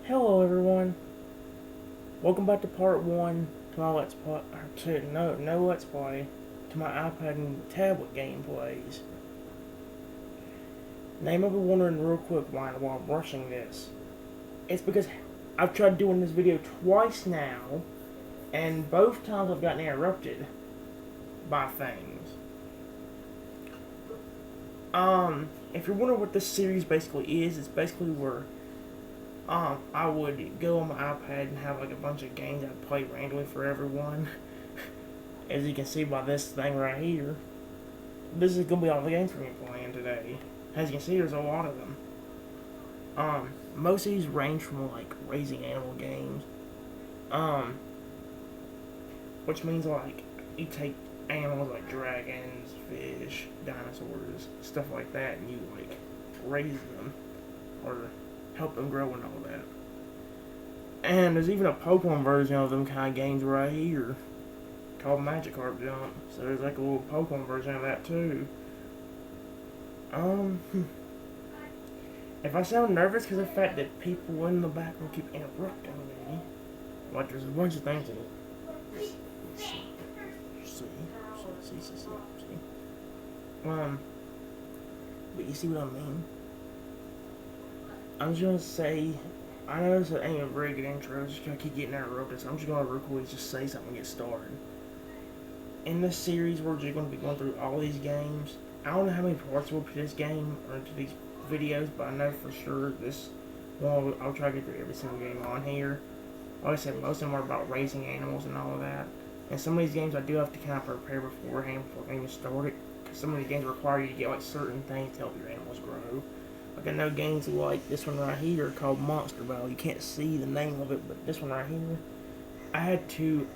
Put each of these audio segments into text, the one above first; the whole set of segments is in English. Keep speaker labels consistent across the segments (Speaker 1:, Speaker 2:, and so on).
Speaker 1: Hello everyone, welcome back to part 1 to my Let's Play, no Let's Play, to my iPad and tablet gameplays. Now you might be wondering real quick why I'm rushing this. It's because I've tried doing this video twice now, and both times I've gotten interrupted by things. If you're wondering what this series basically is, it's basically where I would go on my iPad and have like a bunch of games I'd play randomly for everyone. As you can see by this thing right here, this is gonna be all the games for me playing today. As you can see, there's a lot of them. Most of these range from like raising animal games, which means like you take animals like dragons, fish, dinosaurs, stuff like that, and you like raise them or help them grow and all that. And there's even a Pokemon version of them kind of games right here called Magikarp Jump. So there's like a little Pokemon version of that too. If I sound nervous because of the fact that people in the background keep interrupting me, like there's a bunch of things in it. See. But you see what I mean? I'm just gonna say, I know this ain't a very good intro, I'm just gonna keep getting interrupted, so I'm just gonna real quick just say something and get started. In this series, we're just gonna be going through all these games. I don't know how many parts will be to this game or to these videos, but I know for sure this one, I'll try to get through every single game on here. Like I said, most of them are about raising animals and all of that. And some of these games I do have to kind of prepare beforehand before I even start it, because some of these games require you to get like certain things to help your animals grow. Like I know games like this one right here called Monster Battle. You can't see the name of it, but this one right here, I had to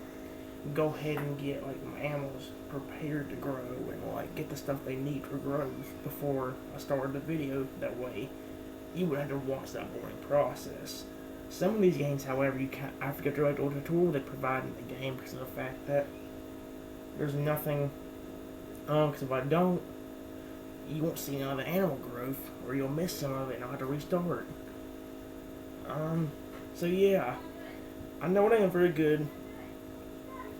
Speaker 1: go ahead and get like my animals prepared to grow and like get the stuff they need for growth before I started the video. That way, you wouldn't have to watch that boring process. Some of these games, however, I have to go through like a tutorial they provide in the game because of the fact that there's nothing. Because if I don't, you won't see none of the animal growth, or you'll miss some of it and I'll have to restart. So yeah, I know it ain't very good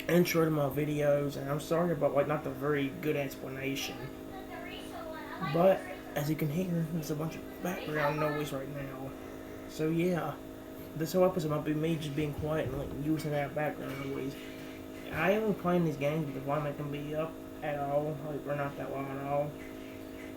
Speaker 1: intro to my videos, and I'm sorry about like not the very good explanation. But as you can hear, there's a bunch of background noise right now. So yeah, this whole episode might be me just being quiet and like using that background noise. I am playing these games because why make them be up at all? Like we're not that long at all.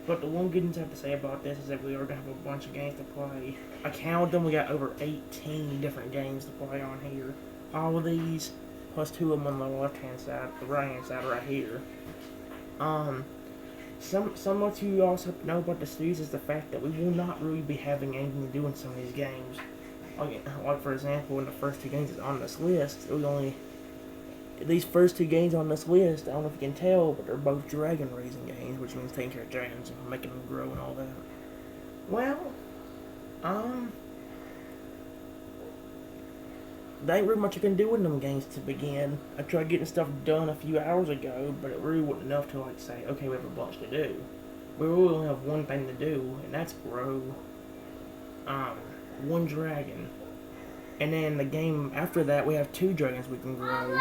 Speaker 1: But the one good news I have to say about this is that we are going to have a bunch of games to play. I counted them, we got over 18 different games to play on here. All of these, plus 2 of them on the left-hand side, the right-hand side right here. Some of you also have to know about the series is the fact that we will not really be having anything to do in some of these games. Like for example, in the first 2 games on this list, these first 2 games on this list, I don't know if you can tell, but they're both dragon raising games, which means taking care of dragons and making them grow and all that. Well, there ain't really much you can do in them games to begin. I tried getting stuff done a few hours ago, but it really wasn't enough to like say, okay, we have a bunch to do. We really only have one thing to do, and that's grow, one dragon. And then the game after that, we have 2 dragons we can grow.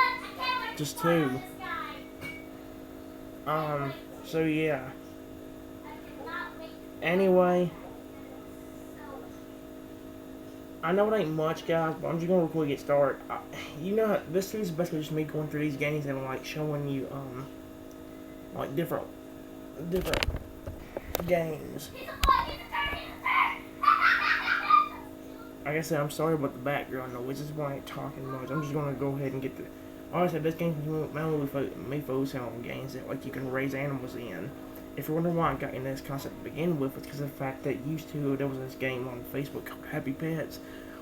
Speaker 1: Just 2. So yeah. Anyway, I know it ain't much, guys, but I'm just gonna quickly get started. You know, this series is basically just me going through these games and like showing you, like different games. Like I said, I'm sorry about the background noise. This is why I ain't talking much. I'm just gonna go ahead and get the. Like I said, this game is mainly me focusing on games that like you can raise animals in. If you're wondering why I got into this concept to begin with, it's because of the fact that there was this game on Facebook called Happy Pets,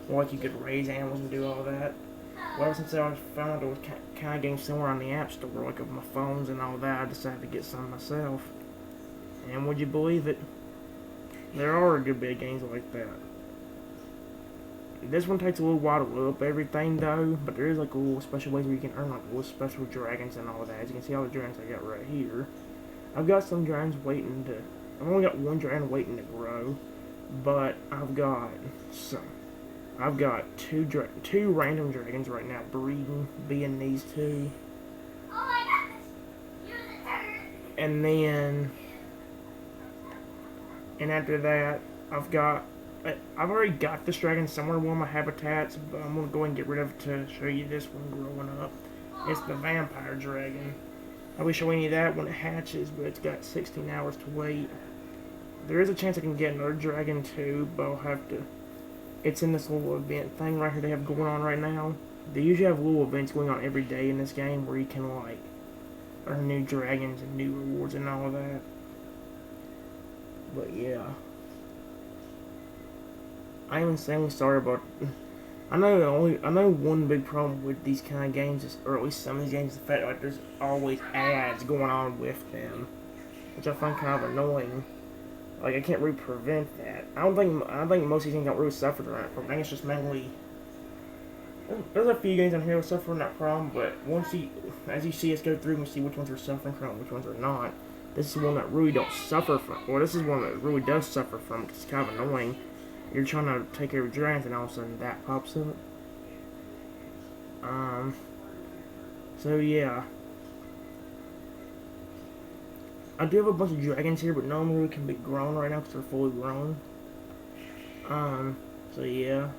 Speaker 1: where like you could raise animals and do all that. Well, ever since I found out there was kind of games somewhere on the App Store, like of my phones and all that, I decided to get some myself. And would you believe it? There are a good bit of games like that. This one takes a little while to load up everything though, but there is like a little special ways where you can earn like little special dragons and all that. As you can see all the dragons I got right here. I've got some dragons waiting to, I've only got 1 dragon waiting to grow, but I've got some. I've got two random dragons right now breeding, being these two. Oh my goodness! And then, and after that, I've already got this dragon somewhere in one of my habitats, but I'm gonna go and get rid of it to show you this one growing up. It's the vampire dragon. I will show you that when it hatches, but it's got 16 hours to wait. There is a chance I can get another dragon too, but I'll have to. It's in this little event thing right here they have going on right now. They usually have little events going on every day in this game where you can like earn new dragons and new rewards and all of that. But yeah, I am insanely sorry about. I know one big problem with these kind of games is, or at least some of these games, is the fact like there's always ads going on with them, which I find kind of annoying. Like I can't really prevent that. I don't think most of these games don't really suffer from that. I think it's just mainly. There's a few games on here that suffer from that problem, but as you see us go through and see which ones are suffering from, which ones are not. This is one that really don't suffer from. Well, this is one that really does suffer from. It's kind of annoying. You're trying to take care of dragons, and all of a sudden that pops up. So yeah. I do have a bunch of dragons here, but none of them really can be grown right now because they're fully grown. So yeah.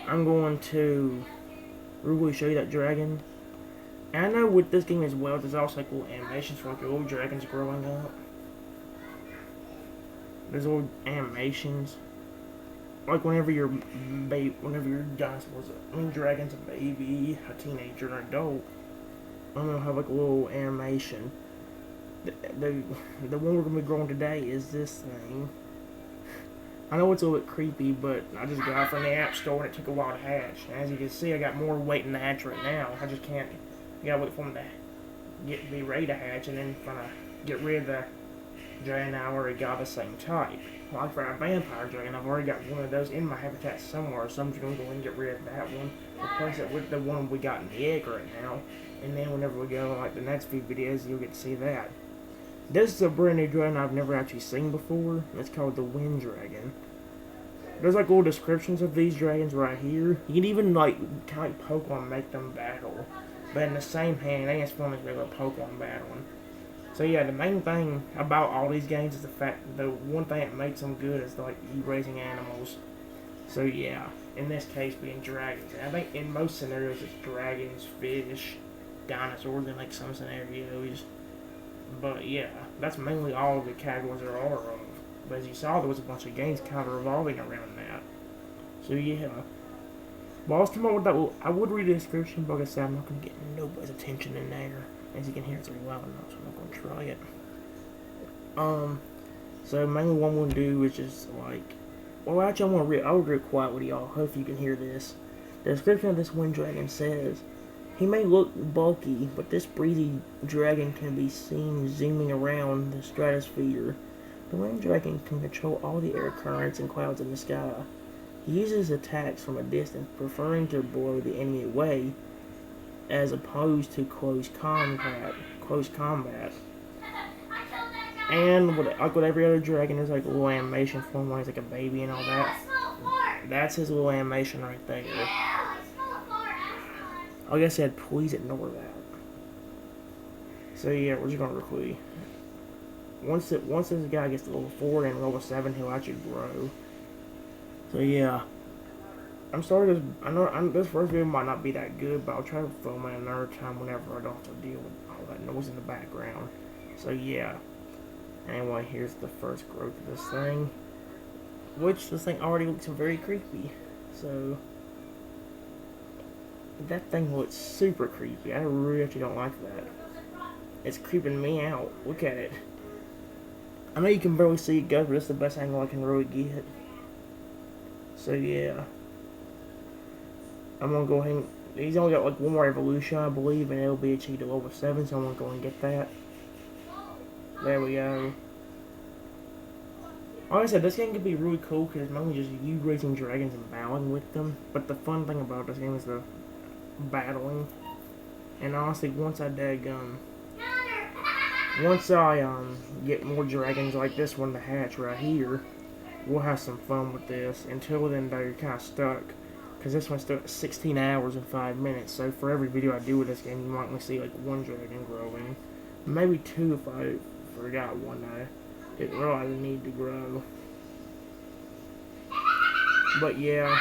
Speaker 1: I'm going to really show you that dragon. And I know with this game as well, there's also like little animations for like your little dragons growing up. There's little animations. Like whenever your dinosaur's dragon's a baby, a teenager, an adult, I'm gonna have like a little animation. The one we're gonna be growing today is this thing. I know it's a little bit creepy, but I just got it from the app store and it took a while to hatch. And as you can see, I got more waiting to hatch right now. I just can't. I gotta wait for them to be ready to hatch, and then kind of get rid of the dragon I already got the same type. Like for a vampire dragon, I've already got one of those in my habitat somewhere, so I'm just gonna go and get rid of that one, replace it with the one we got in the egg right now, and then whenever we go like the next few videos, you'll get to see that. This is a brand new dragon I've never actually seen before. It's called the Wind Dragon. There's like little descriptions of these dragons right here. You can even like kind of like Pokemon make them battle, but in the same hand, they ain't as fun as regular Pokemon battling. So yeah, the main thing about all these games is the fact that the one thing that makes them good is like you raising animals. So yeah, in this case being dragons. And I think in most scenarios it's dragons, fish, dinosaurs in like some scenarios. But yeah, that's mainly all the categories there are of. But as you saw, there was a bunch of games kind of revolving around that. So yeah. Well, I was talking about that. I would read the description, but like I said, I'm not going to get nobody's attention in there. As you can hear, it's really loud enough, so I'm not going to try it. So mainly what I'm going to do is just like, well, actually, I'll read quiet with y'all. Hope you can hear this. The description of this wind dragon says, he may look bulky, but this breezy dragon can be seen zooming around the stratosphere. The wind dragon can control all the air currents and clouds in the sky. He uses attacks from a distance, preferring to blow the enemy away, as opposed to close combat. And like with every other dragon, there's like a little animation for him when he's like a baby and all that. That's his little animation right there. Like I said, please ignore that. So yeah, we're just gonna record. Once this guy gets to level 4 and level 7, he'll actually grow. So yeah, I'm sorry. This first video might not be that good, but I'll try to film it another time whenever I don't have to deal with all that noise in the background. So yeah. Anyway, here's the first growth of this thing, which this thing already looks very creepy. So that thing looks super creepy. I really actually don't like that. It's creeping me out. Look at it. I know you can barely see it go, but it's the best angle I can really get. So yeah, I'm gonna go ahead and, he's only got like one more evolution, I believe, and it'll be achieved at level 7, so I'm gonna go and get that. There we go. Like I said, this game could be really cool because it's mainly just you raising dragons and battling with them, but the fun thing about this game is the battling. And honestly, once I get more dragons like this one to hatch right here, we'll have some fun with this. Until then, though, you're kind of stuck. Because this one's still at 16 hours and 5 minutes. So for every video I do with this game, you might only see like one dragon growing. Maybe two if I forgot one I didn't realize I need to grow. But yeah,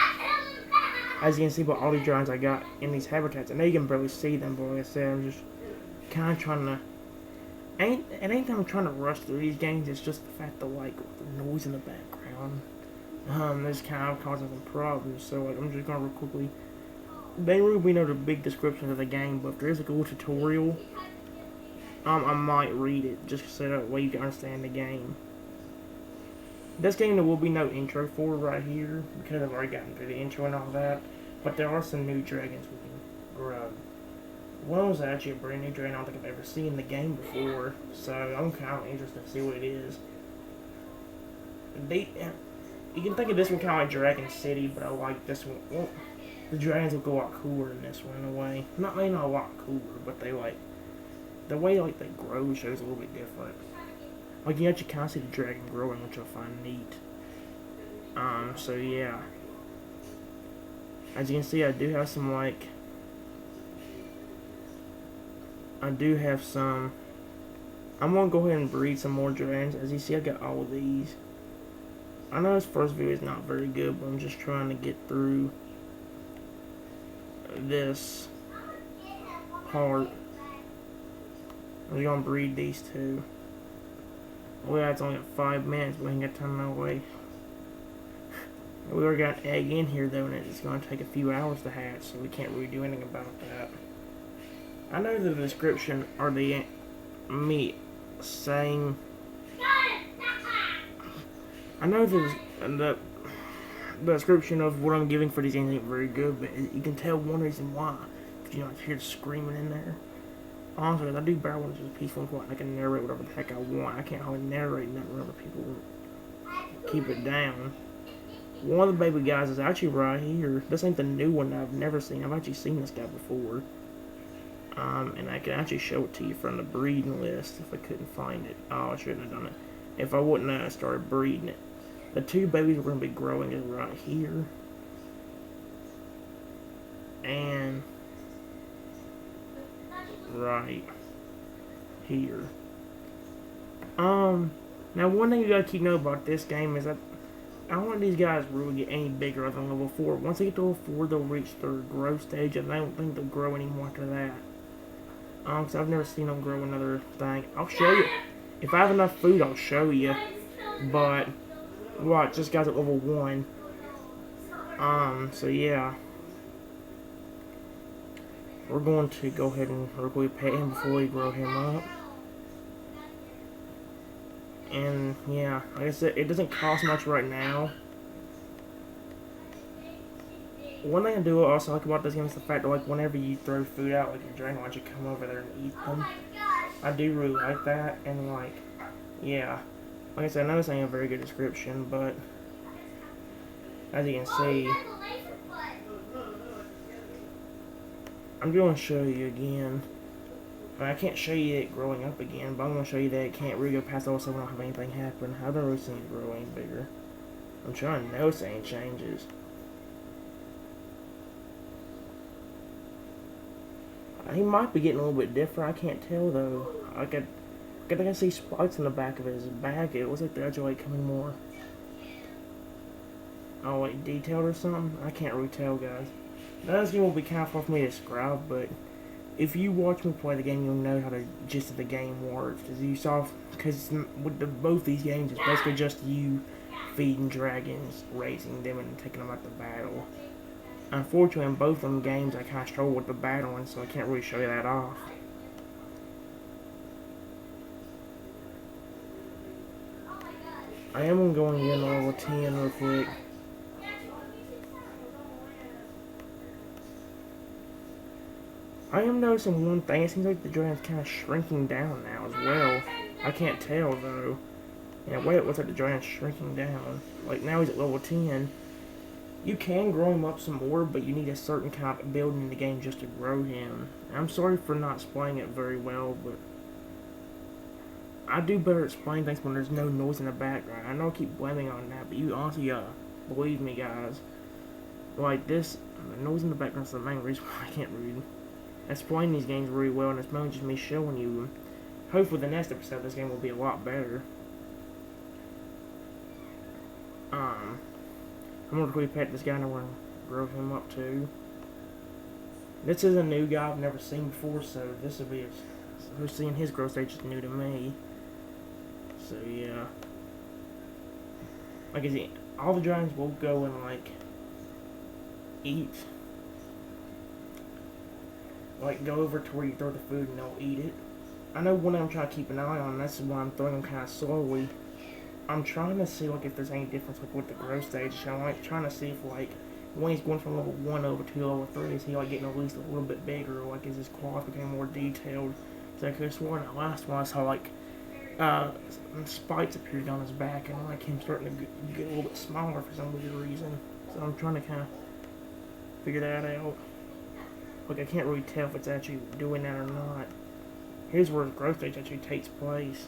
Speaker 1: as you can see by all these dragons I got in these habitats, I know you can barely see them, but like I said, I'm just kind of trying to... It ain't that I'm trying to rush through these games, it's just the fact that, like, the noise in the background, this kind of causes some problems, so, like, I'm just gonna real quickly... They really we know the big description of the game, but if there is a Google tutorial, I might read it, just so that way you can understand the game. This game there will be no intro for right here, because I've already gotten through the intro and all that, but there are some new dragons we can grow. One was actually a brand new dragon I don't think I've ever seen in the game before, so I'm kind of interested to see what it is. You can think of this one kind of like Dragon City, but I like this one. Well, the dragons will go a lot cooler in this one in a way. Not maybe not a lot cooler, but they like the way like they grow shows a little bit different. Like you actually kind of see the dragon growing, which I find neat. So yeah. As you can see, I do have some like. I'm gonna go ahead and breed some more dragons. As you see, I got all of these. I know this first video is not very good, but I'm just trying to get through this part. I'm gonna breed these two. Well, that's only 5 minutes, but we ain't got time no way. We already got an egg in here though, and it's gonna take a few hours to hatch, so we can't really do anything about that. I know the description or the me saying. I know the description of what I'm giving for these games ain't very good, but you can tell one reason why. Because you know, I hear screaming in there. Honestly, I do better when it's just peaceful and quiet. I can narrate whatever the heck I want. I can't hardly narrate nothing whenever people keep it down. One of the baby guys is actually right here. This ain't the new one that I've never seen. I've actually seen this guy before. And I can actually show it to you from the breeding list if I couldn't find it. Oh, I shouldn't have done it. If I wouldn't have started breeding it. The two babies we're going to be growing is right here. And right here. Now one thing you gotta keep note about this game is that I don't want these guys really get any bigger other than level 4. Once they get to level 4, they'll reach their growth stage, and I don't think they'll grow anymore after that. Because I've never seen them grow another thing. I'll show you. If I have enough food, I'll show you. But, watch, this guy's at level 1. So yeah. We're going to go ahead and really pay him before we grow him up. And, yeah, like I said, it doesn't cost much right now. One thing I do also like about this game is the fact that, like, whenever you throw food out, like, your dragon wants you to come over there and eat them. I do really like that, and, like, yeah. Like I said, I know this ain't a very good description, but as you can see, I'm going to show you again. I can't show you it growing up again, but I'm going to show you that it can't really go past level 7 and not have anything happen. I haven't really seen it grow any bigger. I'm trying to notice any changes. He might be getting a little bit different. I can't tell though. I think I see spots in the back of his back. It looks like they're actually coming more. Oh, like detailed or something? I can't really tell, guys. Now, this game will be kind of hard for me to describe, but if you watch me play the game, you'll know how the gist of the game works. Because with both these games, it's basically just you feeding dragons, raising them, and taking them out to battle. Unfortunately, in both of them games, I kind of struggle with the battling, so I can't really show you that off. I am going to get level 10 real quick. I am noticing one thing. It seems like the dragon's kind of shrinking down now as well. I can't tell though. Yeah, wait, it looks like the dragon's shrinking down. Like now he's at level 10. You can grow him up some more, but you need a certain kind of building in the game just to grow him. I'm sorry for not explaining it very well, but I do better explaining things when there's no noise in the background. I know I keep blaming on that, but you honestly gotta believe me, guys. Like this, the noise in the background is the main reason why I can't read. Explain these games really well, and it's mainly just me showing you them. Hopefully, the next episode of this game will be a lot better. I'm gonna quickly pet this guy and I want to grow him up too. This is a new guy I've never seen before, so this will be seeing his growth stage is new to me. So yeah, like I said, all the dragons will go and like eat, like go over to where you throw the food and they'll eat it. I know one I'm trying to keep an eye on. That's why I'm throwing them kind of slowly. I'm trying to see like if there's any difference like with the growth stage. I'm like trying to see if like when he's going from level 1 over to level 3, is he like getting at least a little bit bigger, or like is his claws becoming more detailed? So I could have sworn the last one I saw like spikes appeared on his back, and like him starting to get a little bit smaller for some weird reason. So I'm trying to kind of figure that out. Like I can't really tell if it's actually doing that or not. Here's where his growth stage actually takes place.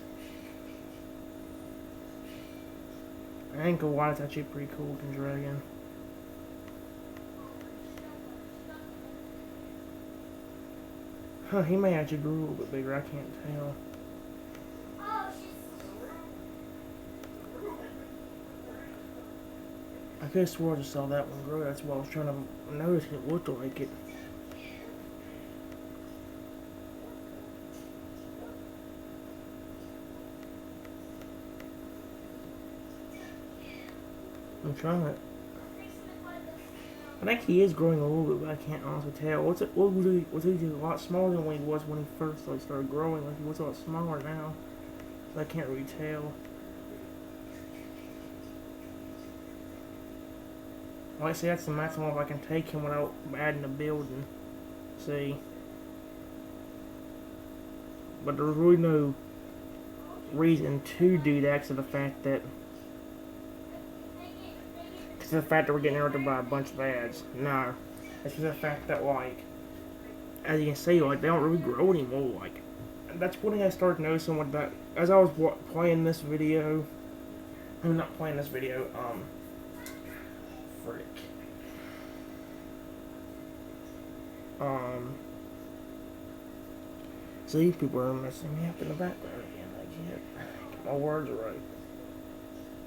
Speaker 1: I ain't gonna lie, it's actually pretty cool looking dragon. Huh, he may actually grow a little bit bigger, I can't tell. I could have swore I just saw that one grow, that's why I was trying to notice it looked like it. I'm trying to... I think he is growing a little bit, but I can't honestly tell. Was he a lot smaller than when he was when he first like started growing? Like he was a lot smaller now, so I can't really tell. Like I say, that's the maximum if I can take him without adding a building. See, but there's really no reason to do that because of the fact that we're getting interrupted by a bunch of ads. No, it's just the fact that like, as you can see, like they don't really grow anymore. Like that's one thing I started noticing with that as I was playing this video. I'm not playing this video. Frick. See, people are messing me up in the background again. I can't get my words right.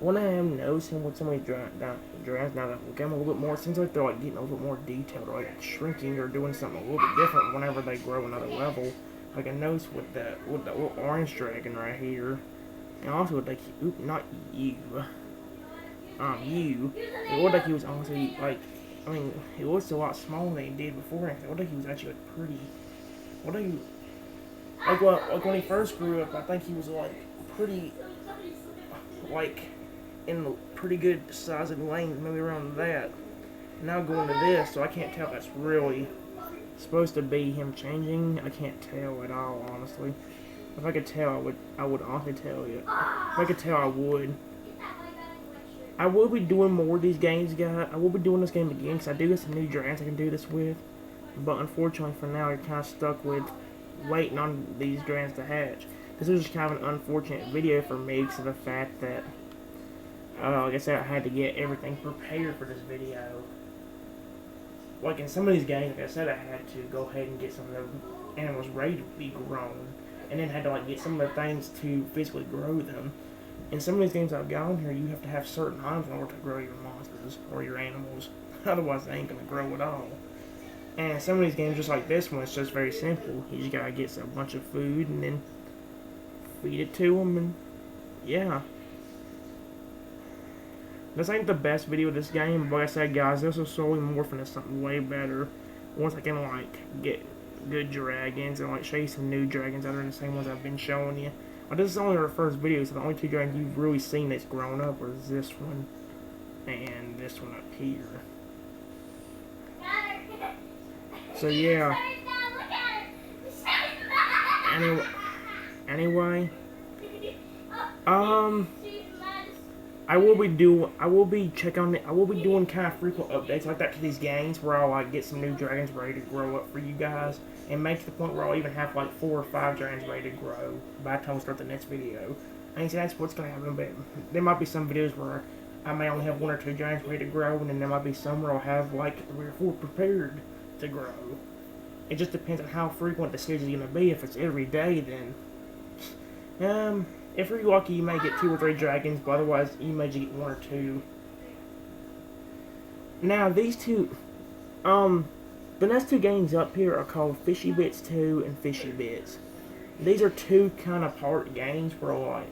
Speaker 1: When I am noticing with some of these dragons now that look at them a little bit more, it seems like they're like getting a little bit more detailed, or like shrinking or doing something a little bit different whenever they grow another level. Like I noticed with the little orange dragon right here, and also with like not you, you. It looked like he was honestly like, I mean, he looks a lot smaller than he did before. It looked like he was actually like pretty. What are you? Like when he first grew up, I think he was like pretty, like in the pretty good size and length, maybe around that. Now going to this, so I can't tell if that's really supposed to be him changing. I can't tell at all, honestly. If I could tell, I would honestly tell you. If I could tell, I would. I will be doing more of these games, guys. I will be doing this game again, because I do get some new dragons I can do this with. But unfortunately for now, you're kind of stuck with waiting on these dragons to hatch. This was just kind of an unfortunate video for me, because of the fact that, like I said, I had to get everything prepared for this video. Like in some of these games, like I said, I had to go ahead and get some of the animals ready to be grown, and then had to like get some of the things to physically grow them. In some of these games I've got on here, you have to have certain items in order to grow your monsters or your animals. Otherwise, they ain't gonna grow at all. And some of these games, just like this one, it's just very simple. You just gotta get a bunch of food and then feed it to them, and yeah. This ain't the best video of this game, but like I said, guys, this will slowly morph into something way better once I can like get good dragons and like show you some new dragons other than the same ones I've been showing you. But this is only our first video, so the only two dragons you've really seen that's grown up are this one and this one up here. So yeah. Anyway, I will be doing kind of frequent updates like that to these games where I'll like get some new dragons ready to grow up for you guys and make to the point where I'll even have like 4 or 5 dragons ready to grow by the time we start the next video. I so that's what's gonna happen, but there might be some videos where I may only have 1 or 2 dragons ready to grow, and then there might be some where I'll have like 3 or 4 prepared to grow. It just depends on how frequent the series is gonna be. If it's every day, then if you're lucky, you may get 2 or 3 dragons, but otherwise, you may just get 1 or 2. Now, these two, the next 2 games up here are called Fishy Bits 2 and Fishy Bits. These are 2 kind of part games where, like,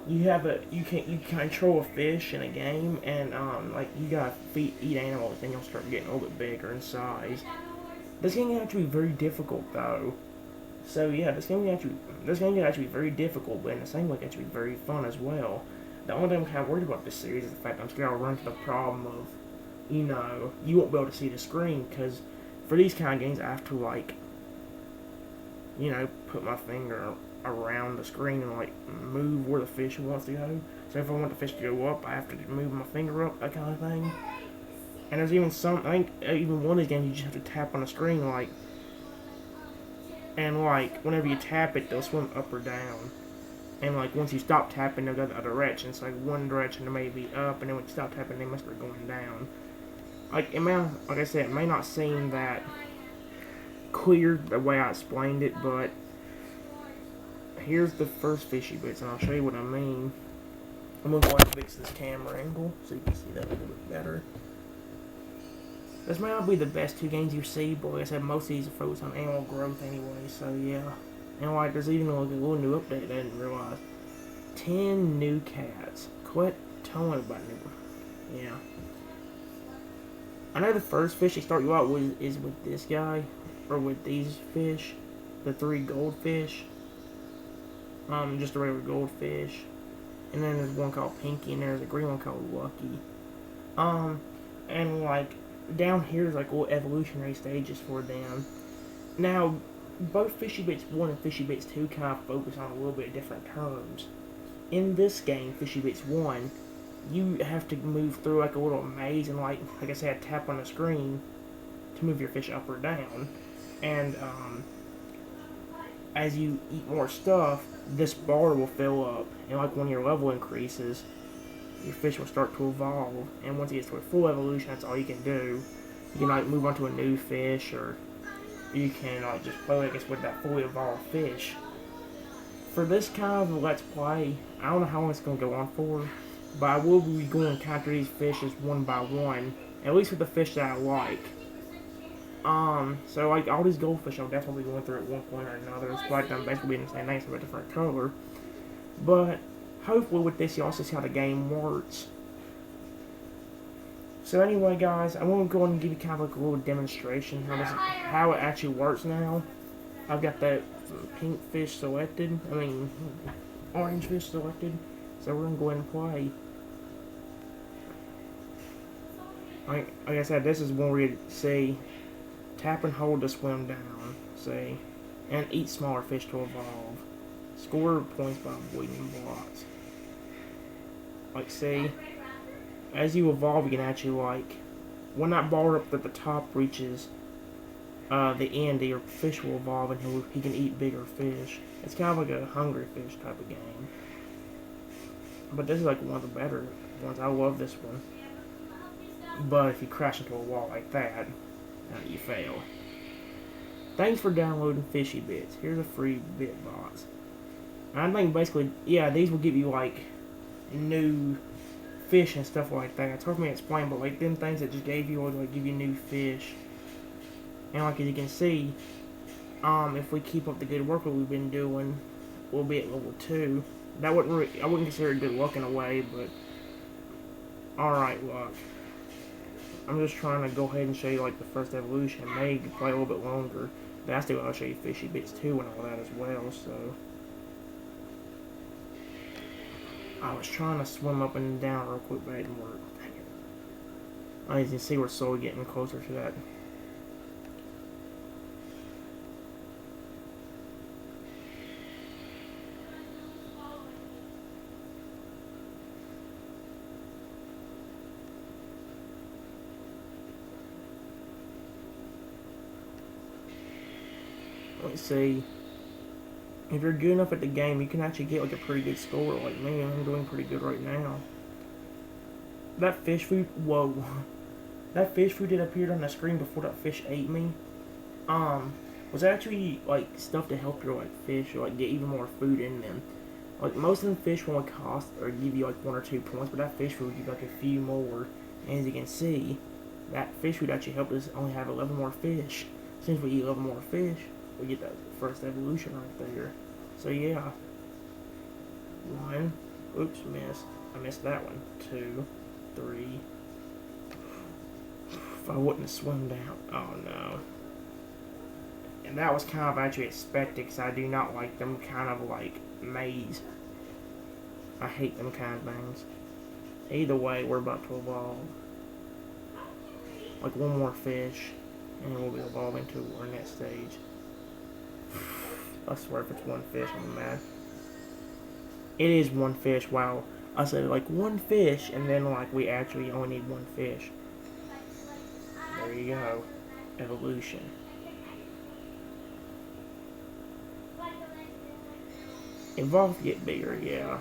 Speaker 1: you control a fish in a game, and, like, you gotta eat animals, and you'll start getting a little bit bigger in size. This game can actually be very difficult, though. So yeah, this game can actually be very difficult, but in the same way, it can actually be very fun as well. The only thing I'm kind of worried about this series is the fact I'm scared I'll run into the problem of, you know, you won't be able to see the screen, because for these kind of games, I have to, like, you know, put my finger around the screen and, like, move where the fish wants to go. So if I want the fish to go up, I have to move my finger up, that kind of thing. And there's even I think even one of these games you just have to tap on the screen, like, and like whenever you tap it, they'll swim up or down. And like once you stop tapping, they'll go the other direction. It's like one direction they may be up, and then when you stop tapping, they must be going down. Like like I said, it may not seem that clear the way I explained it, but here's the first Fishy Bits, and I'll show you what I mean. I'm gonna go ahead and fix this camera angle so you can see that a little bit better. This may not be the best 2 games you see, but like I said, most of these are focused on animal growth anyway, so yeah. And like, there's even like a little new update I didn't realize. 10 new cats. Quit telling about new. Yeah. I know the first fish they start you out with is with this guy, or with these fish. The 3 goldfish. Just a regular goldfish. And then there's one called Pinky, and there's a green one called Lucky. And like, down here is like little evolutionary stages for them. Now, both Fishy Bits 1 and Fishy Bits 2 kind of focus on a little bit different terms. In this game, Fishy Bits 1, you have to move through like a little maze, and like I said, tap on the screen to move your fish up or down. And as you eat more stuff, this bar will fill up, and like when your level increases, your fish will start to evolve, and once it gets to a full evolution, that's all you can do. You can like move on to a new fish, or you can like just play I guess with that fully evolved fish. For this kind of let's play, I don't know how long it's going to go on for, but I will be going to capture these fishes one by one, at least with the fish that I like. So like all these goldfish I'll definitely be going through at one point or another, despite them basically being the same name, but a different color. But hopefully with this you also see how the game works. So anyway guys, I want to go and give you kind of like a little demonstration how it actually works now. I've got that pink fish selected, orange fish selected, so we're going to go ahead and play. Like I said, this is one where you see, tap and hold to swim down, see, and eat smaller fish to evolve. Score points by avoiding blocks. Like see, as you evolve, you can actually like, when that bar up at the top reaches the end, your fish will evolve and he can eat bigger fish. It's kind of like a Hungry Fish type of game. But this is like one of the better ones. I love this one. But if you crash into a wall like that, you fail. Thanks for downloading Fishy Bits. Here's a free bit box. I think basically, yeah, these will give you like new fish and stuff like that. It's hard for me to explain, but like them things that just gave you will like give you new fish. And like as you can see, if we keep up the good work that we've been doing, we'll be at level 2. That wouldn't I wouldn't consider it good luck in a way, but alright luck. I'm just trying to go ahead and show you like the first evolution. It may play a little bit longer. But I still I'll show you Fishy Bits 2 and all that as well, so I was trying to swim up and down real quick, but it didn't work. Dang it. As you can see, we're slowly getting closer to that. let's see. If you're good enough at the game, you can actually get like a pretty good score. Like me, I'm doing pretty good right now. That fish food, whoa. That fish food that appeared on the screen before that fish ate me, was actually like stuff to help your like fish or like get even more food in them. Like most of them fish will only cost or give you like 1 or 2 points, but that fish food will give like a few more. And as you can see, that fish food actually helped us only have 11 more fish. Since we eat 11 more fish, we get that first evolution right there. So yeah. 1. Oops, missed. I missed that one. 2, 3. If I wouldn't have swum down. Oh no. And that was kind of actually expected because I do not like them kind of like maze. I hate them kind of things. Either way, we're about to evolve. Like one more fish, and we'll be evolving to our next stage. I swear if it's one fish, I'm mad. It is one fish, wow. I said like one fish, and then like we actually only need one fish. There you go. Evolution. Evolve to get bigger, yeah.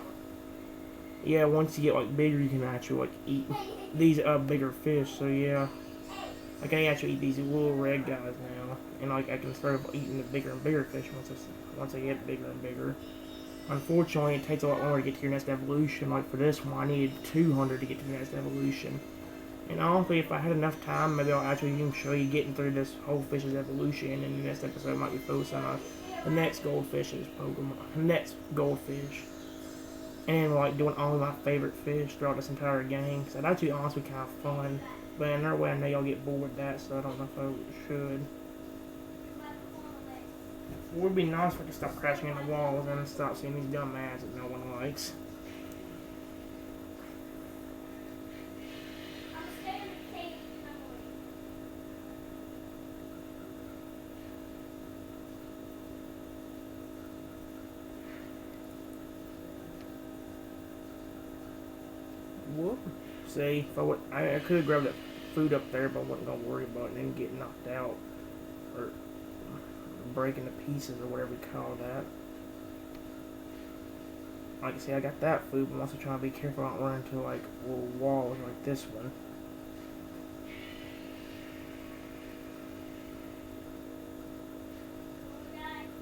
Speaker 1: Yeah, once you get like bigger, you can actually like eat these bigger fish. So yeah, like I actually eat these little red guys now, and like I can start eating the bigger and bigger fish once I get bigger and bigger. Unfortunately, it takes a lot longer to get to your next evolution. Like for this one, I needed 200 to get to the next evolution. And honestly, if I had enough time, maybe I'll actually even show you getting through this whole fish's evolution. And the next episode I might be focusing on the next goldfish's Pokemon, the next goldfish. And like doing only my favorite fish throughout this entire game. Cause that'd actually honestly kind of fun. But in another way, I know y'all get bored with that, so I don't know if I should. It would be nice if I could stop crashing into walls and stop seeing these dumb ads that no one likes. Whoop. See, if I could have grabbed that food up there, but I wasn't going to worry about it and then get knocked out. Or breaking to pieces or whatever you call that. Like I say, I got that food, but I'm also trying to be careful not running into like little walls like this one.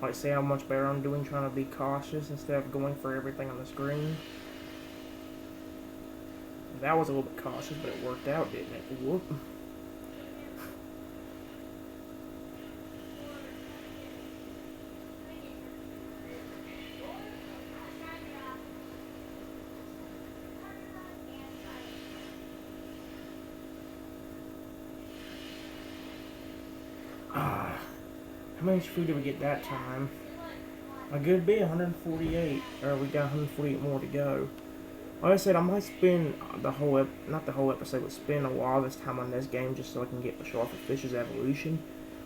Speaker 1: Like see how much better I'm doing trying to be cautious instead of going for everything on the screen. That was a little bit cautious, but it worked out, didn't it? Whoop. How much food did we get that time? A good bit, 148. Or we got 148 more to go. Like I said, I might spend the whole not the whole episode, but spend a while this time on this game just so I can get the show off of Fish's evolution.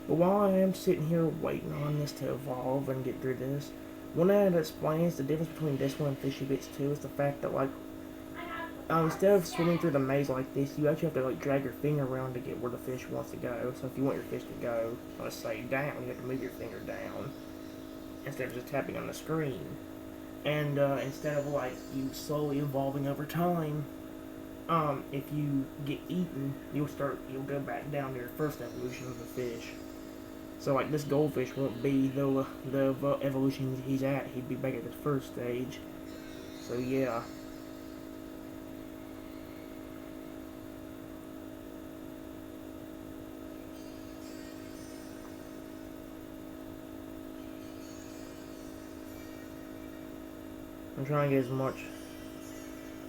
Speaker 1: But while I am sitting here waiting on this to evolve and get through this, one thing that explains the difference between this one and Fishy Bits 2 is the fact that like instead of swimming through the maze like this, you actually have to like drag your finger around to get where the fish wants to go. So if you want your fish to go, let's say down, you have to move your finger down instead of just tapping on the screen. And instead of like you slowly evolving over time, if you get eaten, you'll go back down to your first evolution of the fish. So like this goldfish won't be the evolution he's at. He'd be back at the first stage. So yeah. I'm trying to get as much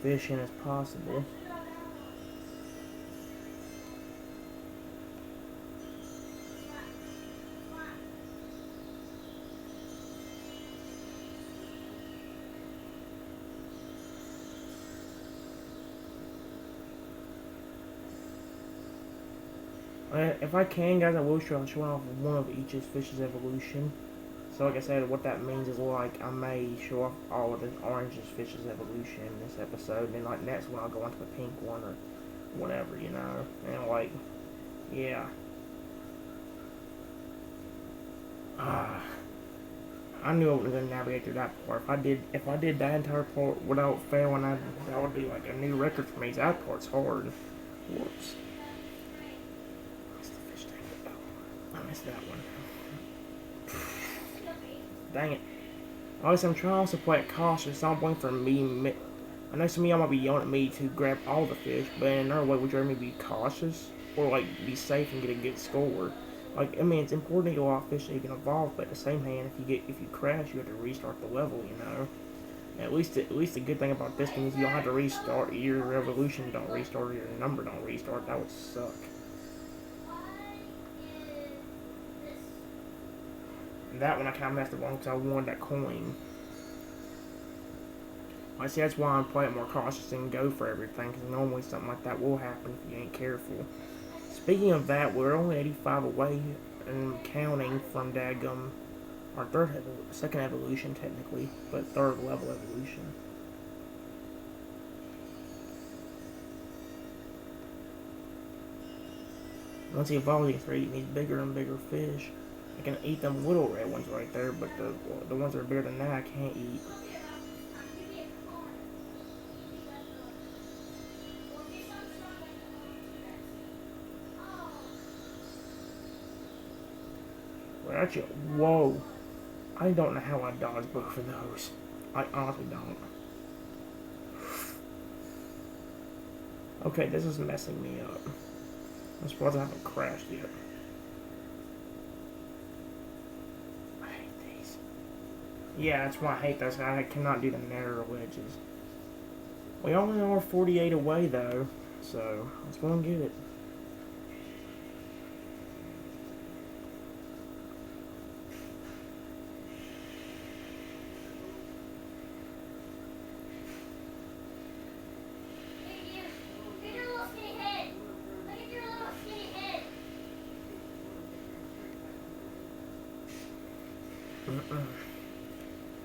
Speaker 1: fish in as possible. If I can, guys, I will show off one of each fish's evolution. So like I said, what that means is like I may show off all of the orange's fish's evolution in this episode, and then like next one I'll go on to the pink one or whatever, you know. And like, yeah. I knew I wasn't gonna navigate through that part. If I did that entire part without failing, that would be like a new record for me. That part's hard. Whoops. What's the fish tank? Oh, I missed that one. Dang it. Obviously, I'm trying to play it cautious. Don't blame for me. I know some of y'all might be yelling at me to grab all the fish, but in another way, would you rather me be cautious or like be safe and get a good score? Like, I mean, it's important to get a lot of fish so you can evolve, but at the same hand, if you crash, you have to restart the level. You know. At least the good thing about this thing is you don't have to restart your evolution. Don't restart or your number. Don't restart. That would suck. And that one I kind of messed up on because I wanted that coin. I see that's why I'm playing more cautious and go for everything, because normally something like that will happen if you ain't careful. Speaking of that, we're only 85 away and counting from Dagum, our second evolution technically, but third level evolution. Once he evolves, he can start eating these bigger and bigger fish. I can eat them little red ones right there, but the ones that are bigger than that I can't eat. Well, actually, whoa. I don't know how I dodged both of those. I honestly don't. Okay, this is messing me up. I'm surprised I haven't crashed yet. I hate these. Yeah, that's why I hate those. I cannot do the narrow edges. We only are 48 away though, so let's go and get it.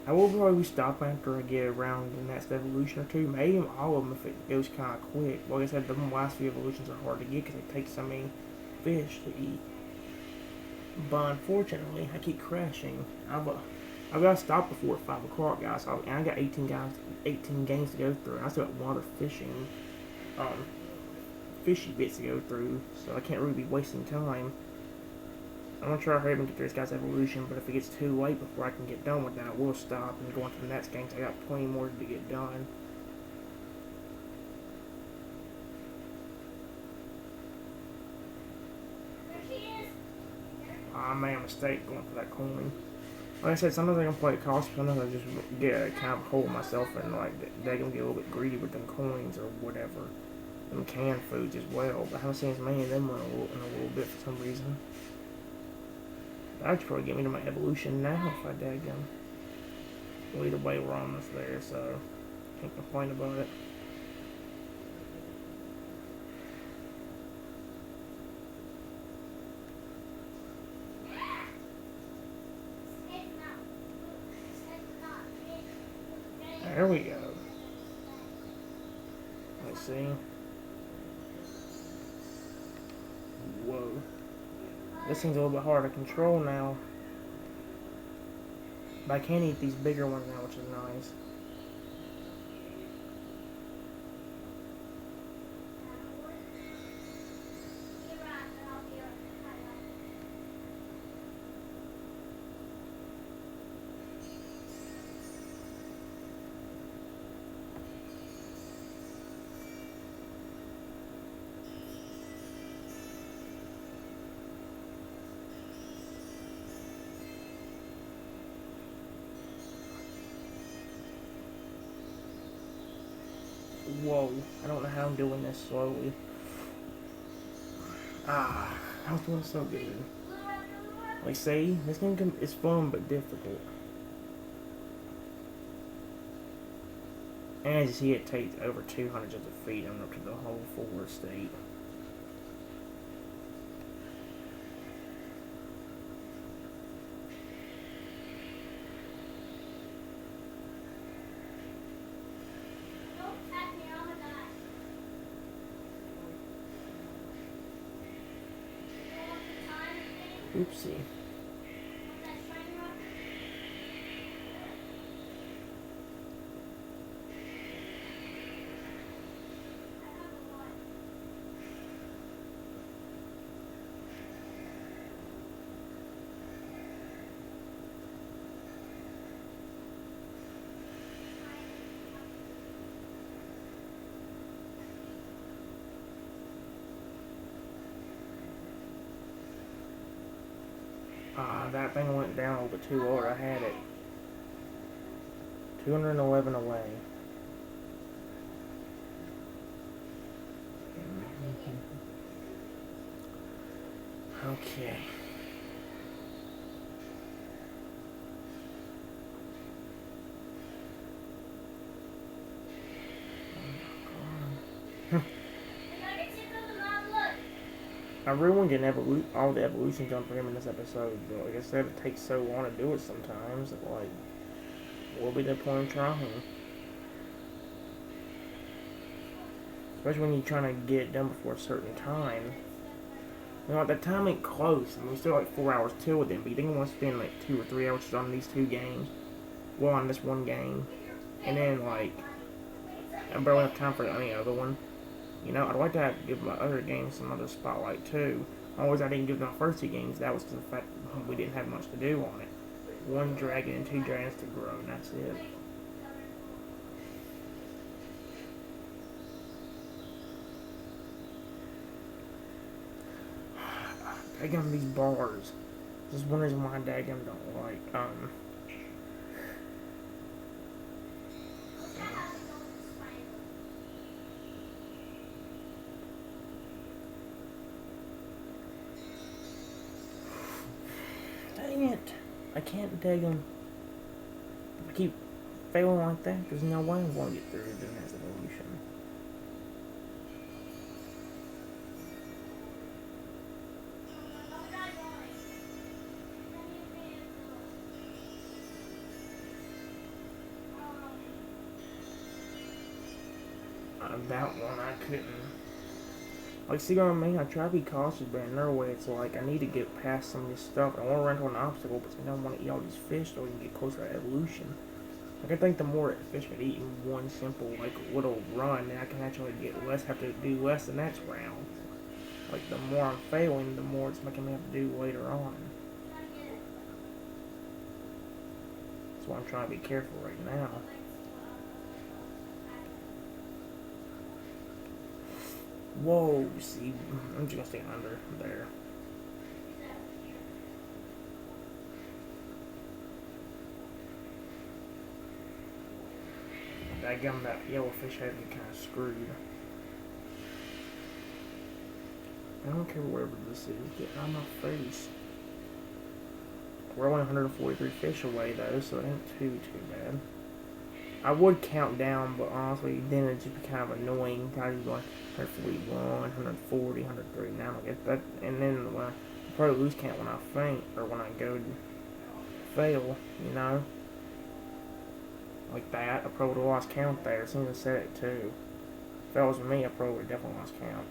Speaker 1: I will probably stop after I get around the next evolution or two. Maybe all of them if it goes kind of quick. Like I said, the last few evolutions are hard to get because it takes so many fish to eat. But unfortunately, I keep crashing. I've got to stop before 5 o'clock, guys. And I got 18 games to go through. I still got a lot of fishy bits to go through, so I can't really be wasting time. I'm gonna try to hurry up and get through this guy's evolution, but if it gets too late before I can get done with that, we'll stop and go on to the next game. So I got plenty more to get done. I made a mistake going for that coin. Like I said, sometimes I can play it cautious, sometimes I just get kind of hold myself and like they can get a little bit greedy with them coins or whatever. Them canned foods as well, but I haven't seen as many of them in a little bit for some reason. That'd probably get me to my evolution now if I daggum. Well, either way, we're almost there, so can't complain about it. There we go. Let's see. Whoa. This thing's a little bit hard to control now. But I can eat these bigger ones now, which is nice. Whoa, I don't know how I'm doing this slowly. I was doing so good. Like, see, this game is fun but difficult. And as you see, it takes over 200 just to feed them up to the whole 4 state. Oopsie. That thing went down a little bit too hard. I had it 211 away. Okay. I really want to get all the evolution done for him in this episode, but like I said, it takes so long to do it sometimes. Like, what will be the point of trying? Especially when you're trying to get it done before a certain time. You know, like, the time ain't close. I mean, we still like 4 hours till with them, but you think you want to spend like 2 or 3 hours on these 2 games? Well, on this one game. And then, like, I barely have time for any other one. You know, I'd like to give my other games some other spotlight too. Always I didn't give them the first 2 games, that was the fact we didn't have much to do on it. 1 dragon and 2 dragons to grow, and that's it. Daggum these bars. This is one reason why Daggum don't like, Dang it! I can't Daggum. I keep failing like that. There's no way I'm going to get through doing this evolution. That one I couldn't. Like, see what I mean? I try to be cautious, but in their way, it's like I need to get past some of this stuff. I want to run into an obstacle, but I don't want to eat all these fish so we can get closer to evolution. Like, I think the more fish I eat in one simple, like, little run, then I can actually get less, have to do less the next round. Like, the more I'm failing, the more it's making me have to do later on. That's why I'm trying to be careful right now. Whoa, see, I'm just gonna stay under there. That yellow fish had me kind of screwed. I don't care wherever this is, get out of my face. We're only 143 fish away though, so it ain't too bad. I would count down, but honestly, then it'd just be kind of annoying. Kind of going 141, 140, 139, like that. And then when I probably lose count when I faint or when I go to fail, you know, like that. I probably would have lost count there as soon as I said it too. If that was me, I probably would have definitely lost count.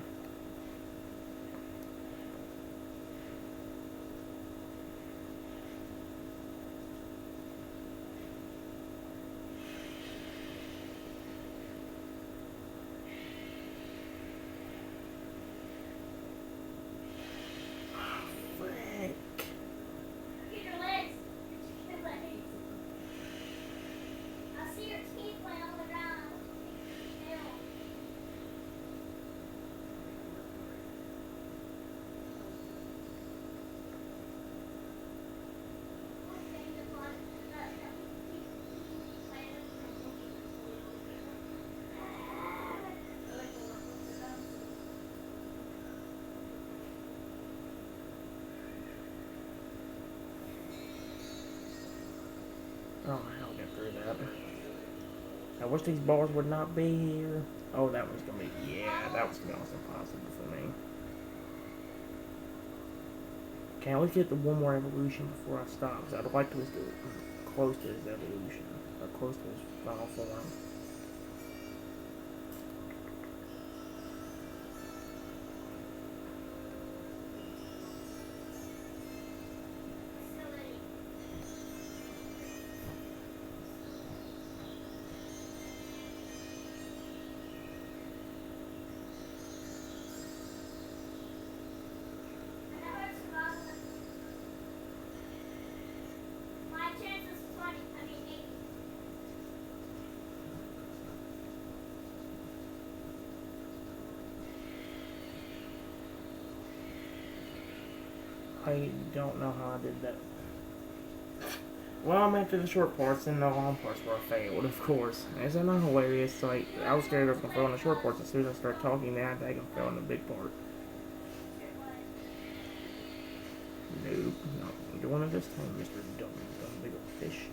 Speaker 1: Oh, I'll get through that. I wish these bars would not be here. Oh, that was gonna be, yeah, that was gonna be almost impossible for me. Okay, let's get the one more evolution before I stop, because I'd like to do it close to his evolution, or close to his final form. I don't know how I did that. Well, I'm after the short parts and the long parts where I failed, of course. Isn't that hilarious? Like, I was scared I was gonna fail on the short parts. As soon as I start talking, then I think I'm failing the big part. Nope, not doing it this time, Mr. Dumb Big Old Fish.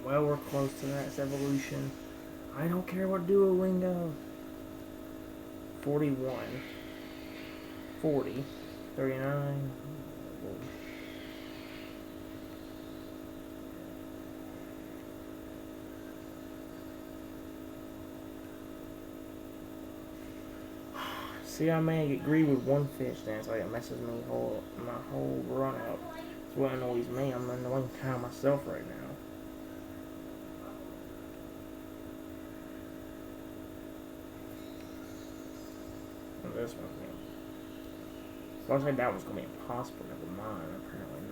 Speaker 1: Well, we're close to that evolution. I don't care what Duolingo. 41. 40. 39. See, I may agree with one fish then, so it messes me my whole run up. That's what annoys me. I'm annoying kind of myself right now. This one, so I said that was gonna be impossible. Never mind. Apparently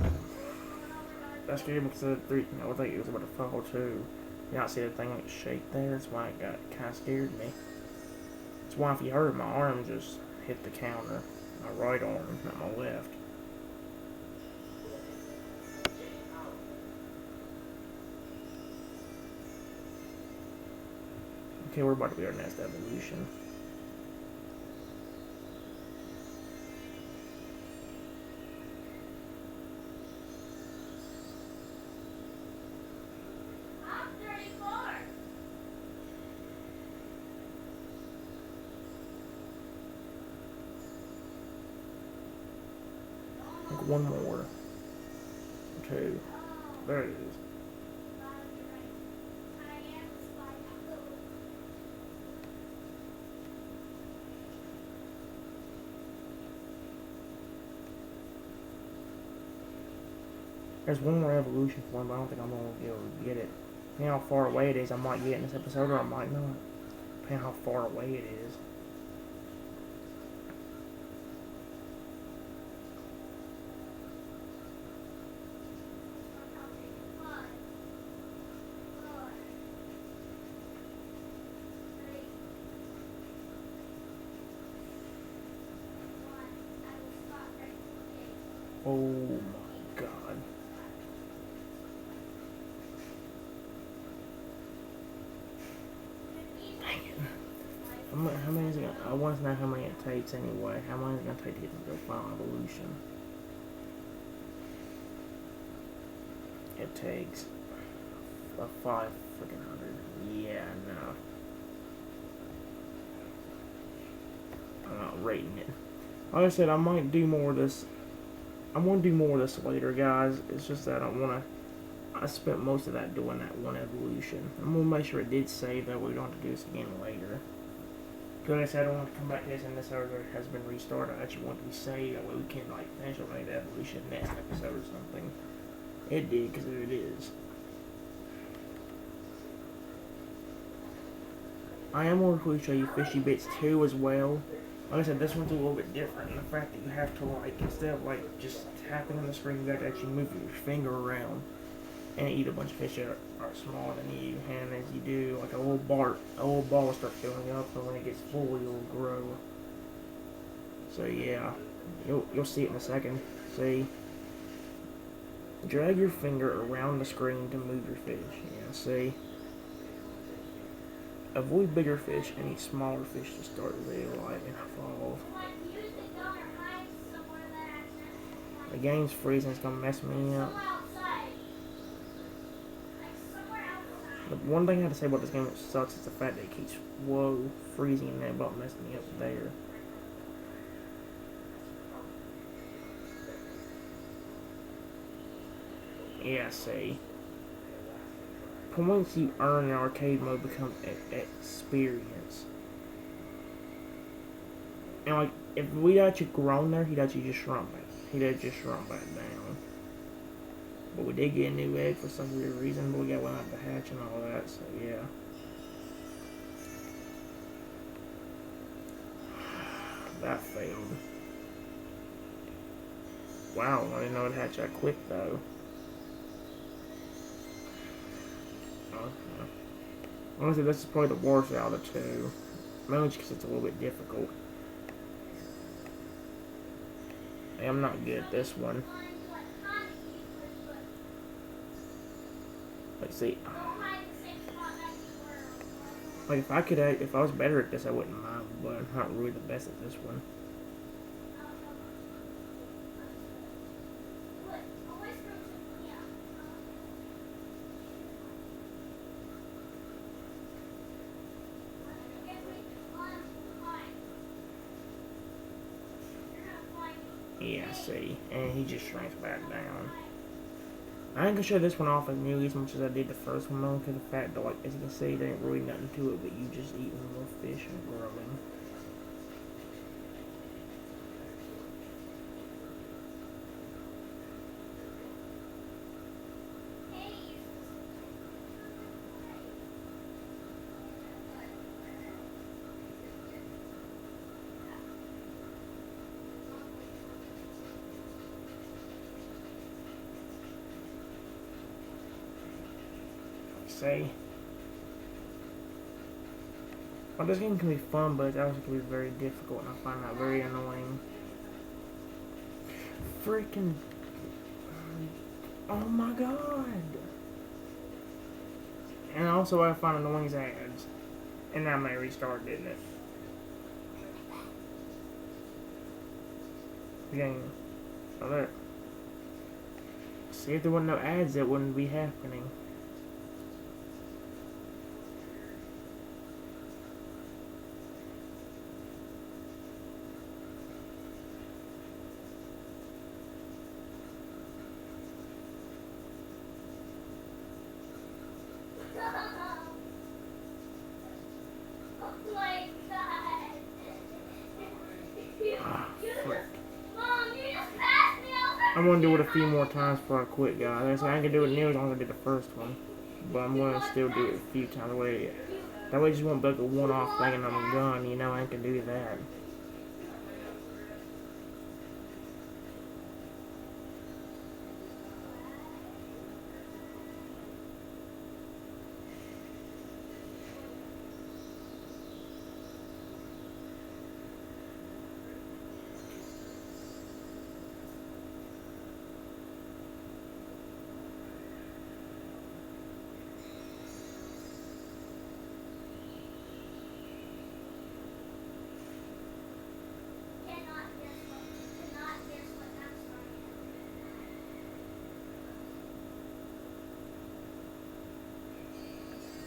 Speaker 1: not. That's good because of the three. I think it was about to fall too. You not see the thing like shake there? That's why it got kind of scared me. That's why if you heard my arm just hit the counter, my right arm, not my left. Okay, we're about to be our next evolution. One more. Two. There it is. There's one more evolution form, but I don't think I'm going to be able to get it. Depending how far away it is, I might get it in this episode, or I might not. Depending how far away it is. Oh my god. Dang it. How many is it gonna, I want to know how many it takes anyway. How many is it going to take to get to the final evolution? It takes a 5 freaking hundred. Yeah, no. I'm not rating it. Like I said, I might do more of this. I'm going to do more of this later, guys. It's just that I spent most of that doing that one evolution. I'm going to make sure it did save, that we don't have to do this again later. Because like I said, I don't want to come back to this and this server has been restarted. I actually want to be saved. That way we can like finish up the evolution next episode or something. It did, because there it is. I am going to show you Fishy Bits 2 as well. Like I said, this one's a little bit different in the fact that you have to, like, instead of, like, just tapping on the screen, you have to actually move your finger around and eat a bunch of fish that are smaller than you. And as you do, like, a little ball will start filling up, and when it gets full, it'll grow. So, yeah, you'll see it in a second. See? Drag your finger around the screen to move your fish. Yeah, see? Avoid bigger fish and eat smaller fish to start their life and evolve. The game's freezing, it's gonna mess me up. The one thing I have to say about this game that sucks is the fact that it keeps freezing and that about messing me up there. Yeah, see. Points you earn in arcade mode become experience. And like, if we'd actually grown there, he'd actually just shrunk back. Down. But we did get a new egg for some weird reason, but we got one out the hatch and all that, so yeah. That failed. Wow, I didn't know it hatched that quick though. Okay. Honestly, this is probably the worst out of the two. Mainly because it's a little bit difficult. Hey, I'm not good at this one. Let's see. Like if I was better at this, I wouldn't mind. But I'm not really the best at this one. Yeah, see, and he just shrinks back down. I ain't gonna show this one off as nearly as much as I did the first one, though, because the fact that, like, as you can see, there ain't really nothing to it, but you just eating more fish and growing. Say, well, this game can be fun, but it also can be very difficult, and I find that very annoying. Freaking, oh my god! And also, what I find annoying is ads, and that may restart, didn't it? The game. Oh, there. See, if there wasn't no ads, that wouldn't be happening. I'm gonna do it a few more times before I quit, guys. I ain't gonna do it nearly as long as I did the first one, but I'm gonna still do it a few times. That way, it just won't be like a one-off thing and I'm done. You know, I ain't gonna do that.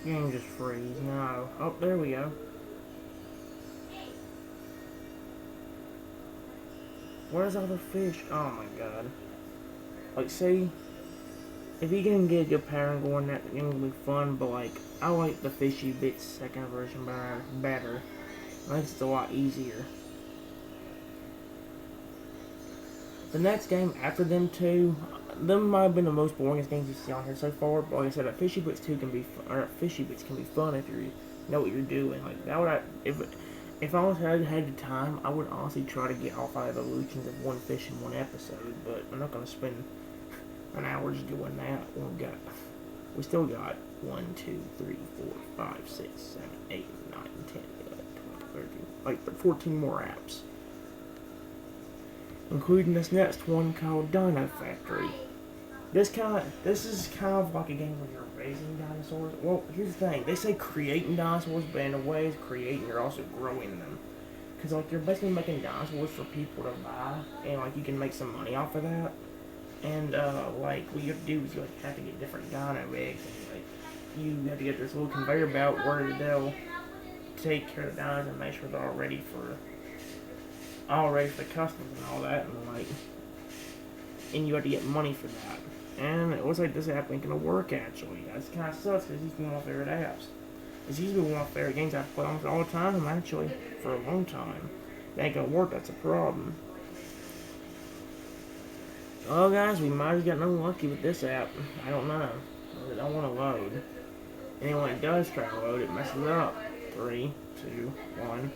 Speaker 1: Game just freeze. No. Oh, there we go. Where's all the fish? Oh my god. Like, see, if you can get a good pattern going, that game will be fun, but like, I like the Fishy Bits second version better. I think it's a lot easier. The next game after them two, them might have been the most boringest games you see on here so far. But like I said, Fishy Bits 2 can be fun, or Fishy Bits can be fun if you know what you're doing. Like that would if I was had the time, I would honestly try to get all 5 evolutions of one fish in one episode. But I'm not gonna spend an hour just doing that. We still got 1, 2, 3, 4, 5, 6, 7, 8, 9, 10, 11, 12, 13, like 14 more apps, including this next one called Dino Factory. This is kind of like a game where you're raising dinosaurs. Well, here's the thing: they say creating dinosaurs, but in a way, it's creating. You're also growing them, because like you're basically making dinosaurs for people to buy, and like you can make some money off of that. And like what you have to do is you like have to get different dino eggs, and like you have to get this little conveyor belt where they'll take care of the dinos and make sure they're all ready for the customers and all that, and you have to get money for that. And it looks like this app ain't gonna work actually. That kind of sucks because it's one of my favorite apps. It's usually one of my favorite games I play almost all the time, actually, for a long time. It ain't gonna work, that's a problem. Well, guys, we might have gotten unlucky with this app. I don't know. I don't want to load. And when it does try to load, it messes up. 3, 2, 1.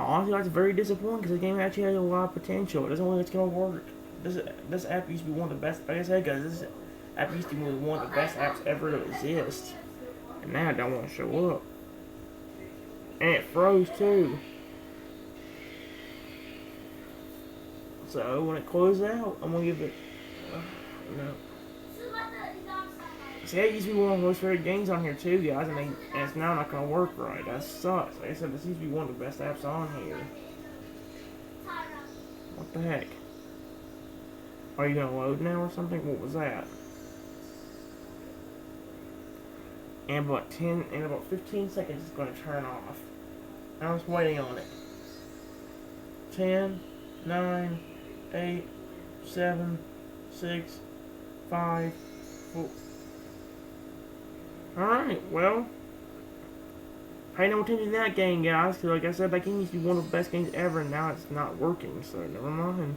Speaker 1: Honestly, that's very disappointing because the game actually has a lot of potential. It doesn't look like it's gonna work. This app used to be one of the best. Like I said, guys, this app used to be one of the best apps ever to exist, and now it don't want to show up, and it froze too. So when it closes out, I'm gonna give it. No. See, that used to be one of the most favorite games on here too, guys, and it's now not gonna work right. That sucks. Like I said, this used to be one of the best apps on here. What the heck? Are you gonna load now or something? What was that? In about 15 seconds, it's gonna turn off. I was waiting on it. 10, 9, 8, 7, 6, 5, 4. Alright, well. Pay no attention to that game, guys, because like I said, that game used to be one of the best games ever, and now it's not working, so never mind.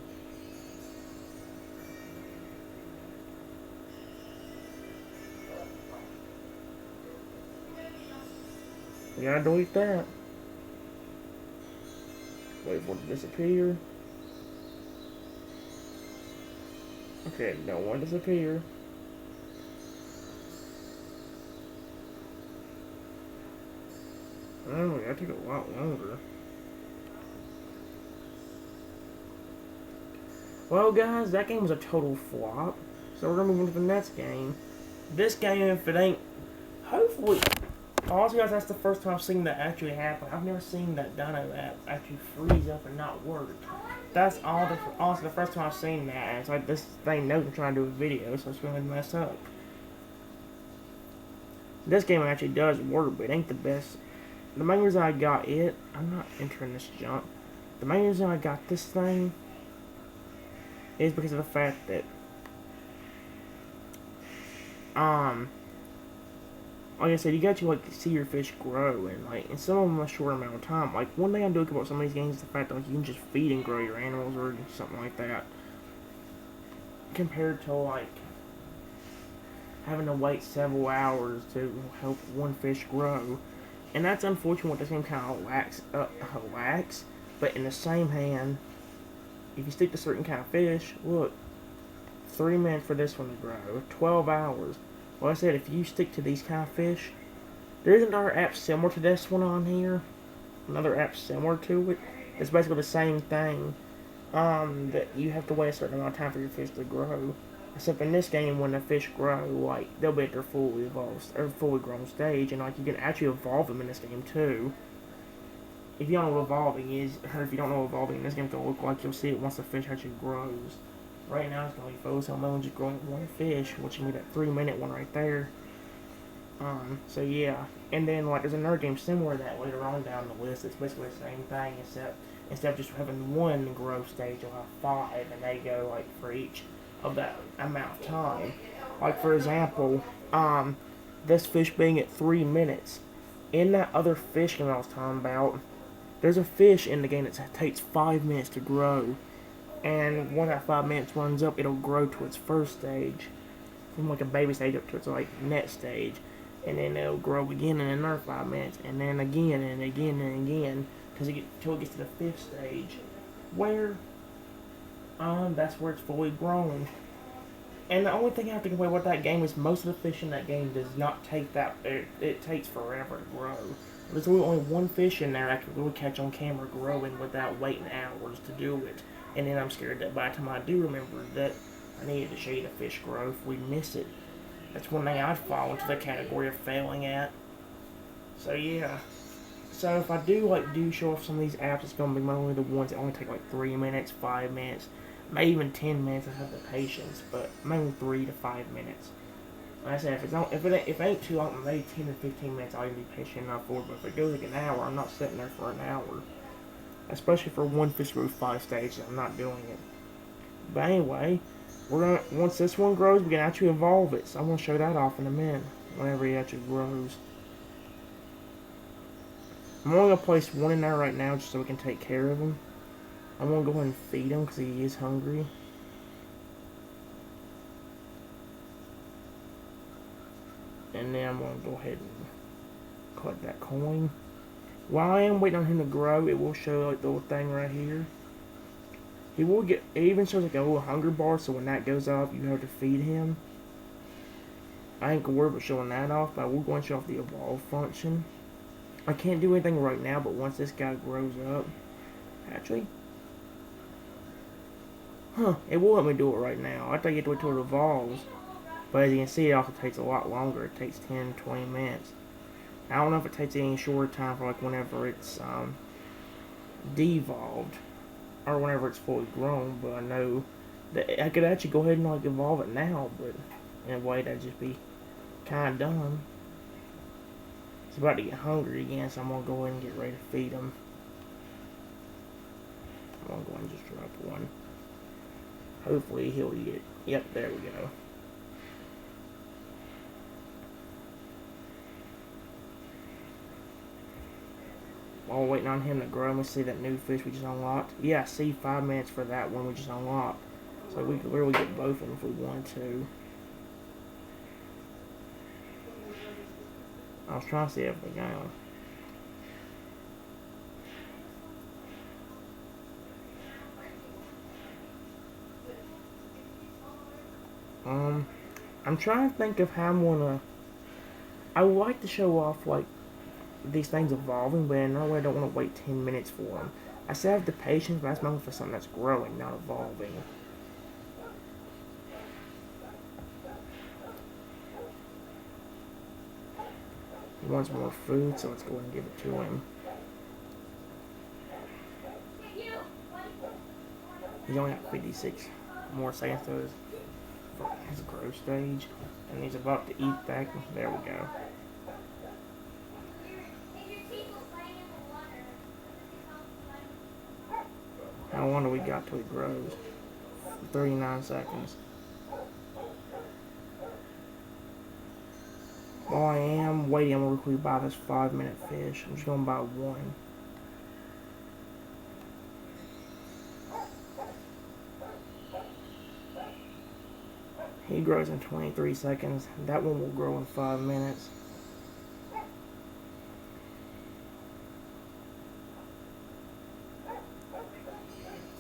Speaker 1: We gotta delete that. Wait for it to disappear. Okay, don't want to disappear. Oh, that took a lot longer. Well, guys, that game was a total flop. So we're gonna move on to the next game. This game, if it ain't, hopefully, honestly, guys, that's the first time I've seen that actually happen. I've never seen that Dino app actually freeze up and not work. That's honestly the first time I've seen that. And it's like this thing knows I'm trying to do a video, so it's gonna mess up. This game actually does work, but it ain't the best. The main reason I got it, I'm not entering this junk. The main reason I got this thing is because of the fact that, like I said, you got to like see your fish grow, and like, in some of them a short amount of time. Like, one thing I do about some of these games is the fact that like, you can just feed and grow your animals or something like that, compared to like having to wait several hours to help one fish grow. And that's unfortunate what this game kind of lacks. But in the same hand, if you stick to certain kind of fish, look, 3 minutes for this one to grow, 12 hours. Well, I said, if you stick to these kind of fish, there is another app similar to this one on here. Another app similar to it. It's basically the same thing. That you have to wait a certain amount of time for your fish to grow. Except in this game, when the fish grow, like, they'll be at their fully evolved, or fully grown stage, and like, you can actually evolve them in this game too. If you don't know what evolving is, or if you don't know what evolving in this game gonna look like, you'll see it once the fish actually grows. Right now, it's gonna be focused on only just growing one fish, which will be that 3-minute one right there. So yeah, and then like, there's another game similar to that later on down the list. It's basically the same thing, except instead of just having one growth stage, you'll have 5, and they go like for each of that amount of time. Like, for example, this fish being at 3 minutes. In that other fish game I was talking about, there's a fish in the game that takes 5 minutes to grow. And when that 5 minutes runs up, it'll grow to its first stage. From like a baby stage up to its like next stage. And then it'll grow again in another 5 minutes. And then again and again and again. Until it gets to the 5th stage. Where that's where it's fully grown. And the only thing I have to complain about that game is most of the fish in that game does not take that. It takes forever to grow. There's really only one fish in there I can really catch on camera growing without waiting hours to do it. And then I'm scared that by the time I do remember that I needed to show you the fish grow, if we miss it. That's one thing I'd fall into the category of failing at. So yeah. So if I do show off some of these apps, it's gonna be only the ones that only take like 3 minutes, 5 minutes, maybe even 10 minutes. I have the patience, but mainly 3 to 5 minutes. Like I said, if it ain't too long, maybe 10 to 15 minutes, I'll even be patient enough for it. But if it goes like an hour, I'm not sitting there for an hour. Especially for one fish grows 5 stages, I'm not doing it. But anyway, once this one grows, we can actually evolve it. So I'm gonna show that off in a minute, whenever he actually grows. I'm only going to place one in there right now just so we can take care of him. I'm going to go ahead and feed him because he is hungry. And then I'm going to go ahead and collect that coin. While I am waiting on him to grow, it will show like the little thing right here. He will get, it even shows like a little hunger bar, so when that goes off, you have to feed him. I ain't gonna worry about showing that off, but I will go and show off the evolve function. I can't do anything right now, but once this guy grows up, actually, it will let me do it right now. I thought you had to wait till it evolves, but as you can see, it also takes a lot longer. It takes 10, 20 minutes. I don't know if it takes any shorter time for like whenever it's devolved or whenever it's fully grown, but I know that I could actually go ahead and like evolve it now, but in a way that'd just be kind of dumb. He's about to get hungry again, so I'm gonna go ahead and get ready to feed him. I'm gonna go ahead and just drop one. Hopefully he'll eat it. Yep, there we go. While waiting on him to grow, let me see that new fish we just unlocked. Yeah, I see 5 minutes for that one we just unlocked. So we could literally get both of them if we wanted to. I was trying to see everything out. I'm trying to think of how I'm gonna. I would like to show off like these things evolving, but in no way I don't want to wait 10 minutes for them. I still have the patience, but that's mainly for something that's growing, not evolving. He wants more food, so let's go ahead and give it to him. He's only got 56 more seconds for his growth stage, and he's about to eat back. There we go. How long do we got till he grows? 39 seconds. While I am waiting, I'm going to quickly buy this 5-minute fish. I'm just going to buy one. He grows in 23 seconds. That one will grow in 5 minutes.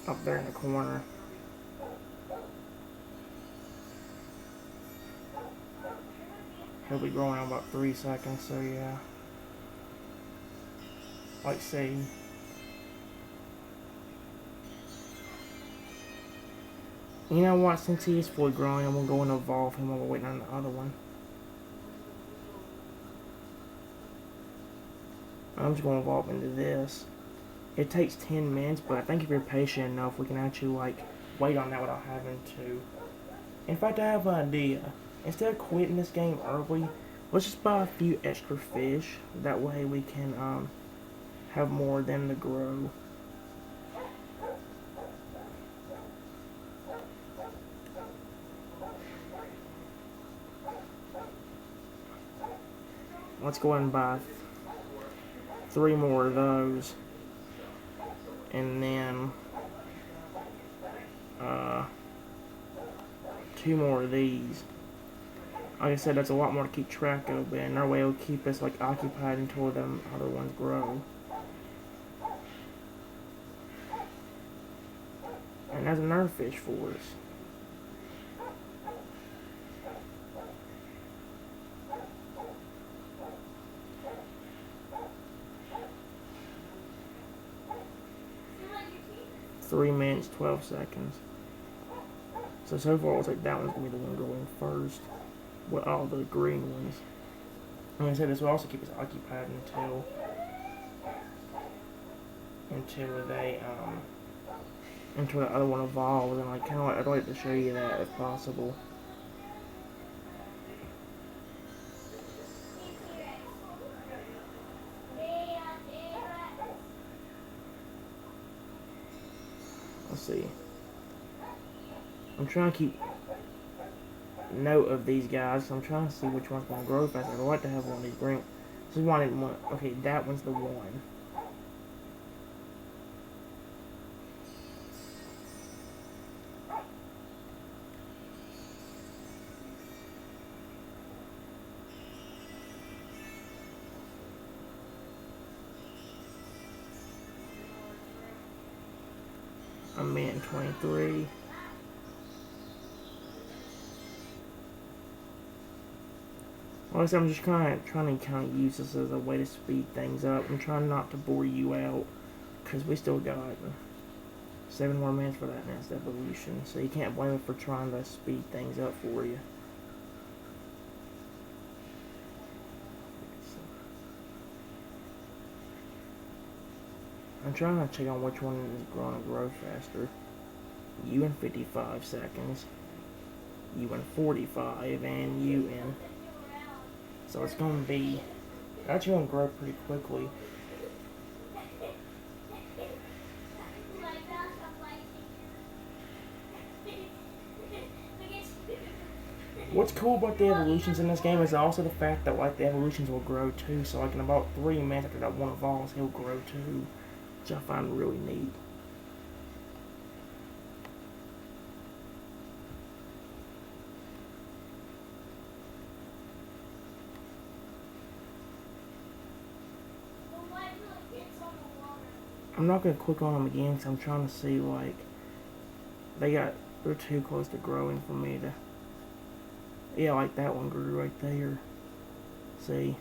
Speaker 1: Up there in the corner. He'll be growing in about 3 seconds, so yeah. Like see. You know what, since he is fully growing, I'm going to go and evolve him while we're waiting on the other one. I'm just going to evolve into this. It takes 10 minutes, but I think if you're patient enough, we can actually, like, wait on that without having to. In fact, I have an idea. Instead of quitting this game early, let's just buy a few extra fish. That way we can, have more of them to grow. Let's go ahead and buy 3 more of those. And then 2 more of these. Like I said, that's a lot more to keep track of, but in our way it'll keep us like occupied until them other ones grow. And that's another fish for us. Three minutes, 12 seconds. So far, it looks like that one's going to be the one growing first. With all the green ones. Like I said, this will also keep us occupied until the other one evolves. And like, I'd like to show you that if possible. Let's see. I'm trying to keep note of these guys. So I'm trying to see which one's going to grow faster. I'd like to have one of these green. This is one. Okay, that one's the one. minute and 23. Honestly, I'm just trying to use this as a way to speed things up. I'm trying not to bore you out, because we still got 7 more minutes for that next evolution, so you can't blame me for trying to speed things up for you. I'm trying to check on which one is going to grow faster. You in 55 seconds, you in 45, and you in. So it's going to be actually going to grow pretty quickly. What's cool about the evolutions in this game is also the fact that like the evolutions will grow too. So like in about 3 minutes after that one evolves, he'll grow too, which I find really neat. I'm not gonna click on them again because I'm trying to see like they're too close to growing for me to. Yeah, like that one grew right there. See?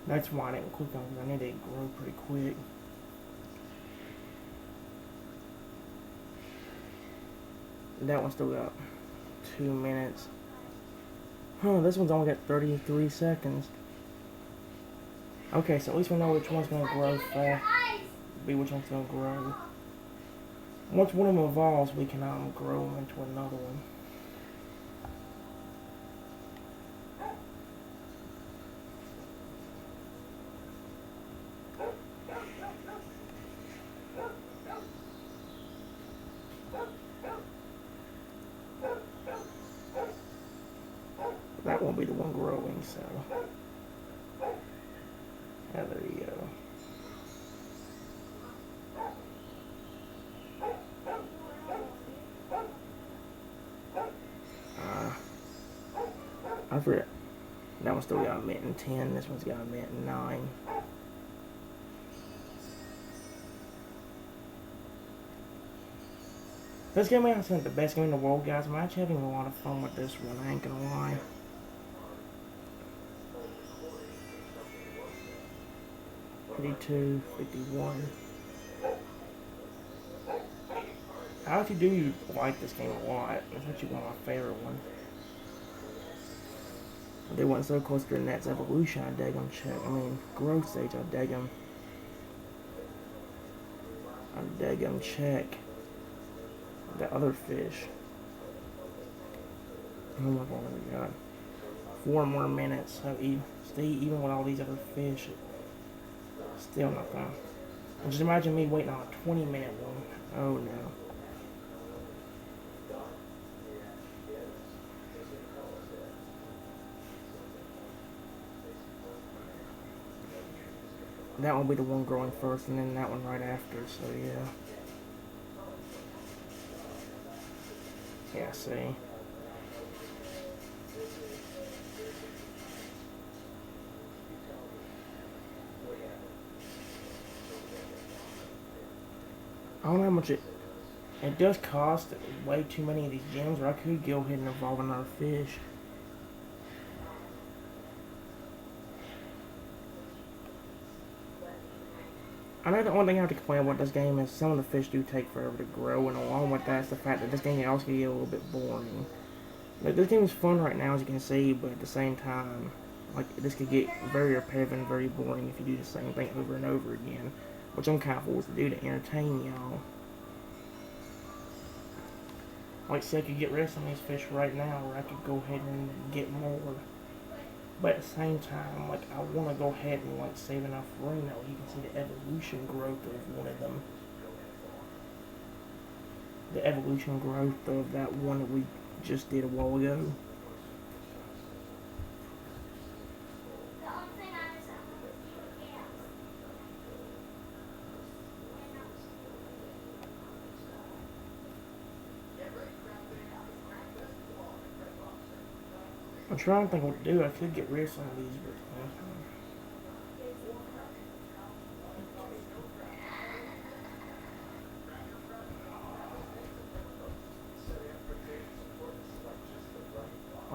Speaker 1: That's why I didn't click on it. I need it to grow pretty quick. That one still got 2 minutes. Huh, this one's only got 33 seconds. Okay, so at least we know which one's gonna grow fast. Which one's gonna grow. Once one of them evolves, we can grow them into another one. That won't be the one growing, so. Yeah, there you go. I forget. That one still got a minute and 10. This one's got a minute and 9. This game ain't the best game in the world, guys. I'm actually having a lot of fun with this one. I ain't gonna lie. $52, $51. I actually do like this game a lot. It's actually one of my favorite ones. They went so close to the next evolution, I daggum check. I mean, growth stage, I daggum check the other fish. Oh my god, we got 4 more minutes. So even with all these other fish, still not gonna. Just imagine me waiting on a 20-minute one. Oh no. That one will be the one growing first, and then that one right after, so yeah. Yeah, see. I don't know how much it does cost way too many of these gems, or I could go ahead and evolve another fish. I know the only thing I have to complain about this game is some of the fish do take forever to grow, and along with that is the fact that this game can also get a little bit boring. Like, this game is fun right now, as you can see, but at the same time, like, this could get very repetitive and very boring if you do the same thing over and over again, which I'm kind of forced to do to entertain y'all. Like, say I could get rid of some of these fish right now, or I could go ahead and get more. But at the same time, like, I want to go ahead and, like, save enough room that you can see the evolution growth of one of them. The evolution growth of that one that we just did a while ago. I'm trying to think what to do. I could get rid of some of these, but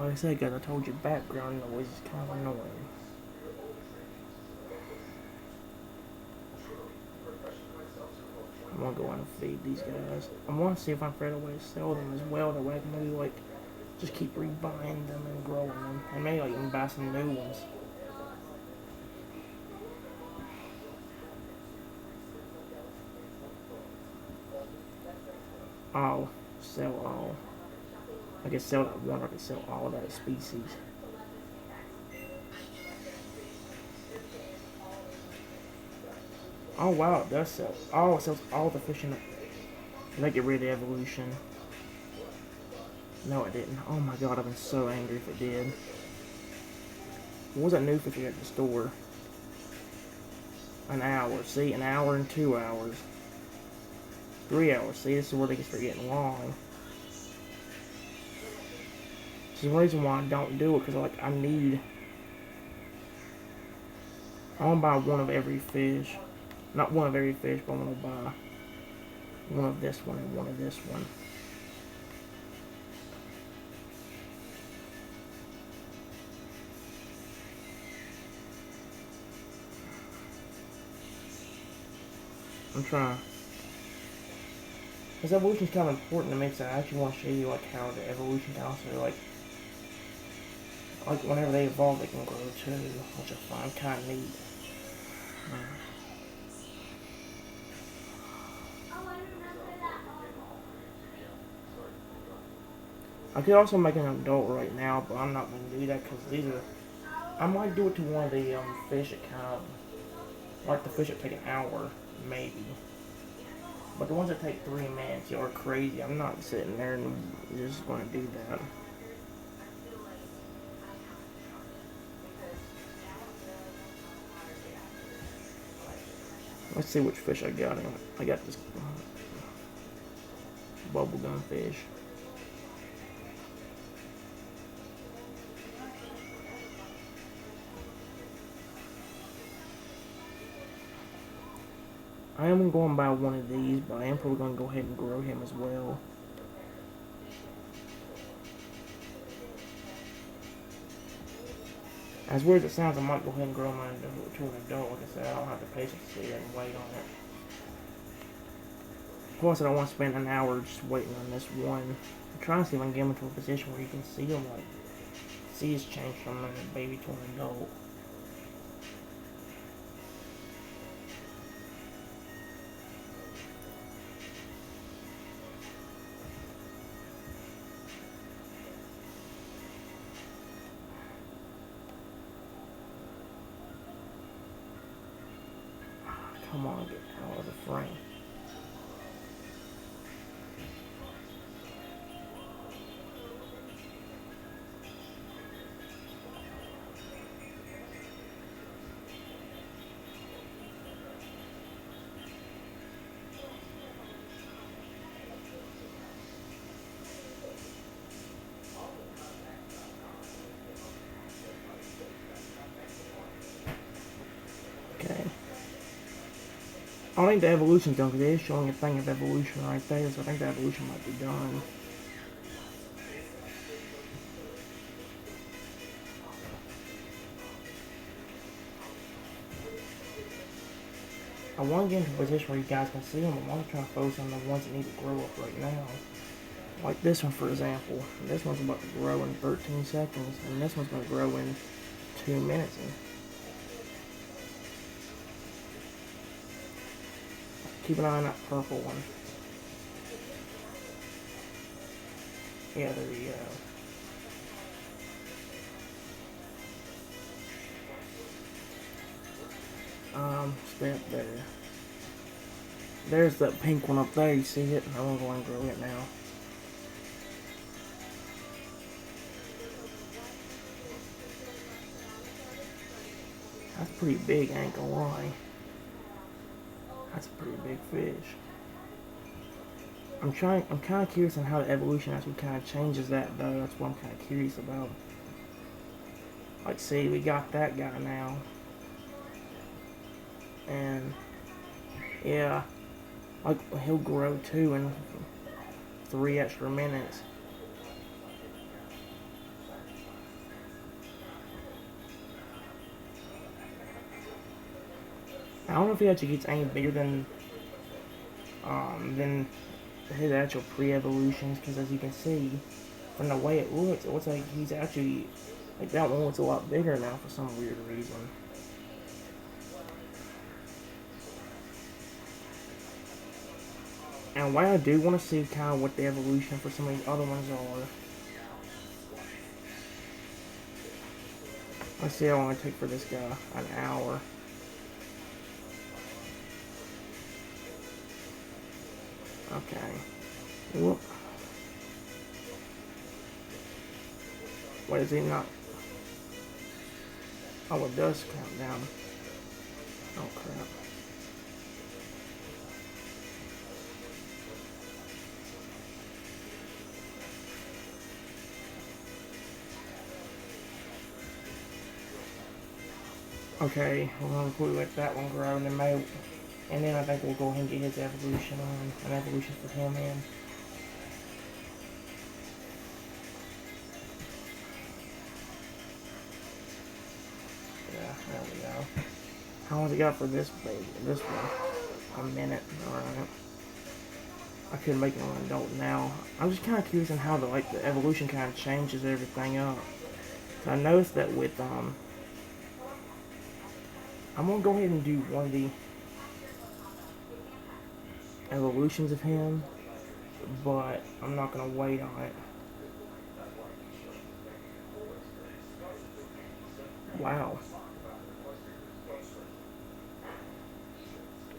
Speaker 1: Like I said, guys, I told you background noise is kind of annoying. I'm gonna go in and feed these guys. I want to see if I can figure out a way to sell them as well. That way I can maybe like just keep rebuying them and growing them, and maybe like even buy some new ones. All sell all. I can sell that one, or I can sell all that species. Oh wow, it does sell. Oh, it sells all the fish in the. Did I get rid of the evolution? No, it didn't. Oh my god, I've been so angry if it did. What was that new fish at the store? An hour. See, an hour and 2 hours. 3 hours. See, this is where they start getting long. This is the reason why I don't do it, because like I need. I want to buy one of every fish. Not one of every fish, but I want to buy one of this one and one of this one. I'm trying. This evolution is kind of important to me, so I actually want to show you like how the evolution can also like whenever they evolve, they can grow too, which I find kind of neat. I could also make an adult right now, but I'm not going to do that because these are. I might do it to one of the fish that kind of like the fish that take an hour, maybe. But the ones that take 3 minutes, y'all are crazy. I'm not sitting there and just going to do that. Let's see which fish I got. I got this bubblegum fish. I am going to buy one of these, but I am probably going to go ahead and grow him as well. As weird as it sounds, I might go ahead and grow mine to an adult. Like I said, I don't have the patience to sit there and wait on it. Plus, I don't want to spend an hour just waiting on this one. I'm trying to see if I can get him into a position where you can see him, like, see his change from a baby to an adult. Come on, get out of the frame. Okay. I don't think the evolution's done, because it is showing a thing of evolution right there, so I think the evolution might be done. I want to get into a position where you guys can see them. I want to try to focus on the ones that need to grow up right now. Like this one, for example. This one's about to grow in 13 seconds, and this one's going to grow in 2 minutes. Keep an eye on that purple one. Yeah, there you go. Stay up there. There's that pink one up there, you see it? I'm gonna go and grow it now. That's pretty big, I ain't gonna lie. That's a pretty big fish. I'm kind of curious on how the evolution actually kind of changes that, though. That's what I'm kind of curious about. Like, see, we got that guy now. And, yeah, like, he'll grow too in 3 extra minutes. I don't know if he actually gets any bigger than his actual pre-evolutions, because as you can see from the way it looks like he's actually like that one looks a lot bigger now for some weird reason. And why I do want to see kind of what the evolution for some of these other ones are. Let's see how long it take for this guy. An hour. Okay. Whoop. What is he not? Oh, it does count down. Oh crap. Okay, we're gonna quickly let that one grow and then maybe, and then I think we'll go ahead and get his evolution on. An evolution for him in. Yeah, there we go. How long has it got for this baby? This one? A minute. Alright. I could make him an adult now. I'm just kind of curious on how the evolution kind of changes everything up. So I noticed that with I'm gonna go ahead and do one of the evolutions of him, but I'm not gonna wait on it. Wow.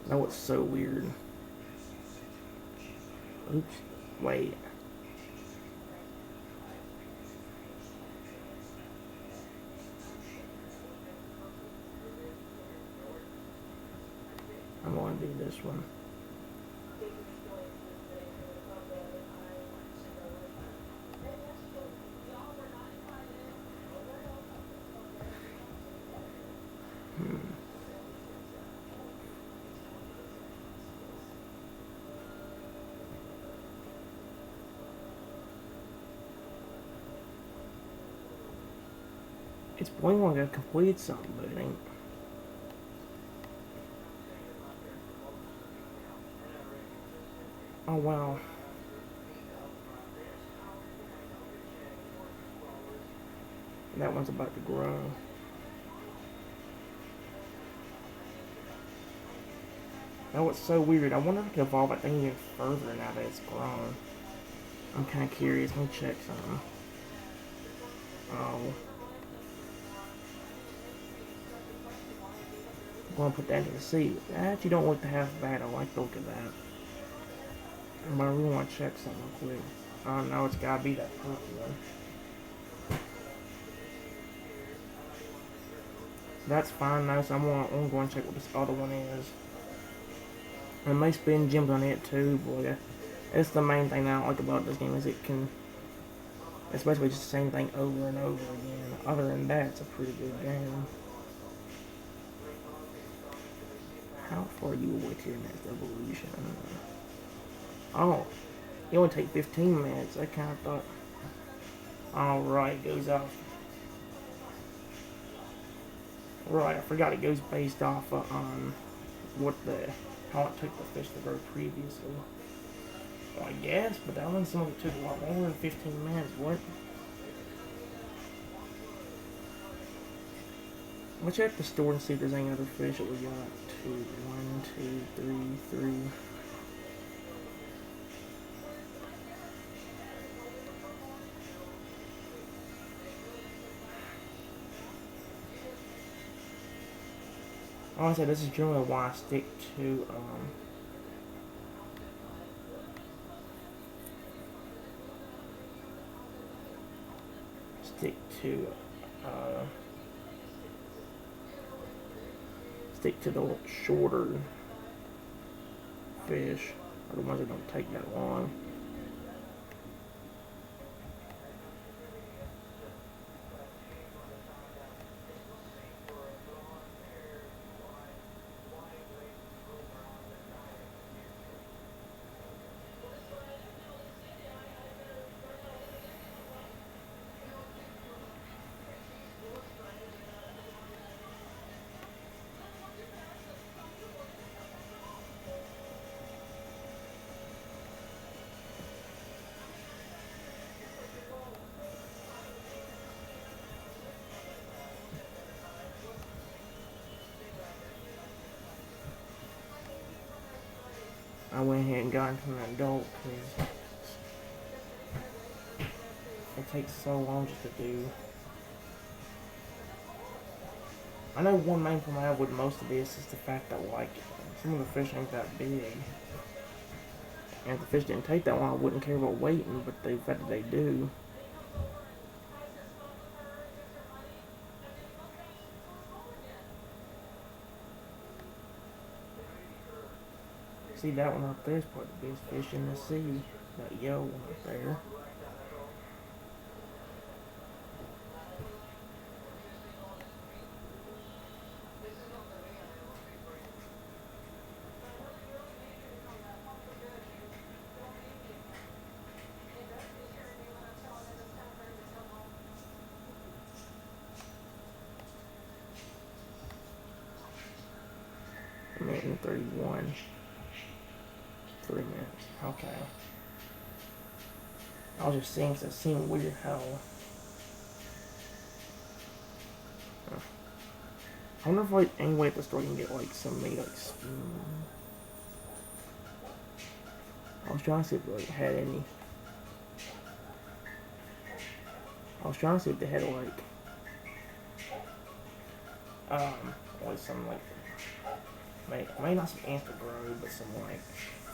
Speaker 1: That was so weird. Oops. Wait. I'm gonna do this one. It's pointing like I've completed something, but it ain't. Oh wow. That one's about to grow. That was so weird. I wonder if I can evolve that thing even further now that it's grown. I'm kind of curious. Let me check something. Oh. I'm gonna put that into the seed. That actually don't look half bad. I like the look of that. But I really want to check something real quick. Oh no, it's gotta be that purple one. That's fine now, so I'm going to check what this other one is. I may spend gems on it too, boy. That's the main thing I don't like about this game is it's basically just the same thing over and over again. Other than that, it's a pretty good game. How far are you away to your next evolution? Oh, it only take 15 minutes. I kind of thought. Alright, goes off. Right, I forgot it goes based off of how it took the fish to grow previously. Well, I guess, but that one seemed like it took a lot longer than 15 minutes. What? Let's check the store and see if there's any other fish that we got. 1, 2, 3, 3. Honestly, this is generally why I stick to stick to uh, stick to the shorter fish, or the ones that don't take that long. I went ahead and got into an adult because it takes so long just to do. I know one main problem I have with most of this is the fact that, like, some of the fish ain't that big. And if the fish didn't take that long, I wouldn't care about waiting, but the fact that they do. See, that one up there is probably the biggest fish in the sea. That yellow one up there. A minute and 31. 3 minutes. Okay. I was just saying, cause it seemed weird how. I wonder if, like, anyway at the store you can get, like, some maybe, like, I was trying to see if they, like, had any. I was trying to see if they had, like some, like, maybe not some instant grow, but some, like,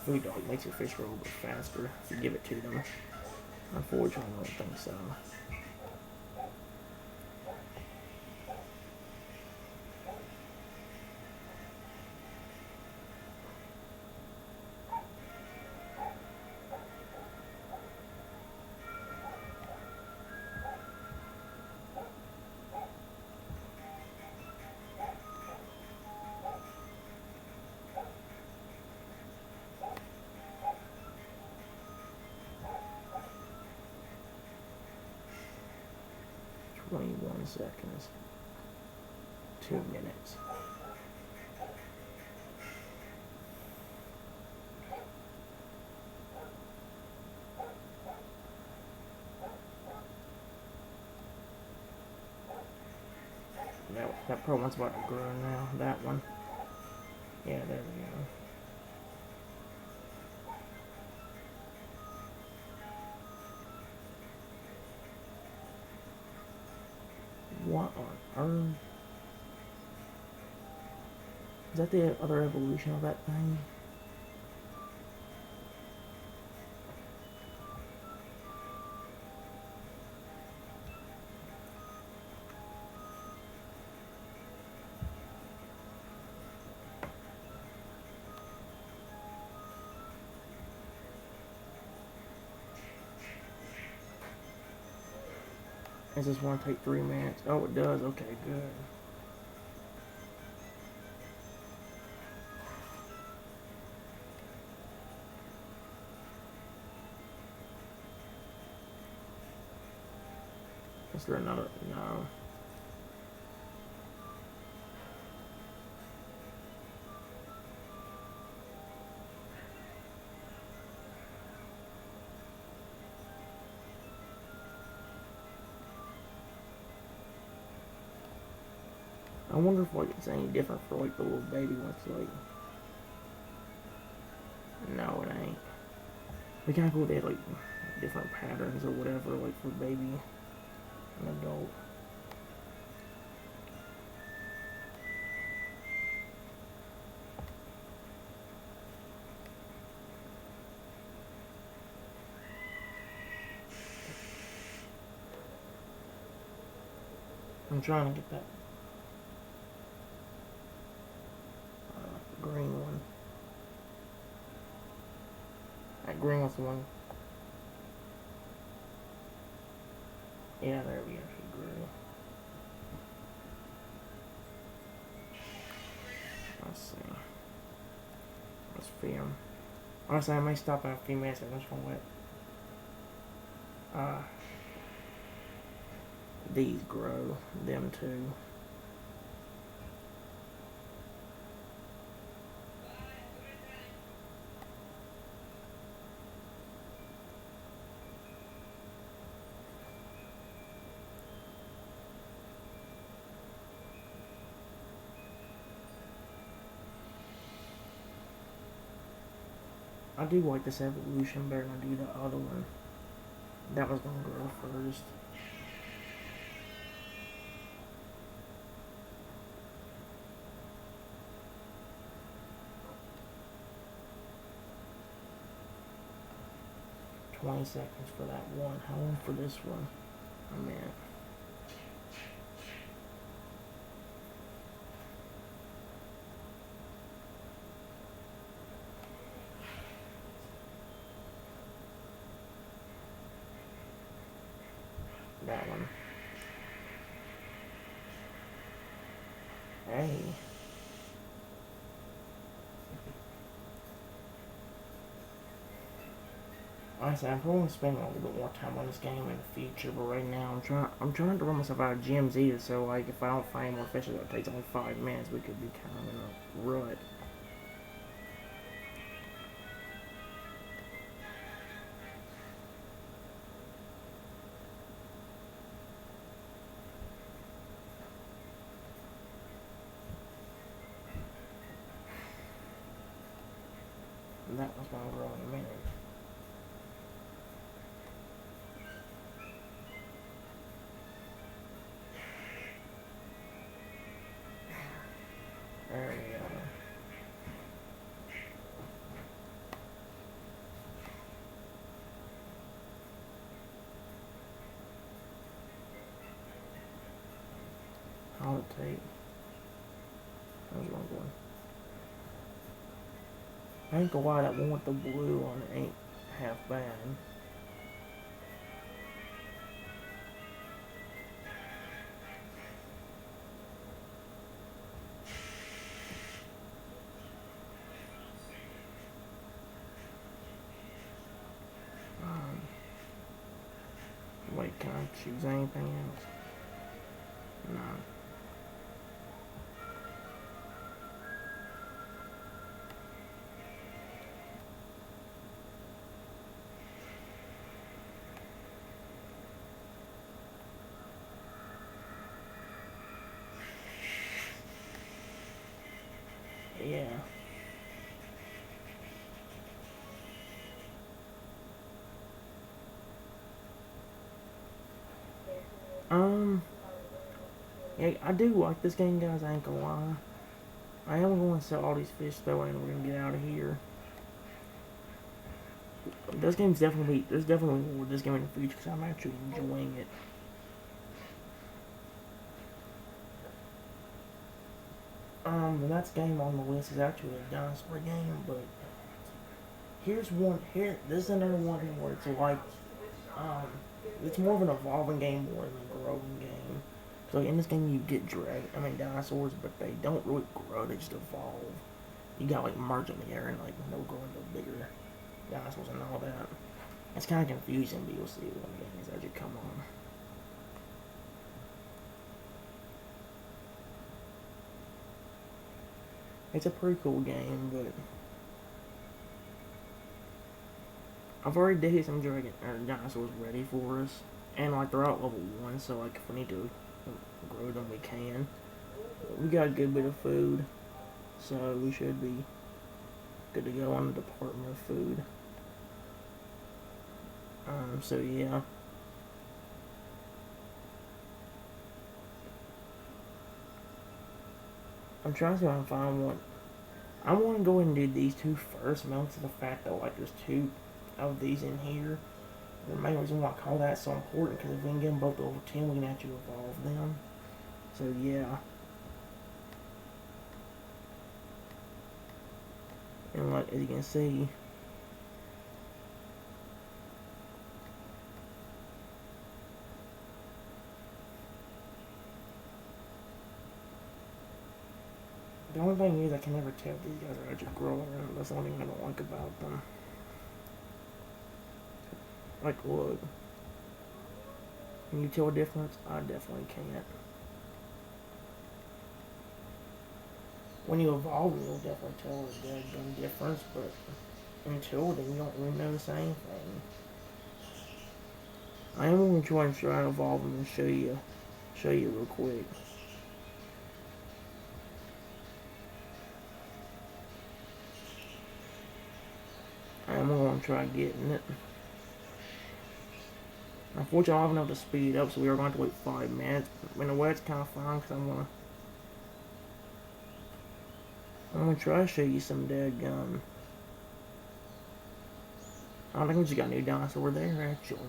Speaker 1: food that, like, makes your fish grow a little bit faster if you give it to them. Unfortunately, I don't think so. 21 seconds. 2 minutes. That probably one's about to grow now. That one. Yeah, there we go. What on earth? Is that the other evolution of that thing? Does this one take 3 minutes? Oh, it does. Okay, good. Is there another? No. I wonder if, like, it's any different for, like, the little baby ones. Like, no, it ain't. We kind of cool. They had, like, different patterns or whatever, like, for baby and adult. I'm trying to get that green one. That green one's the one. Yeah, there we actually grew. Let's see. Let's film. Honestly, I may stop in a few minutes. I'm just gonna let these grow. Them too. I do like this evolution better than I do the other one. That was gonna grow first. $20 for that one. How long for this one? A minute. That one. Hey. Honestly, I'm probably gonna spend a little bit more time on this game in the future, but right now I'm trying to run myself out of gems either. So like, if I don't find more fishes, that takes only 5 minutes. We could be kind of in a rut. And that was gonna grow in a minute. There we go. How it take? How's one going? I ain't gonna lie, that one with the blue on it ain't half bad. Wait, can I choose anything else? No. Yeah. Um, yeah, I do like this game, guys. I ain't gonna lie. I am going to sell all these fish though, and we're gonna get out of here. This game's definitely, there's definitely more with this game in the future because I'm actually enjoying it. The next game on the list is actually a dinosaur game, but here's one. This is another one where it's like, um, it's more of an evolving game more than a growing game. So in this game you get dinosaurs, but they don't really grow, they just evolve. You got like merge in the air and like they'll grow into bigger dinosaurs and all that. It's kind of confusing, but you'll see when the games as you come on. It's a pretty cool game, but I've already dated some dinosaurs ready for us, and like they're at level 1, so like if we need to grow them, we can. We got a good bit of food, so we should be good to go on the Department of Food. So yeah. I'm trying to see if I can find one. I want to go ahead and do these two first, mainly to the fact that like there's two of these in here. The main reason why I call that so important because if we can get them both over 10, we can actually evolve them. So yeah. And like as you can see, the only thing is I can never tell if these guys are actually growing or not. That's the only thing I don't like about them. Like look. Can you tell a difference? I definitely can't. When you evolve, you'll definitely tell a difference, but until then, you don't really notice anything. I am going to try and evolve them and show you real quick. I gonna try getting it. Unfortunately, I don't have enough to speed up, so we are going to wait 5 minutes. In a way, it's kind of fine because I'm gonna try to show you some dead gun. I don't think we just got a new dinosaur there, actually.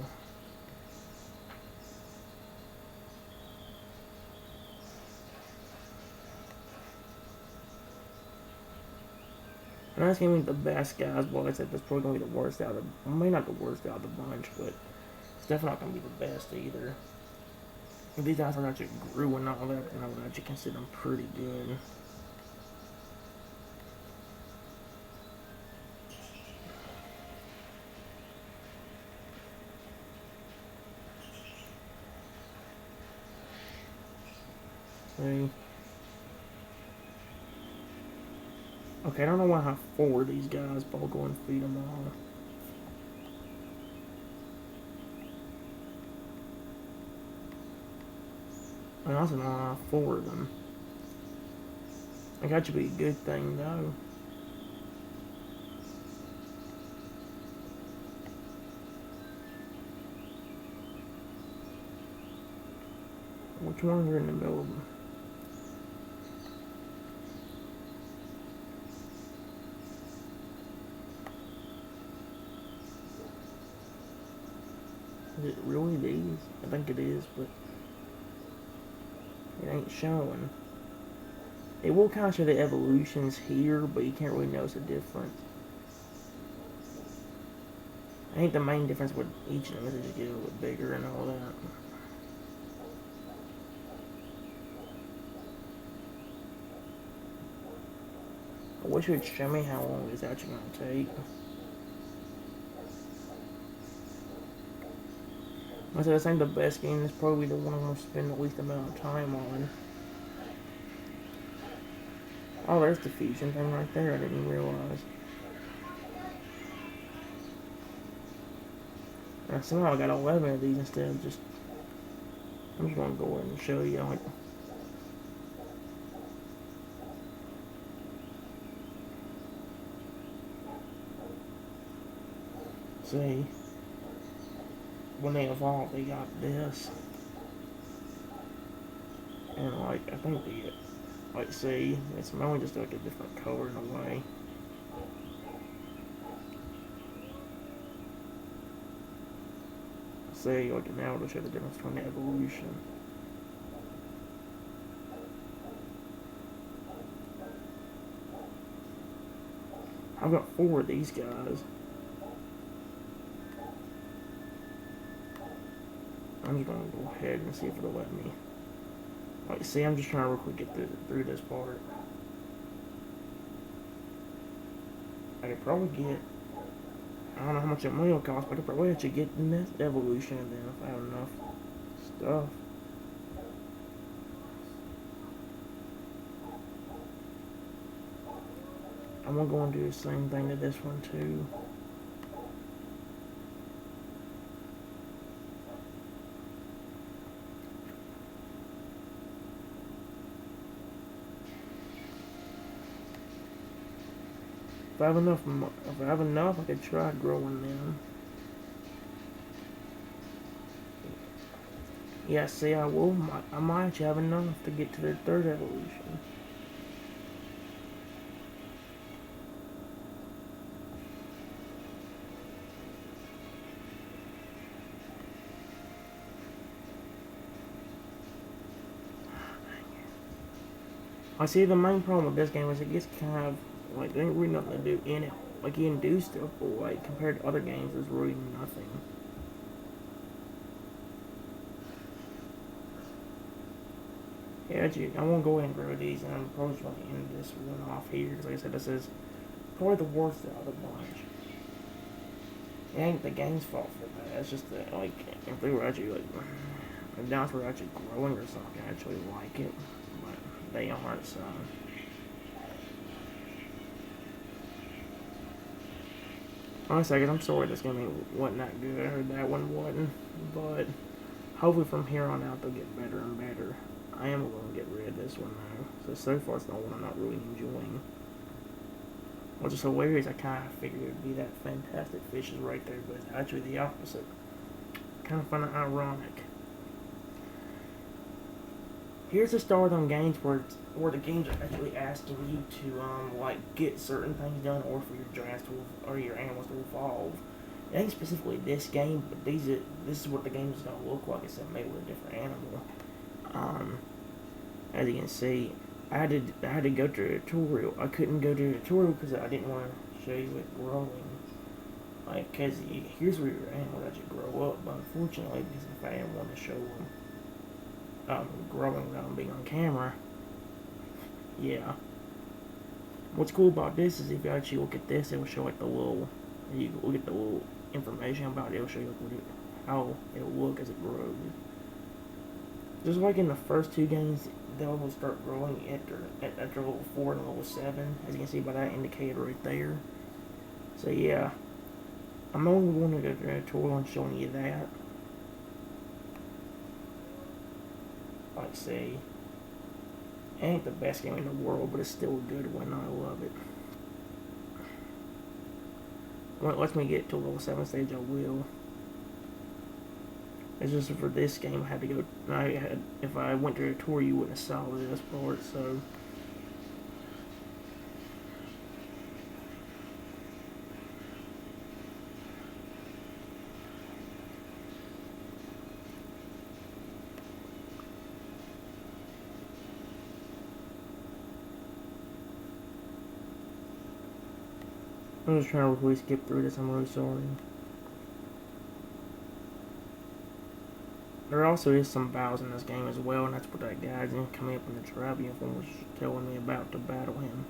Speaker 1: And that's gonna be the best, guys. Well, I said that's probably gonna be the worst out of, well, maybe not the worst out of the bunch, but it's definitely not gonna be the best either. If these dinosaurs actually grew and all that, then I would actually consider them pretty good. See? Okay, I don't know why I have 4 of these guys, but I'll go and feed them all. I also don't have 4 of them. Like, that should be a good thing, though. Which ones are in the middle? Is it really these? I think it is, but it ain't showing. It will kind of show the evolutions here, but you can't really notice the difference. I think the main difference with each of them is they just get a little bit bigger and all that. I wish it would show me how long it's actually going to take. I said, I think the best game is probably the one I'm going to spend the least amount of time on. Oh, there's the fusion thing right there, I didn't realize. And somehow I got 11 of these instead of just... I'm just going to go ahead and show you, like... See... When they evolved, they got this. And, like, I think the... Like, see, it's mainly just like a different color in a way. See, like, now it'll show the difference between the evolution. I've got 4 of these guys. I'm just gonna go ahead and see if it'll let me. Like, see, I'm just trying to real quick get through this part. I could probably get, I don't know how much that money will cost, but I could probably actually get the next evolution of them if I have enough stuff. I'm gonna go and do the same thing to this one too. If I have enough, I could try growing them. Yeah, see, I will. I might actually have enough to get to their 3rd evolution. I see the main problem with this game is it gets kind of, like, there ain't really nothing to do in it. Like, you can do stuff, but, like, compared to other games, there's really nothing. Yeah, I won't go ahead and grow these, and I'm probably going to end this one off here, because like I said, this is probably the worst out of the bunch. It ain't the game's fault for that, it's just that, like, if they were actually, like, if dinosaurs were actually growing or something, I actually like it, but they aren't, so... Honestly, I'm sorry this game wasn't that good, or that one wasn't, but hopefully from here on out they'll get better and better. I am going to get rid of this one though, so far it's the one I'm not really enjoying. which is hilarious. I kind of figured it would be that Fantastic Fishes right there, but it's actually the opposite. Kind of fun and ironic. Here's the start on games where the games are actually asking you to like get certain things done or for your drafts or your animals to evolve. It ain't specifically this game, but this is what the game is gonna look like. It's made with a different animal. As you can see, I had to go to a tutorial. I couldn't go to a tutorial because I didn't want to show you it growing. Like, cause here's where your animal actually grow up. But unfortunately, because if I didn't want to show them growing without being on camera, yeah. What's cool about this is if you actually look at this, it will show like the little. You look at the little information about it. It'll show you how it'll look as it grows. Just like in the first two games, they'll start growing after level 4 and level 7, as you can see by that indicator right there. So yeah, I'm only going to go through a tutorial and showing you that. Like say, it ain't the best game in the world, but it's still a good one. I love it. When it lets me get to level 7 stage, I will. It's just for this game, I had to go. If I went to a tour, you wouldn't have saw this part. So, I'm just trying to really skip through this. I'm really sorry. There also is some battles in this game as well, and that's what that guy's coming up in the trap uniform was telling me about to battle him.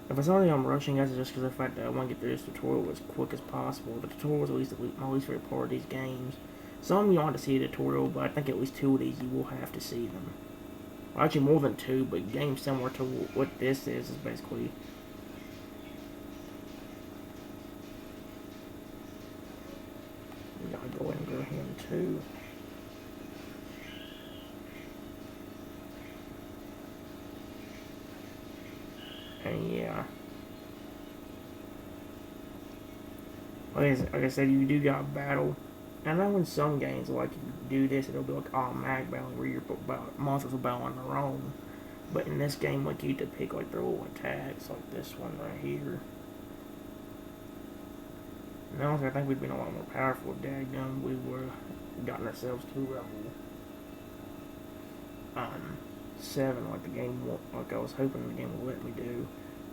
Speaker 1: If it's only I'm rushing, guys, it's just because of the fact that I want to get through this tutorial as quick as possible. The tutorial is at least my least favorite part of these games. Some you don't have to see a tutorial, but I think at least 2 of these you will have to see them. Well, actually more than 2, but games similar to what this is basically. Gotta go ahead and grow him too. And yeah. Like I said, you do got battle. I know in some games, like, if you do this, it'll be like automatic battling where your monsters will battle on their own. But in this game, like, you get to pick, like, their little attacks, like this one right here. And honestly, I think we'd been a lot more powerful if dadgum we were gotten ourselves to level 7, like the game, like I was hoping the game would let me do.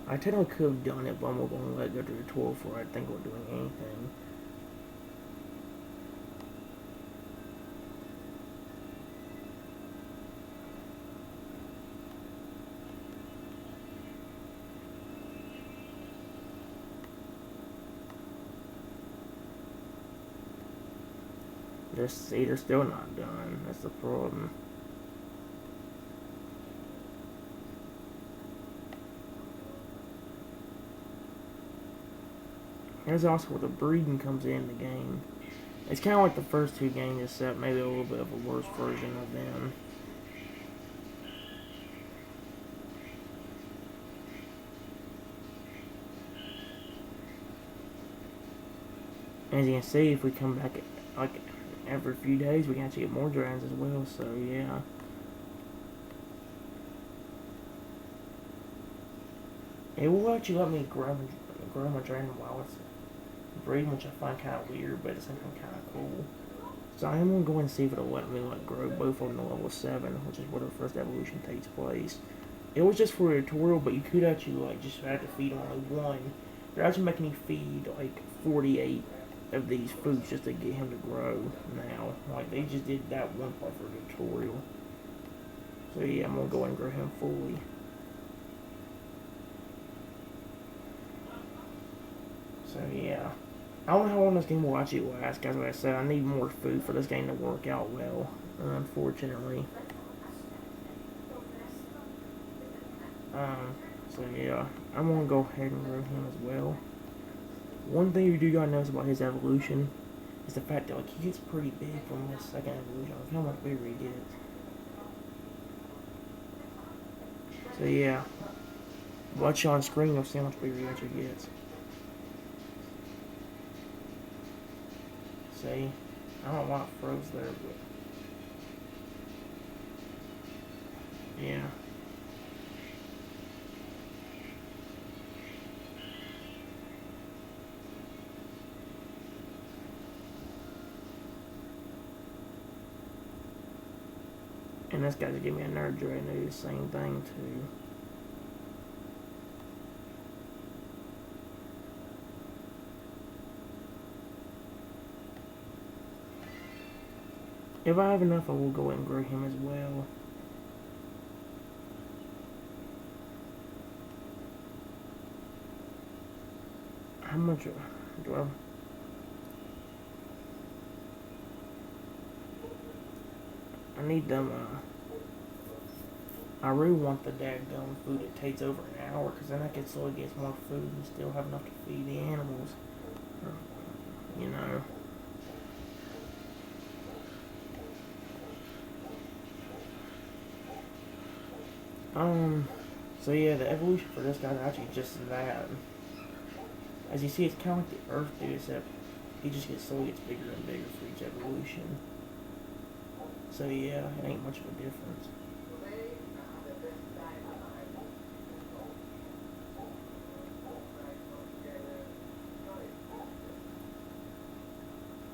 Speaker 1: I technically could have done it, but I'm going to let it go to the tutorial before I think about doing anything. See, they're still not done. That's the problem. Here's also where the breeding comes in the game. It's kind of like the first 2 games, except maybe a little bit of a worse version of them. As you can see, if we come back like every few days, we can actually get more dragons as well. So yeah. It will actually let me grow my dragon while it's breeding, which I find kind of weird, but it's something kind of cool. So I am going to go and see if it'll let me grow both on the level 7, which is where the first evolution takes place. It was just for a tutorial, but you could actually just have to feed only one. They're actually making you feed 48 of these foods just to get him to grow now. Like, they just did that one part for the tutorial. So yeah, I'm going to go ahead and grow him fully. So yeah. I don't know how long this game will actually last, guys. Like I said, I need more food for this game to work out well, unfortunately. So yeah, I'm going to go ahead and grow him as well. One thing you do gotta notice about his evolution is the fact that he gets pretty big from his second evolution. Look how much bigger he gets. So yeah, Watch you on screen, you'll see how much bigger he actually gets. See? I don't know why it froze there, but... yeah. And this guy's giving me a nerd joy and do the same thing too. If I have enough, I will go ahead and grow him as well. How much do I need them, I really want the daggone food that takes over an hour, because then I can slowly get more food and still have enough to feed the animals. Or, you know. So yeah, the evolution for this guy is actually just that. As you see, it's kind of like the Earth dude, except he just slowly gets bigger and bigger for each evolution. So yeah, it ain't much of a difference.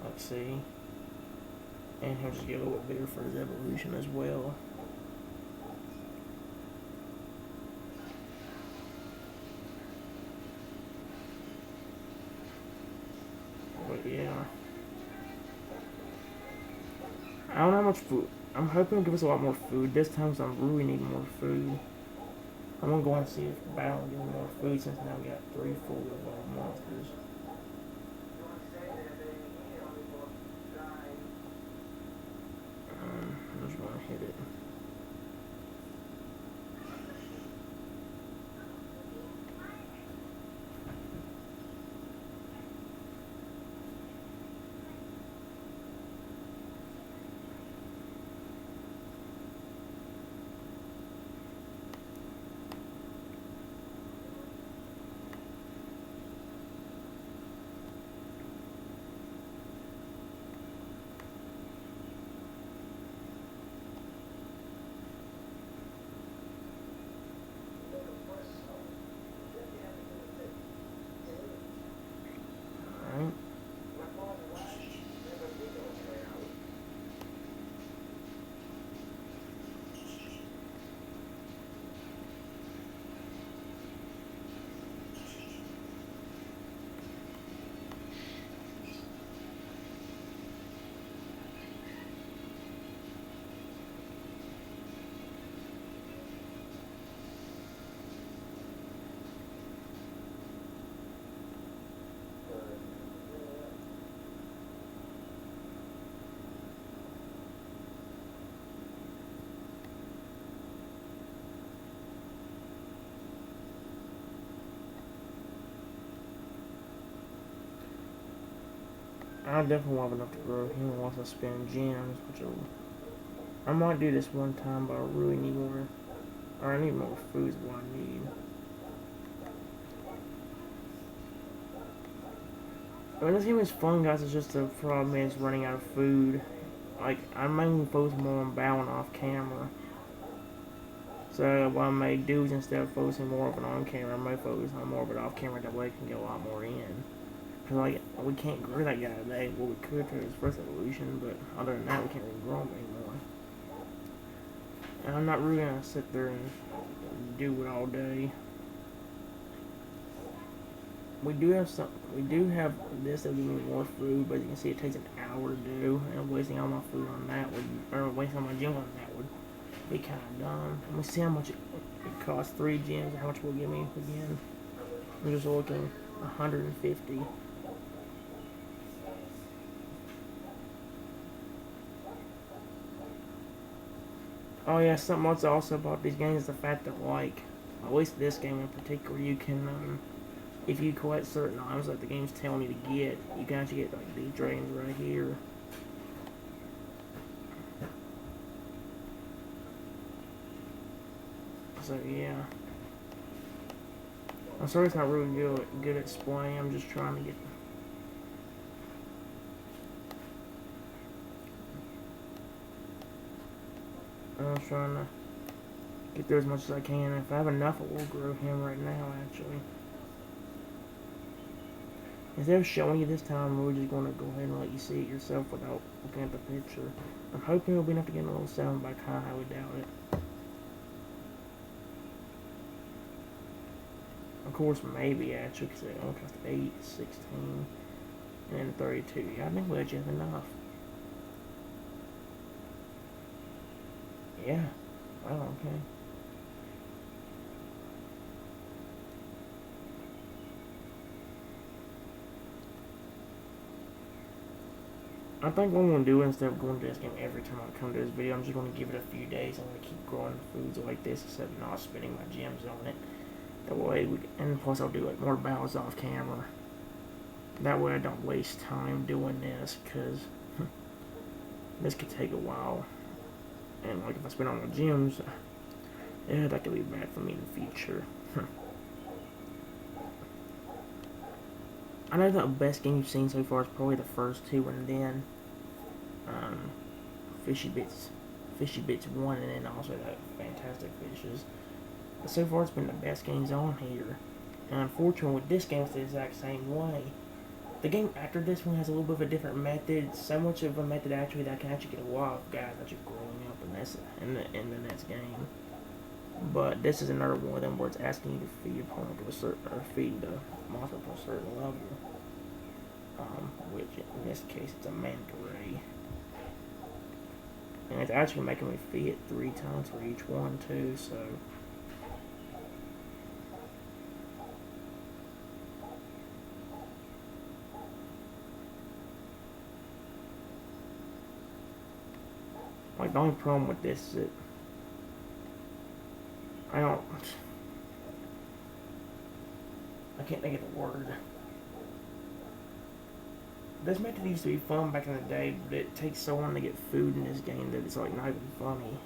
Speaker 1: Let's see. And he'll just get a little bit bigger for his evolution as well. But yeah. I don't know how much food. I'm hoping it'll give us a lot more food this time, so I'm really needing more food. I'm gonna go and see if Battle will give me more food since now we got 3 full monsters. I'm just gonna hit it. Alright. I definitely won't have enough to grow him once I spend gems, which I might do this one time, but I really need more, or I need more food is what I need. I mean, this game is fun, guys, it's just the problem is running out of food. Like, I'm mainly focused more on bowing off camera. So what I may do is instead of focusing more of it on camera, I may focus on more of it off camera, that way I can get a lot more in. Cause like, we can't grow that guy today, well we could for his first evolution, but other than that we can't really grow him anymore. And I'm not really gonna sit there and do it all day. We do have this that will give me more food, but you can see it takes an hour to do, and wasting all my food on that or wasting all my gems on that would be kind of dumb. Let me see how much it costs 3 gems, how much will give me again. I'm just looking, 150. Oh yeah, something else also about these games is the fact that, like, at least this game in particular, you can, if you collect certain items that the game's telling you to get, you can actually get, like, these dragons right here. So, yeah. I'm sorry it's not really good at displaying. I'm just trying to get. I'm trying to get through as much as I can. If I have enough, I will grow him right now, actually. Instead of showing you this time, we're just going to go ahead and let you see it yourself without looking at the picture. I'm hoping it'll be enough to get a little 7, but I kind of highly doubt it. Of course, maybe, actually, because it only costs 8, 16, and 32. Yeah, I think we actually have enough. Yeah. Wow, okay. I think what I'm going to do, instead of going to this game every time I come to this video, I'm just going to give it a few days. I'm going to keep growing foods like this instead of not spending my gems on it. That way, and plus I'll do like more battles off camera. That way I don't waste time doing this, because this could take a while. And like if I spend all my gems, yeah, that could be bad for me in the future. I know the best game you've seen so far is probably the first two, and then Fishy Bits 1, and then also that Fantastic Fishes. But so far, it's been the best games on here. And unfortunately, with this game, it's the exact same way. The game after this one has a little bit of a different method. So much of a method actually that I can actually get a lot of guys actually growing up in the next game. But this is another one of them where it's asking you to feed your opponent to a certain, or feed the monster to a certain level. Which in this case it's a manta ray. And it's actually making me feed it 3 times for each one too, so. Like, the only problem with this is that I can't think of the word. This method used to be fun back in the day, but it takes so long to get food in this game that it's like not even funny.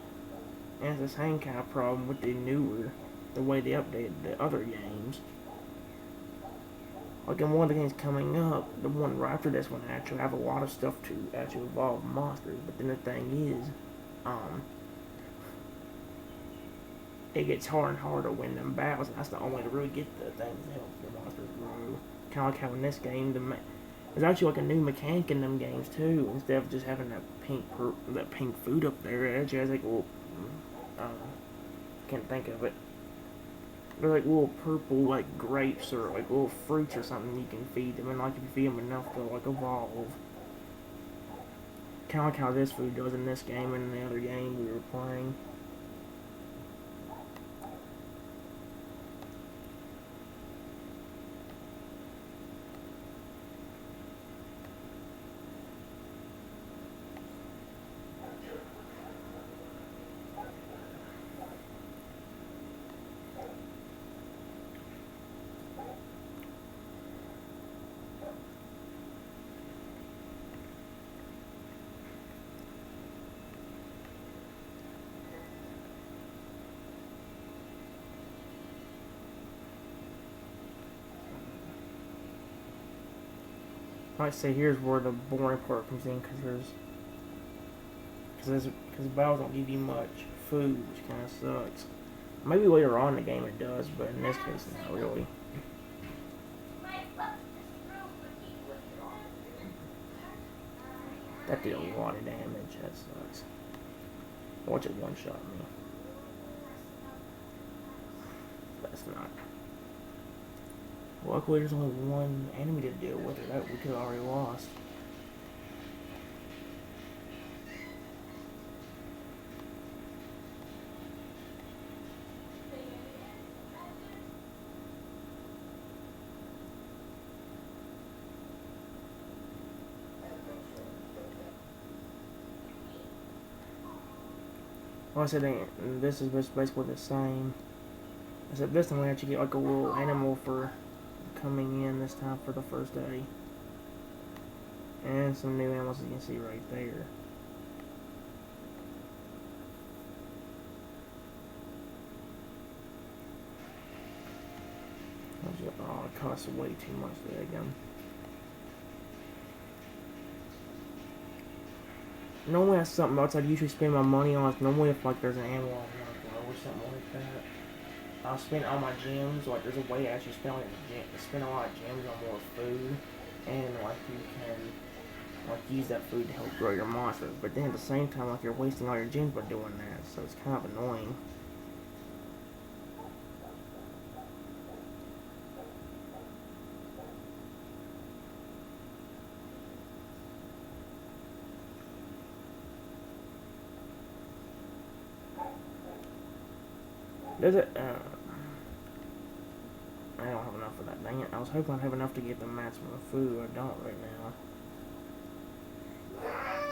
Speaker 1: And it's the same kind of problem with the way they updated the other games. Like in one of the games coming up, the one right after this one actually have a lot of stuff to actually evolve monsters, but then the thing is, it gets harder and harder to win them battles, and that's the only way to really get the things to help the monsters grow. Kind of like how in this game, there's actually like a new mechanic in them games too. Instead of just having that pink food up there, it actually has like little, can't think of it. They're like little purple like grapes or like little fruits or something you can feed them, and like if you feed them enough, they'll like evolve. Kind of like how this food does in this game and in the other game we were playing. Like I say, here's where the boring part comes in, because battles don't give you much food, which kind of sucks. Maybe later on in the game it does, but in this case, not really. That did a lot of damage. That sucks. Watch it one-shot me. That's not. Luckily, there's only one enemy to deal with, or that we could have already lost. Well, I said this is basically the same. Except this time we actually get like a little animal for coming in this time for the first day. And some new animals you can see right there. costs way too much for that gun. Normally that's something else I'd usually spend my money on. Normally if like there's an ammo I want to grow or something like that, I'll spend all my gems. Like there's a way to actually spend a lot of gems on more food, and like you can like use that food to help grow your monsters. But then at the same time, like you're wasting all your gems by doing that, so it's kind of annoying. Does it? I don't have enough for that. Dang it! I was hoping I'd have enough to get the maximum food. I don't right now.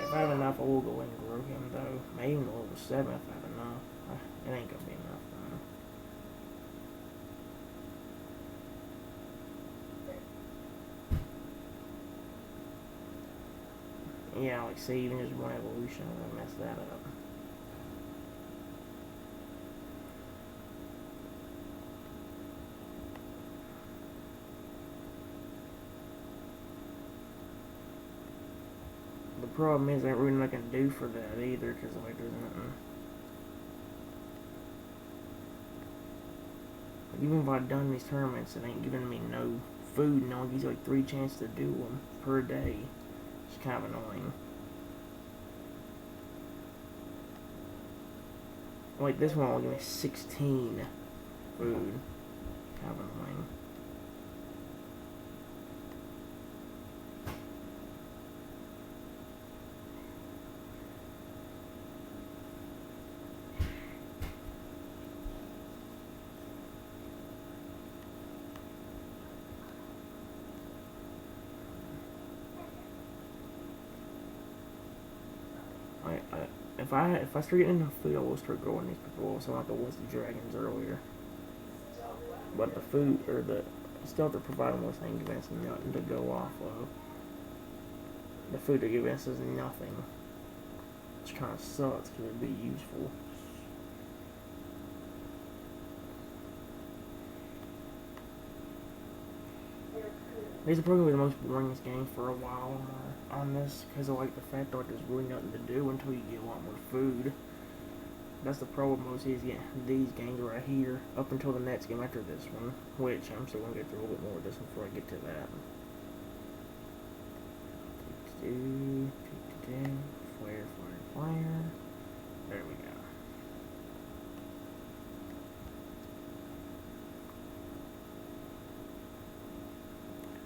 Speaker 1: If I have enough, I will go ahead and grow him though. Maybe even level 7 if I have enough. It ain't gonna be enough though. Yeah, like say even just one evolution, I'm gonna mess that up. The problem is, there ain't really nothing I can do for that either, because like there's nothing. Like, even if I've done these tournaments, it ain't giving me no food, and it only gives you like 3 chances to do them per day. It's kind of annoying. Like this one will give me 16 food. Kind of annoying. If I start getting enough food, I will start growing these people. So like I was the dragons earlier. But the food or the stuff they're providing us ain't giving us nothing to go off of. The food they're giving us is nothing, which kind of sucks because it'd be useful. These are probably the most boringest games for a while on this, because I like the fact that there's really nothing to do until you get a lot more food. That's the problem with these games right here, up until the next game after this one, which I'm still going to get through a little bit more of this before I get to that. Flare. There we go.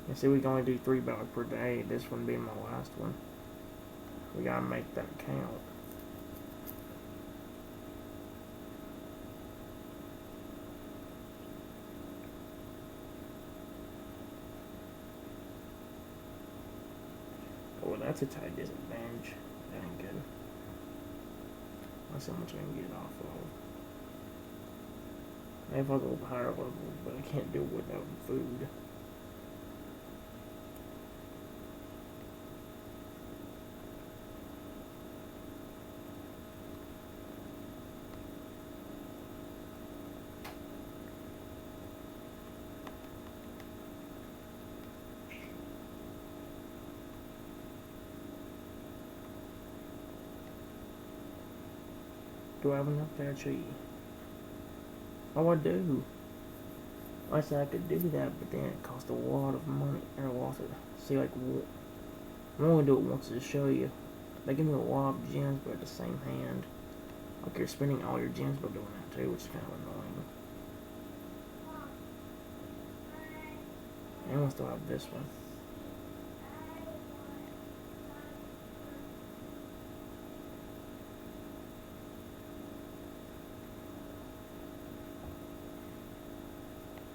Speaker 1: And see, we can only do 3 battles per day, this one being my last one. We gotta make that count. Oh, that's a tight disadvantage. That ain't good. That's how much I can get off of. Maybe if I was a little higher level, but I can't do it without food. Do I have enough to actually? Oh, I do. I said I could do that, but then it cost a lot of money. Or a lot of, see, like, I'm only do it once to show you. They give me a lot of gems, but at the same hand, like you're spending all your gems by doing that too, which is kind of annoying. And I still have this one.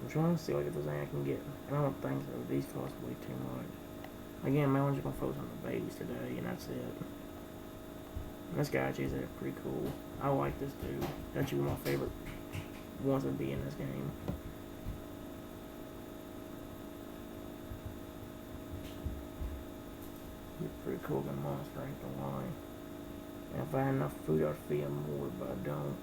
Speaker 1: I'm trying to see like if there's anything I can get. I don't think so. These cost way too much. Again, my one's just gonna focus on the babies today, and that's it. And this guy actually is pretty cool. I like this dude. Actually one of my favorite ones to be in this game. He's pretty cool than monster, I ain't gonna lie. And if I had enough food, I'd feed him more, but I don't.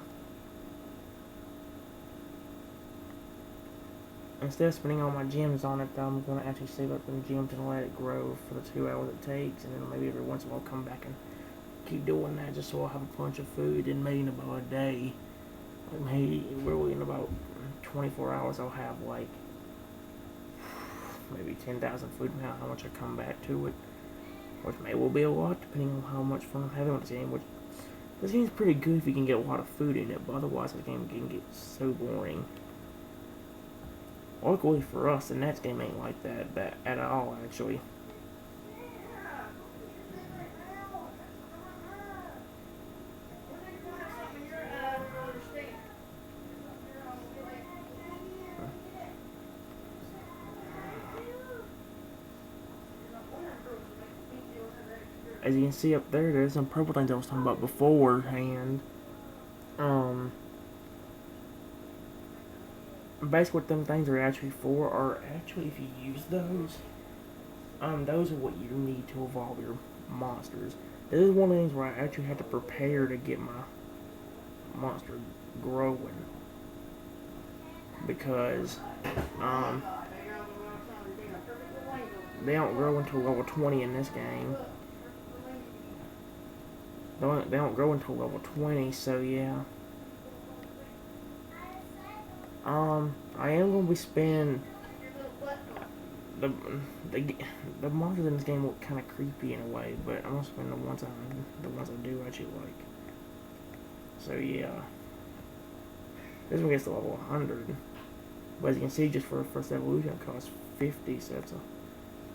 Speaker 1: instead of spending all my gems on it, though, I'm going to actually save up them gems and let it grow for the 2 hours it takes, and then maybe every once in a while come back and keep doing that just so I'll have a bunch of food, and maybe in about a day, like maybe really in about 24 hours I'll have like maybe 10,000 food and how much I come back to it, which may well be a lot depending on how much fun I'm having with this game, which this game's pretty good if you can get a lot of food in it, but otherwise the game can get so boring. Luckily for us, the next game ain't like that at all, actually. As you can see up there, there's some purple things I was talking about beforehand. Basically what them things are actually for are actually, if you use those are what you need to evolve your monsters. This is one of the things where I actually had to prepare to get my monster growing. Because, they don't grow until level 20 in this game. They don't grow until level 20, so yeah. I am going to be spending the monsters in this game look kind of creepy in a way, but I'm going to spend the ones I do actually like. So yeah. This one gets to level 100. But as you can see, just for a first evolution, it costs 50, so that's a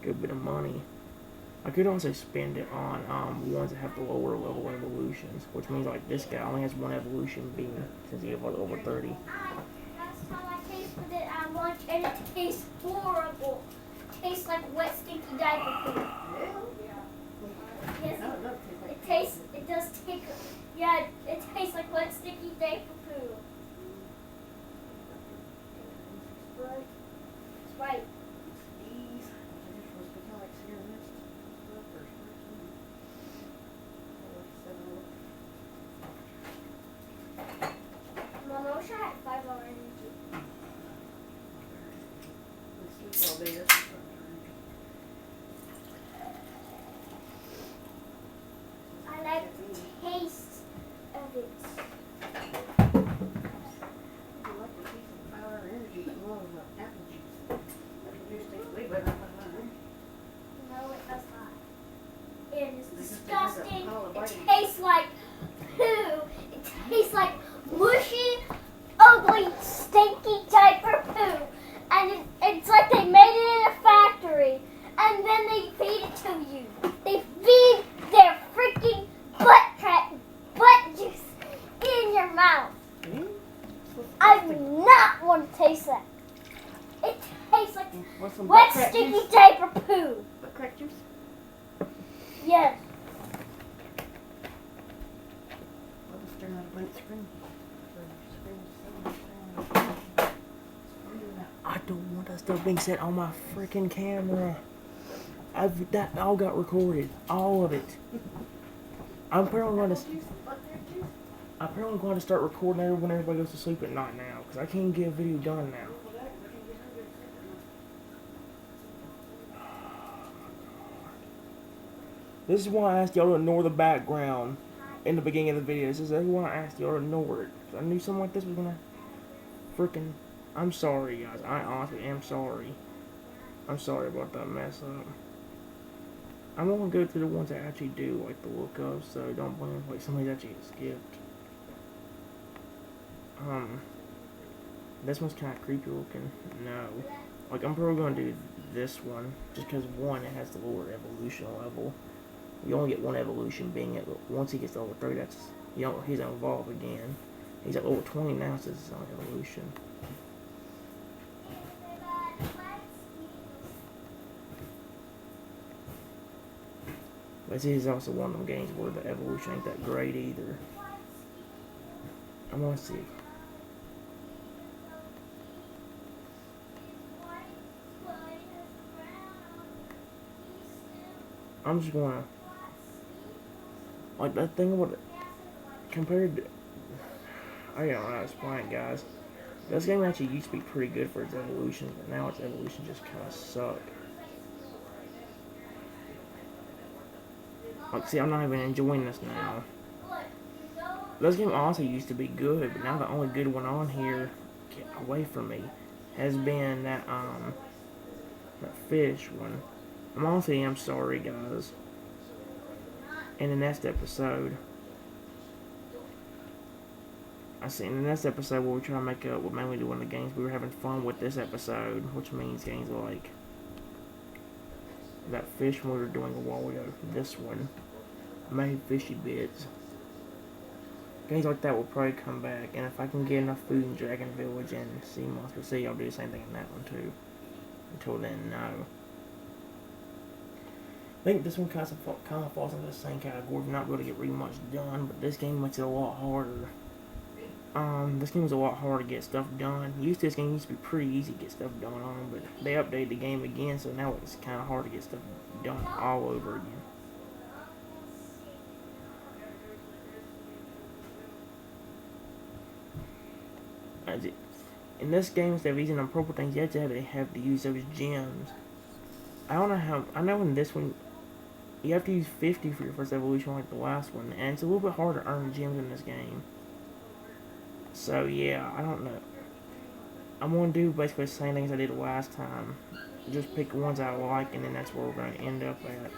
Speaker 1: good bit of money. I could also spend it on ones that have the lower level evolutions, which means like this guy only has one evolution being since he evolved over 30.
Speaker 2: Last time I tasted it at lunch and it tastes horrible. It tastes like wet stinky diaper food. Yes, it does take, yeah, it tastes like wet stinky diaper food. Sprite. Mom, I wish I had $5 energy. I like the taste of it. No, it does not. It is disgusting. It tastes like poo. It tastes like mushy, ugly, stinky diaper poo. And it's like they made it in a factory. And then they feed it to you. They feed their freaking butt juice in your mouth. I do not want to taste that. It tastes like wet, sticky diaper poo.
Speaker 3: Butt crack juice?
Speaker 2: Yes.
Speaker 3: I'll just turn on a blank screen.
Speaker 1: I don't want that stuff being set on my freaking camera. That all got recorded, all of it. I'm apparently going to start recording when everybody goes to sleep at night now, because I can't get a video done now. This is why I asked y'all to ignore the background in the beginning of the video. This is why I asked y'all to ignore it. I knew something like this was gonna freaking. I'm sorry, guys. I honestly am sorry. I'm sorry about that mess up. I'm gonna go through the ones I actually do like the look of, so don't blame like somebody's actually skipped. This one's kind of creepy looking. No, like I'm probably gonna do this one just because one, it has the lower evolution level. You only get one evolution, being at once he gets to level 30, that's he's gonna evolve again. He's at level 20 now, so this is on evolution. But this is also one of them games where the evolution ain't that great either. I'm gonna see. I'm just gonna like that thing about it compared to, I don't know how to explain it, guys. This game actually used to be pretty good for its evolution, but now its evolution just kind of suck. Like, see, I'm not even enjoying this now. This game also used to be good, but now the only good one on here, get away from me, has been that fish one. I'm sorry, guys. In the next episode, in the next episode, we'll try to make up what mainly do in the games. We were having fun with this episode, which means games like that fish one we were doing a while ago. This one, made fishy bits. Games like that will probably come back, and if I can get enough food in Dragon Village and Sea Monster Sea, I'll do the same thing in that one too. Until then, no. I think this one kind of falls into the same category of not be able to get really much done, but this game makes it a lot harder. This game was a lot harder to get stuff done. This game used to be pretty easy to get stuff done on, but they updated the game again, so now it's kind of hard to get stuff done all over again. In this game, instead of using them purple things, you have to use those gems. I don't know how. I know in this one, you have to use 50 for your first evolution, like the last one, and it's a little bit harder to earn gems in this game. So yeah, I don't know. I'm gonna do basically the same things I did last time. Just pick ones I like, and then that's where we're gonna end up at.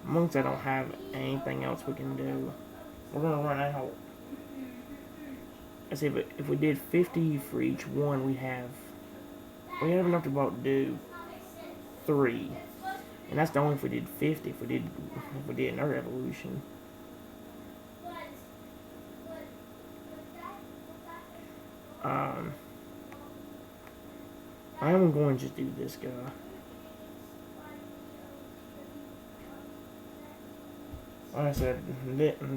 Speaker 1: Amongst I don't have anything else we can do. We're gonna run out. Let's see, but if we did 50 for each one, we have enough to about do 3, and that's the only if we did 50. If we did another evolution. I am going to just do this guy. Like I said,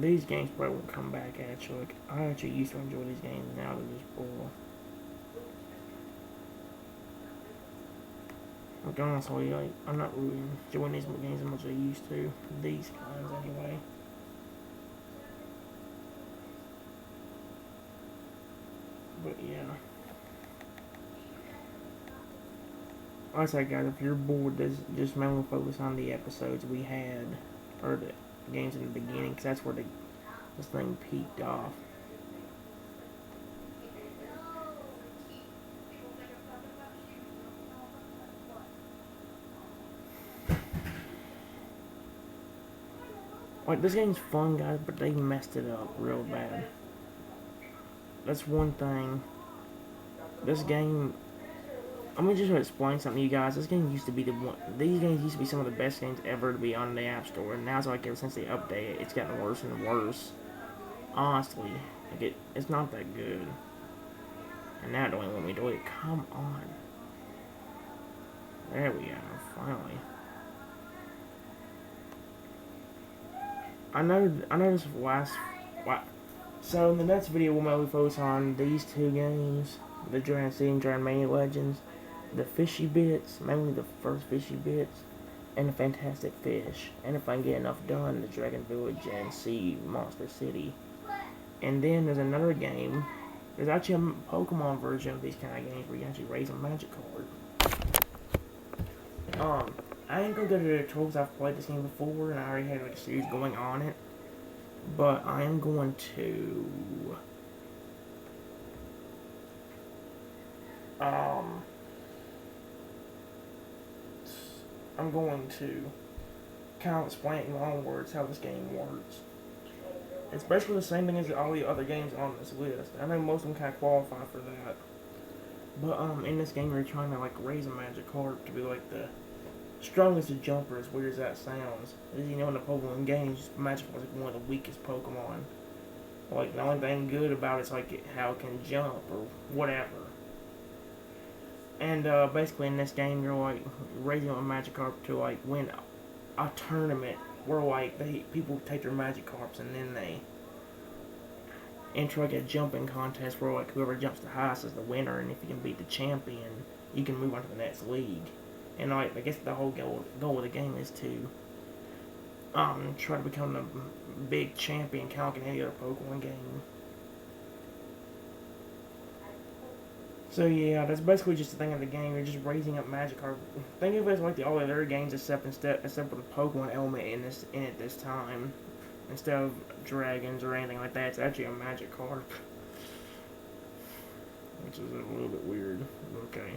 Speaker 1: these games probably won't come back actually. I actually used to enjoy these games, now they're just poor. Like honestly, I'm not really enjoying these games as much as I used to. These kinds anyway. But yeah. Like I said, guys, if you're bored, just mainly focus on the episodes we had, or the games in the beginning, because that's where this thing peaked off. Like, this game's fun, guys, but they messed it up real bad. That's one thing. This game, I'm just gonna explain something to you guys. This game used to be these games used to be some of the best games ever to be on the App Store, and now it's like ever since they updated it, it's gotten worse and worse. Honestly, like it's not that good. And now it don't even want me to do it. Come on. There we go, finally. I know this last. So in the next video, we'll mainly focus on these two games, the Dragon City and Dragon Mania Legends, the fishy bits, mainly the first fishy bits, and the Fantastic Fish. And if I can get enough done, the Dragon Village and Sea Monster City. And then there's another game. There's actually a Pokemon version of these kind of games where you actually raise a magic card. I ain't gonna go to the tutorial because I've played this game before and I already had like a series going on it. But I am going to kind of explain it in my own words how this game works. It's basically the same thing as all the other games on this list. I know most of them kind of qualify for that. But in this game, you're trying to like raise a magic card to be like the strongest jumper, as weird as that sounds. As you know, in the Pokemon games, Magikarp is like one of the weakest Pokemon. Like, the only thing good about it is like how it can jump or whatever. And basically in this game, you're like raising a Magikarp to like win a tournament where like people take their Magikarps and then they enter like a jumping contest where like whoever jumps the highest is the winner, and if you can beat the champion, you can move on to the next league. And like, I guess the whole goal of the game is to try to become the big champion, kind of like in any other Pokemon game. So yeah, that's basically just the thing of the game. You're just raising up Magikarp. Think of it as like all the other games, except with the Pokemon element in it this time, instead of dragons or anything like that. It's actually a Magikarp, which is a little bit weird. Okay.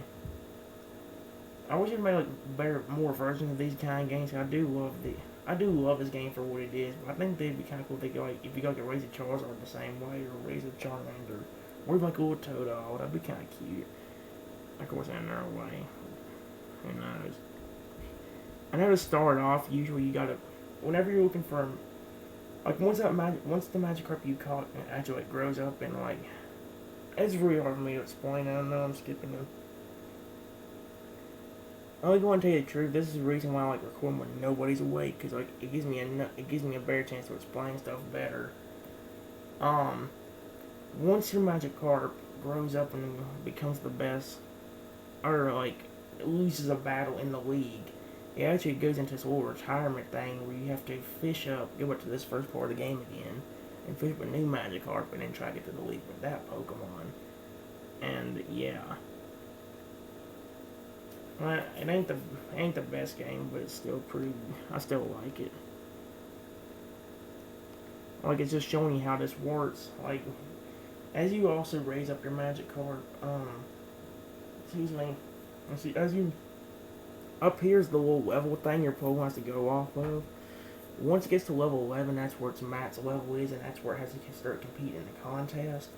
Speaker 1: I wish it made like better, more versions of these kind of games. I do love this game for what it is. But I think they'd be kind of cool if they could, like, if you could raise a Charizard the same way, or raise a Charmander, or even like a little Totodile. That'd be kind of cute. Of course, in their way. Who knows? I know to start off, usually you gotta, whenever you're looking for, like once the Magikarp you caught actually like grows up and like, it's really hard for me to explain. I don't know. I'm skipping them. I only want to tell you the truth. This is the reason why I like recording when nobody's awake, because like it gives me a better chance to explain stuff better. Once your Magikarp grows up and becomes the best, or like loses a battle in the league, it actually goes into this little retirement thing where you have to go up to this first part of the game again, and fish up a new Magikarp, and then try to get to the league with that Pokemon. And yeah. Well, it ain't the best game, but it's still pretty. I still like it. Like, it's just showing you how this works. Like, as you also raise up your Magikarp, excuse me. As you up here's the little level thing your Pokemon has to go off of. Once it gets to level 11, that's where its max level is, and that's where it has to start competing in the contest.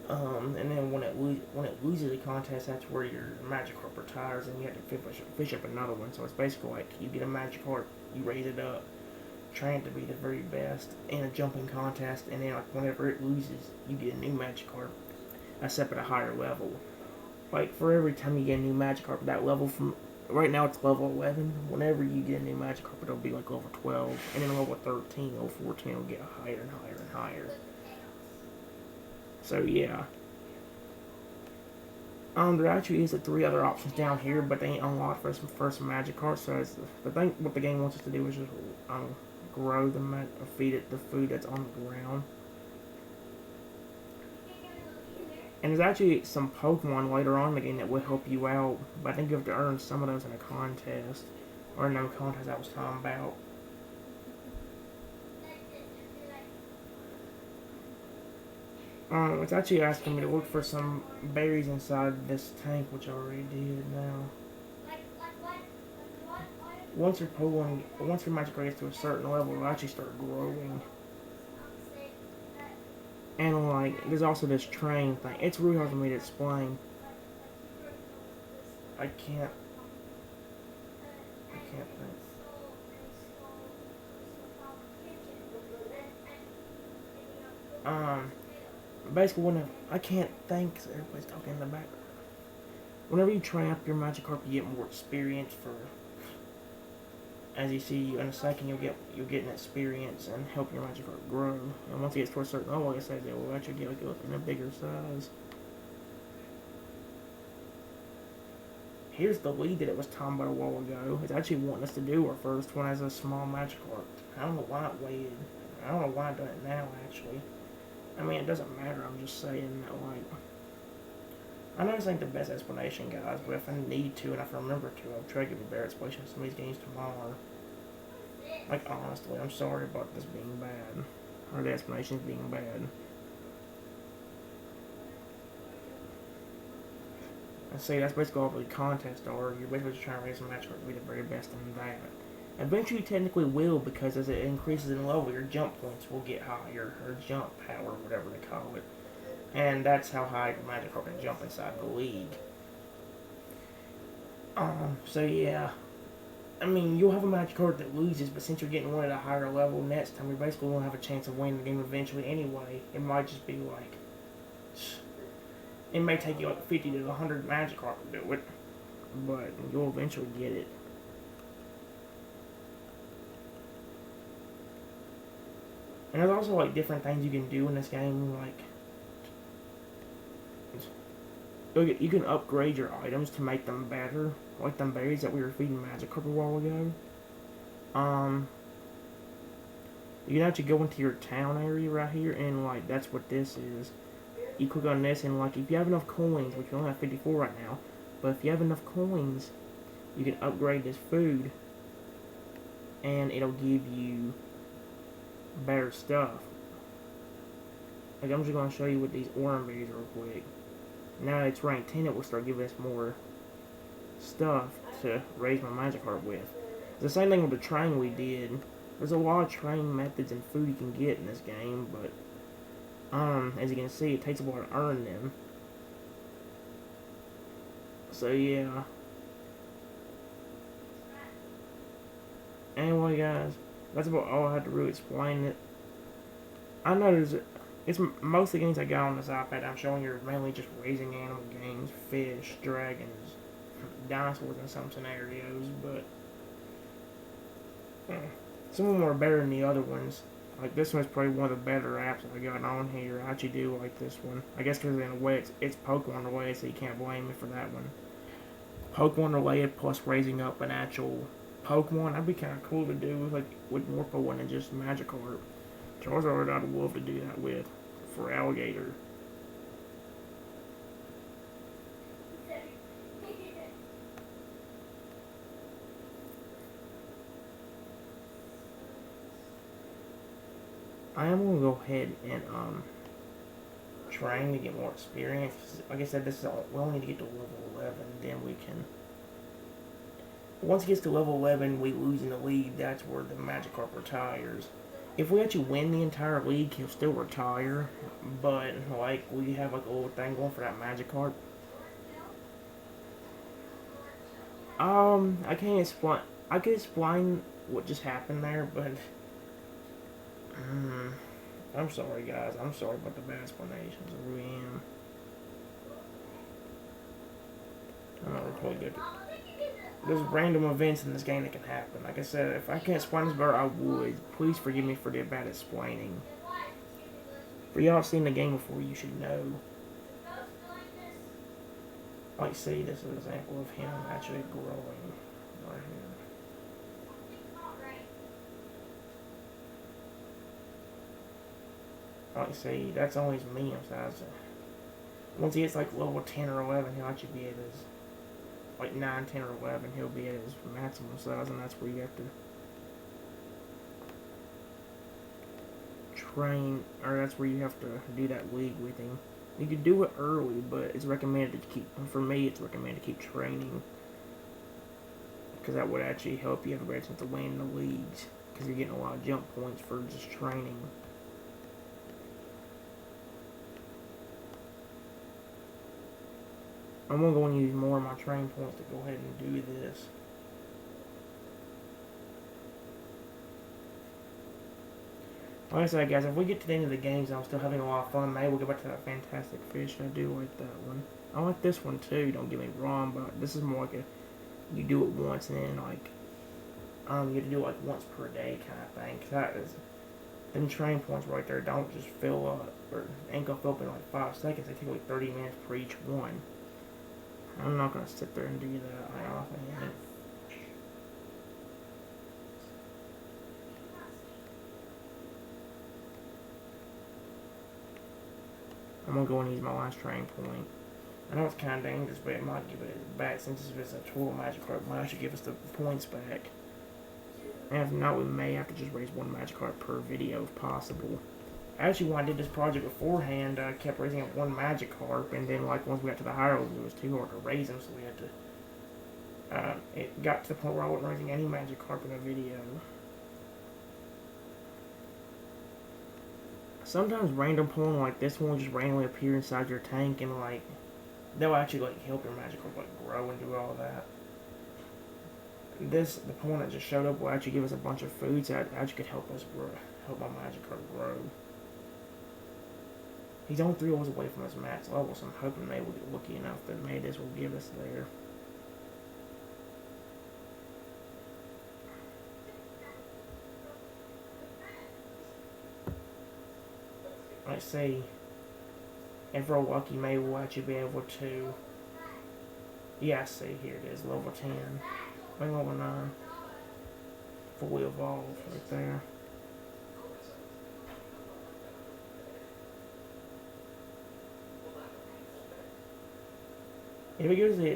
Speaker 1: And then when it loses a contest, that's where your Magikarp retires, and you have to fish up another one. So it's basically like you get a Magikarp, you raise it up, train it to be the very best in a jumping contest, and then like whenever it loses, you get a new Magikarp, except at a higher level. Like for every time you get a new Magikarp, that level from right now it's level 11. Whenever you get a new Magikarp, it'll be like level 12, and then level 13, level 14 will get higher and higher and higher. So yeah. There actually is 3 other options down here, but they ain't unlocked for some first Magikarp. So what the game wants us to do is just grow feed it the food that's on the ground. And there's actually some Pokemon later on in the game that will help you out, but I think you have to earn some of those in a contest, or no contest I was talking about. It's actually asking me to look for some berries inside this tank, which I already did now. Once your Magikarp gets to a certain level, it'll actually start growing. And like, there's also this train thing. It's really hard for me to explain. I can't think. Basically, I can't think, because everybody's talking in the background. Whenever you train up your Magikarp, you get more experience for. As you see in a second, you'll get an experience and help your Magikarp grow. And once it gets to a certain level, like I said, it will actually get like in a bigger size. Here's the lead that it was talking about a while ago. It's actually wanting us to do our first one as a small Magikarp. I don't know why it waited. I don't know why I done it now, actually. I mean, it doesn't matter. I'm just saying that, like, I know this ain't the best explanation, guys, but if I need to and if I remember to, I'll try to give a better explanation of some of these games tomorrow. Like, honestly, I'm sorry about this being bad. Or the explanations being bad. And see, that's basically all the contests are. You're basically just trying to raise a Magikarp to be the very best in that. Eventually, you technically will, because as it increases in level, your jump points will get higher, or jump power, whatever they call it. And that's how high the Magikarp can jump inside the league. So yeah. I mean, you'll have a Magikarp that loses, but since you're getting one at a higher level next time, you basically won't have a chance of winning the game eventually anyway. It might just be like... It may take you like 50 to 100 Magikarp to do it, but you'll eventually get it. And there's also like different things you can do in this game, like you can upgrade your items to make them better, like them berries that we were feeding Magikarp a while ago. You can actually go into your town area right here, and like that's what this is. you click on this, and like if you have enough coins, which you only have 54 right now, but if you have enough coins, you can upgrade this food, and it'll give you better stuff. Like I'm just gonna show you with these orange berries real quick. Now it's rank 10, it will start giving us more stuff to raise my Magikarp with. It's the same thing with the train we did. There's a lot of train methods and food you can get in this game, but as you can see, it takes a while to earn them. So yeah. Anyway, guys, that's about all I had to really explain it. I know it's most of the games I got on this iPad I'm showing you are mainly just raising animal games, fish, dragons, dinosaurs in some scenarios, but some of them are better than the other ones. Like this one's probably one of the better apps I got on here. I actually do like this one. I guess because in a way it's Pokemon related, so you can't blame me for that one. Pokemon related plus raising up an actual Pokemon, that'd be kind of cool to do with more Pokemon than just Magikarp. Charizard I'd love to do that with for Alligator. I am gonna go ahead and train to get more experience. Like I said, we only need to get to level 11, then we can. Once it gets to level 11, we lose in the league. That's where the Magikarp retires. If we actually win the entire league, he'll still retire. But like we have like a little thing going for that Magikarp. I can't explain. I could explain what just happened there, but I'm sorry, guys. I'm sorry about the bad explanations. I really am. I'm not really good. There's random events in this game that can happen. Like I said, if I can't explain this better, I would. Please forgive me for the bad explaining. For y'all seen the game before, you should know. Like, see, this is an example of him actually growing right here. Like, see, that's only his medium size. Once he gets like level 10 or 11, he'll actually be at his, like 9, 10, or 11, he'll be at his maximum size, and that's where you have to train, or that's where you have to do that league with him. You can do it early, but it's recommended to keep, for me, it's recommended to keep training, because that would actually help you have a better chance of winning the leagues, because you're getting a lot of jump points for just training. I'm going to go and use more of my train points to go ahead and do this. Like I said, guys, if we get to the end of the games and I'm still having a lot of fun, maybe we'll go back to that Fantastic Fish. I do like that one. I like this one too, don't get me wrong, but this is more like you do it once and then like, you have to do it like once per day kind of thing. Cause that is, them train points right there don't just fill up, or ain't gonna fill up in like 5 seconds. They take like 30 minutes per each one. I'm not gonna sit there and do that. I honestly ain't. I'm gonna go and use my last train point. I know it's kind of dangerous, but it might give it back since it's a 12 Magikarp. It might actually give us the points back. And if not, we may have to just raise 1 Magikarp per video if possible. Actually, when I did this project beforehand, I kept raising up 1 Magikarp, and then like once we got to the higher levels, it was too hard to raise them, so we had to. It got to the point where I wasn't raising any Magikarp in a video. Sometimes random Pokemon like this one will just randomly appear inside your tank, and like they'll actually like help your Magikarp like grow and do all that. The Pokemon that just showed up will actually give us a bunch of food, so it actually could help us grow, help my Magikarp grow. He's only 3 levels away from his max level, so I'm hoping maybe we'll get lucky enough that maybe this will give us there. Let's see. If we're lucky, maybe we'll actually be able to. Yeah, I see. Here it is, level 10. Maybe level 9. Fully evolved right there. If it gives the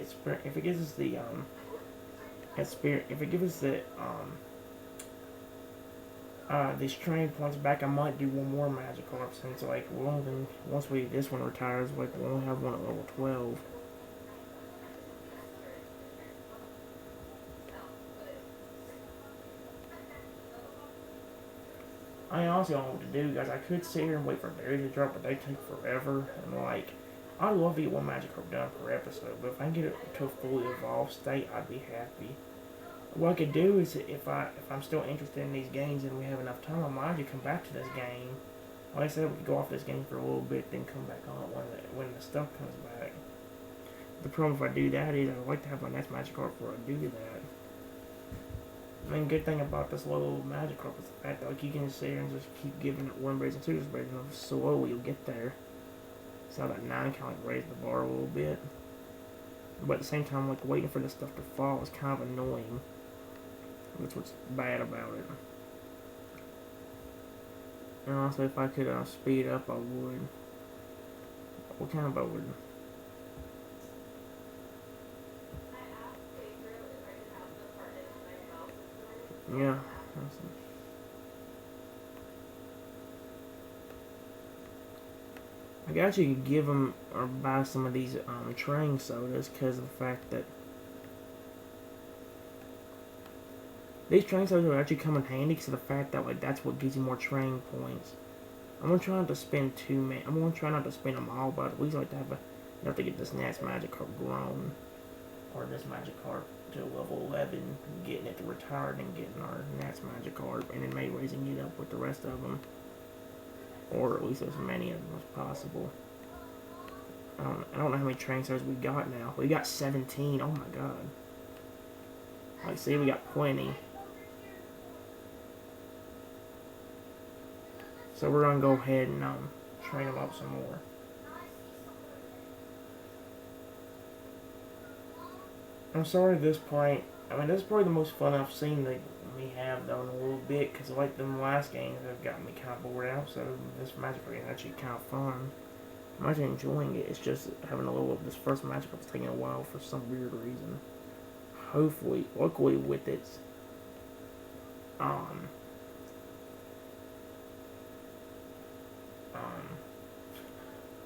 Speaker 1: if it gives us the if it gives us these training points back, I might do one more Magikarp since like once this one retires, like we'll only have one at level 12. I honestly don't know what to do, guys. I could sit here and wait for berries to drop, but they take forever. And like, I'd love to get one Magikarp done per episode, but if I can get it to a fully evolved state, I'd be happy. What I could do is, if I'm still interested in these games and we have enough time, I might just come back to this game. Like I said, we could go off this game for a little bit, then come back on it when the stuff comes back. The problem if I do that is I'd like to have my next Magikarp before I do that. I mean, good thing about this little Magikarp is the fact that like you can just sit here and just keep giving it one berries and two berries, and slowly you'll get there. So that 9 kind of like raise the bar a little bit. But at the same time, like waiting for this stuff to fall is kind of annoying. That's what's bad about it. And also, if I could speed up, I would. What kind of I would? Yeah. I guess you could give them or buy some of these train sodas because of the fact that these train sodas will actually come in handy because of the fact that like that's what gives you more train points. I'm gonna try not to spend too many. I'm gonna try not to spend them all, but at least like to have to get this next Magikarp grown, or this Magikarp to level 11, getting it to retired and getting our next Magikarp, and then maybe raising it up with the rest of them, or at least as many of them as possible. I don't know how many train sodas we got now. We got 17. Oh my god. Like, see, we got plenty. So we're gonna go ahead and train them up some more. I'm sorry at this point. I mean, this is probably the most fun I've seen that we have though in a little bit, because like the last games have gotten me kind of bored out. So this Magikarp is actually kind of fun. I'm actually enjoying it. It's just having a little. This first Magikarp is taking a while for some weird reason. Hopefully, luckily with its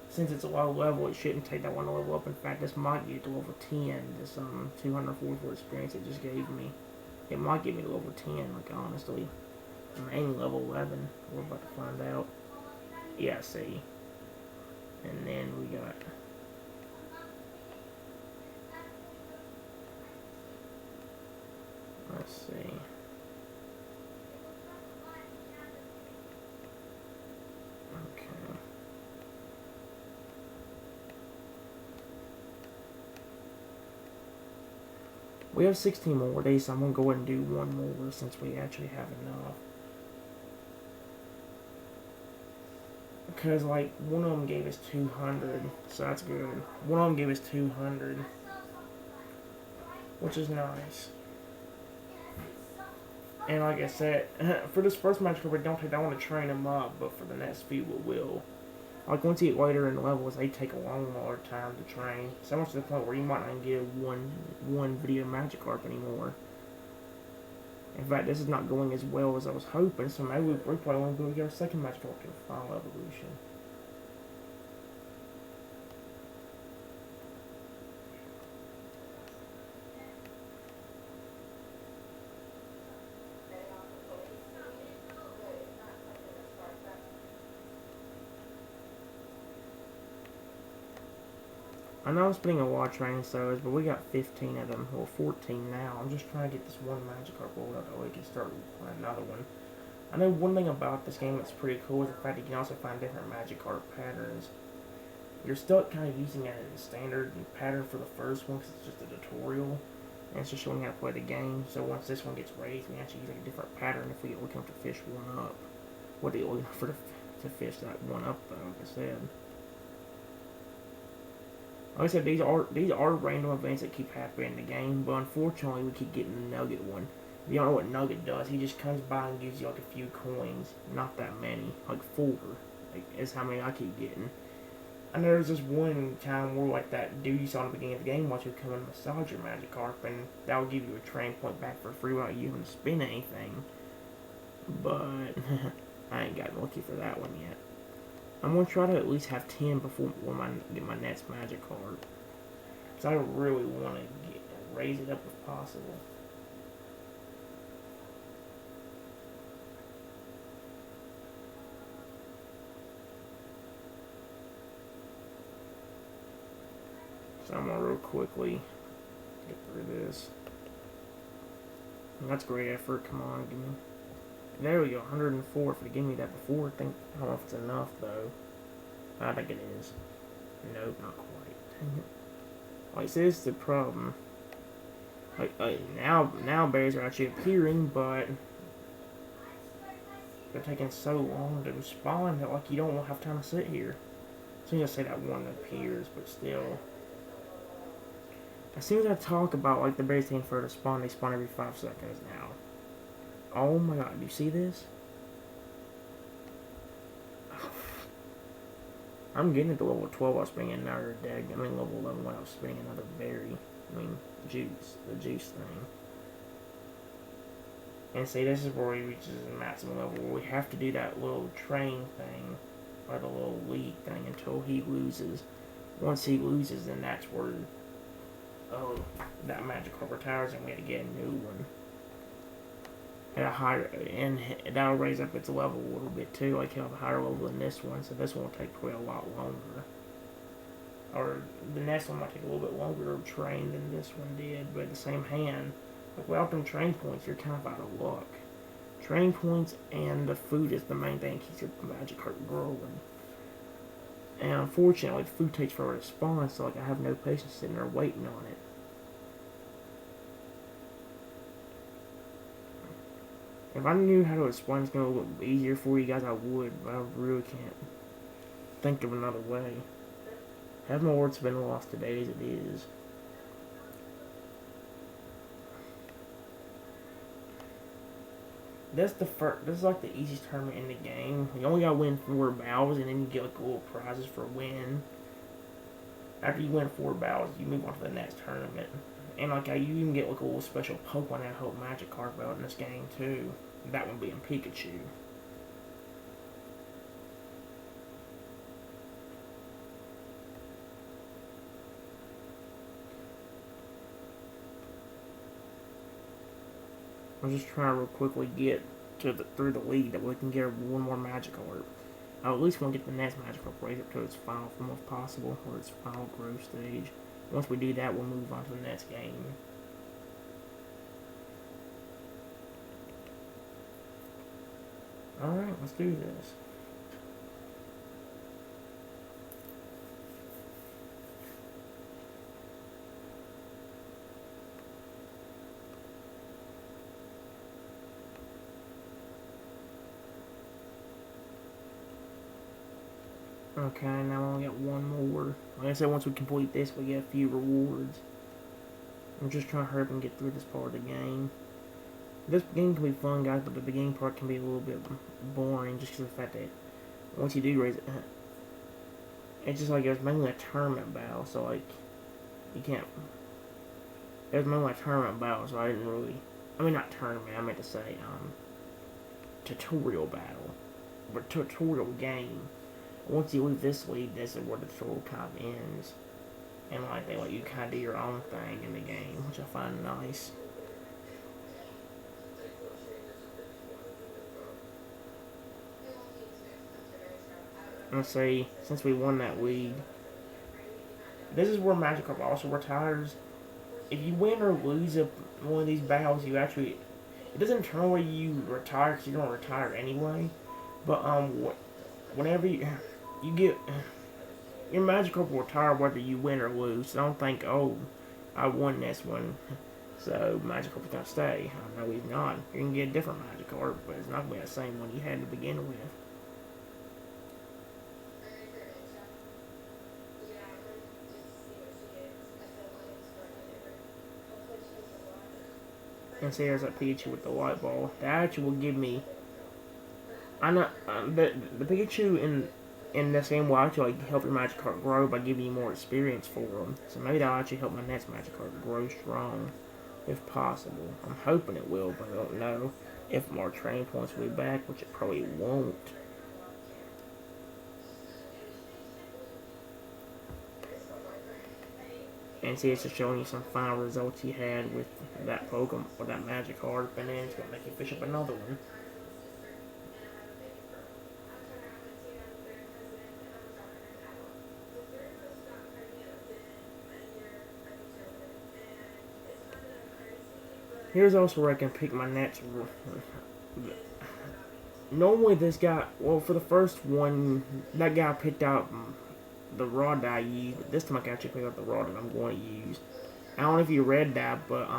Speaker 1: since it's a low level, it shouldn't take that one to level up. In fact, this might get to level 10. This 244 experience it just gave me. It might get me to level 10. Like honestly, I'm aiming level 11. We're about to find out. Yeah, see. And then we got. Let's see. Okay. We have 16 more days, so I'm going to go ahead and do one more since we actually have enough. Because, like, one of them gave us 200, so that's good. One of them gave us 200, which is nice. And like I said, for this first Magikarp, I don't want to train them up, but for the next few, we will. Like, once you get later in the levels, they take a long more time to train. So much to the point where you might not get one video Magikarp anymore. In fact, this is not going as well as I was hoping, so maybe we probably won't be able to get our second Magikarp to the final evolution. I know I'm spending a lot of training sodas, but we got 15 of them, well 14 now. I'm just trying to get this one Magikarp rolled out that we can start another one. I know one thing about this game that's pretty cool is the fact that you can also find different Magikarp patterns. You're still kind of using it as a standard pattern for the first one because it's just a tutorial. And it's just showing you how to play the game. So once this one gets raised, we actually use like a different pattern if we get looking to fish one up. What are you looking for to fish that one up though, like I said. Like I said, these are random events that keep happening in the game, but unfortunately we keep getting the Nugget one. If you don't know what Nugget does, he just comes by and gives you like a few coins, not that many, like 4, like is how many I keep getting. I know there's this one time where like that dude you saw in the beginning of the game wants you to come and massage your Magikarp, and that will give you a train point back for free without you having to spin anything. But I ain't gotten lucky for that one yet. I'm gonna try to at least have 10 before when I get my next Magikarp. Cause I really want to raise it up if possible. So I'm gonna real quickly get through this. And that's great effort. Come on, give me. There we go, 104. If it gave me that before, I don't know if it's enough though. I think it is. Nope, not quite. Dang it. Like, see, this is the problem. Now berries are actually appearing, but they're taking so long to spawn that like you don't have time to sit here. So you just say that one appears, but still. As soon as I talk about like the berries taking forever to spawn, they spawn every 5 seconds now. Oh my god, do you see this? I'm getting it to level 12 while spinning another deck. I mean level 11 while I was spinning another berry. I mean juice, the juice thing. And see, this is where he reaches the maximum level where we have to do that little train thing, or the little league thing until he loses. Once he loses, then that's where that Magikarp retires and we have to get a new one. At a higher, and that'll raise up its level a little bit too. Like he'll have a higher level than this one, so this one will take probably a lot longer. Or the next one might take a little bit longer to train than this one did, but at the same hand, like without them train points, you're kind of out of luck. Train points and the food is the main thing that keeps your Magikarp growing. And unfortunately, the food takes forever to spawn, so like I have no patience sitting there waiting on it. If I knew how to explain it's going to look easier for you guys, I would, but I really can't think of another way. Half my words have been lost today as it is. This is like the easiest tournament in the game. You only gotta win 4 battles, and then you get like little prizes for win. After you win 4 battles, you move on to the next tournament. And like you even get like a little special Pokemon that help Magikarp out in this game too. That one being Pikachu. I'm just trying to real quickly get to through the lead that we can get one more Magikarp. I at least want to get the next Magikarp raised up to its final form if possible, or its final growth stage. Once we do that, we'll move on to the next game. Alright, let's do this. Okay, now we only got one more. Like I said, once we complete this, we get a few rewards. I'm just trying to hurry up and get through this part of the game. This game can be fun, guys, but the beginning part can be a little bit boring just because of the fact that once you do raise it, it's just like it was mainly a tournament battle, so like, you can't. It was mainly a tournament battle, so I didn't really. I mean, not tournament, I meant to say, tutorial battle. But tutorial game. Once you leave this league, this is where the tutorial kind of ends. And like, they let you kind of do your own thing in the game, which I find nice. Let's say, since we won that league, this is where Magikarp also retires. If you win or lose one of these battles, you actually, it doesn't turn where you retire because you don't retire anyway. But whenever you get your Magikarp will retire whether you win or lose. So don't think, oh, I won this one, so Magikarp is gonna stay. No, he's not. You can get a different Magikarp, but it's not gonna be the same one you had to begin with. And see, there's that Pikachu with the light ball. That actually will give me. I know the Pikachu in And the same will actually help your Magikarp grow by giving you more experience for them. So maybe that'll actually help my next Magikarp grow strong, if possible. I'm hoping it will, but I don't know if more training points will be back, which it probably won't. And see, it's just showing you some final results you had with that Pokemon, or that Magikarp, and then it's going to make you fish up another one. Here's also where I can pick my next. Normally this guy, well, for the first one, that guy picked out the rod that I used, but this time I can actually pick out the rod that I'm going to use. I don't know if you read that, but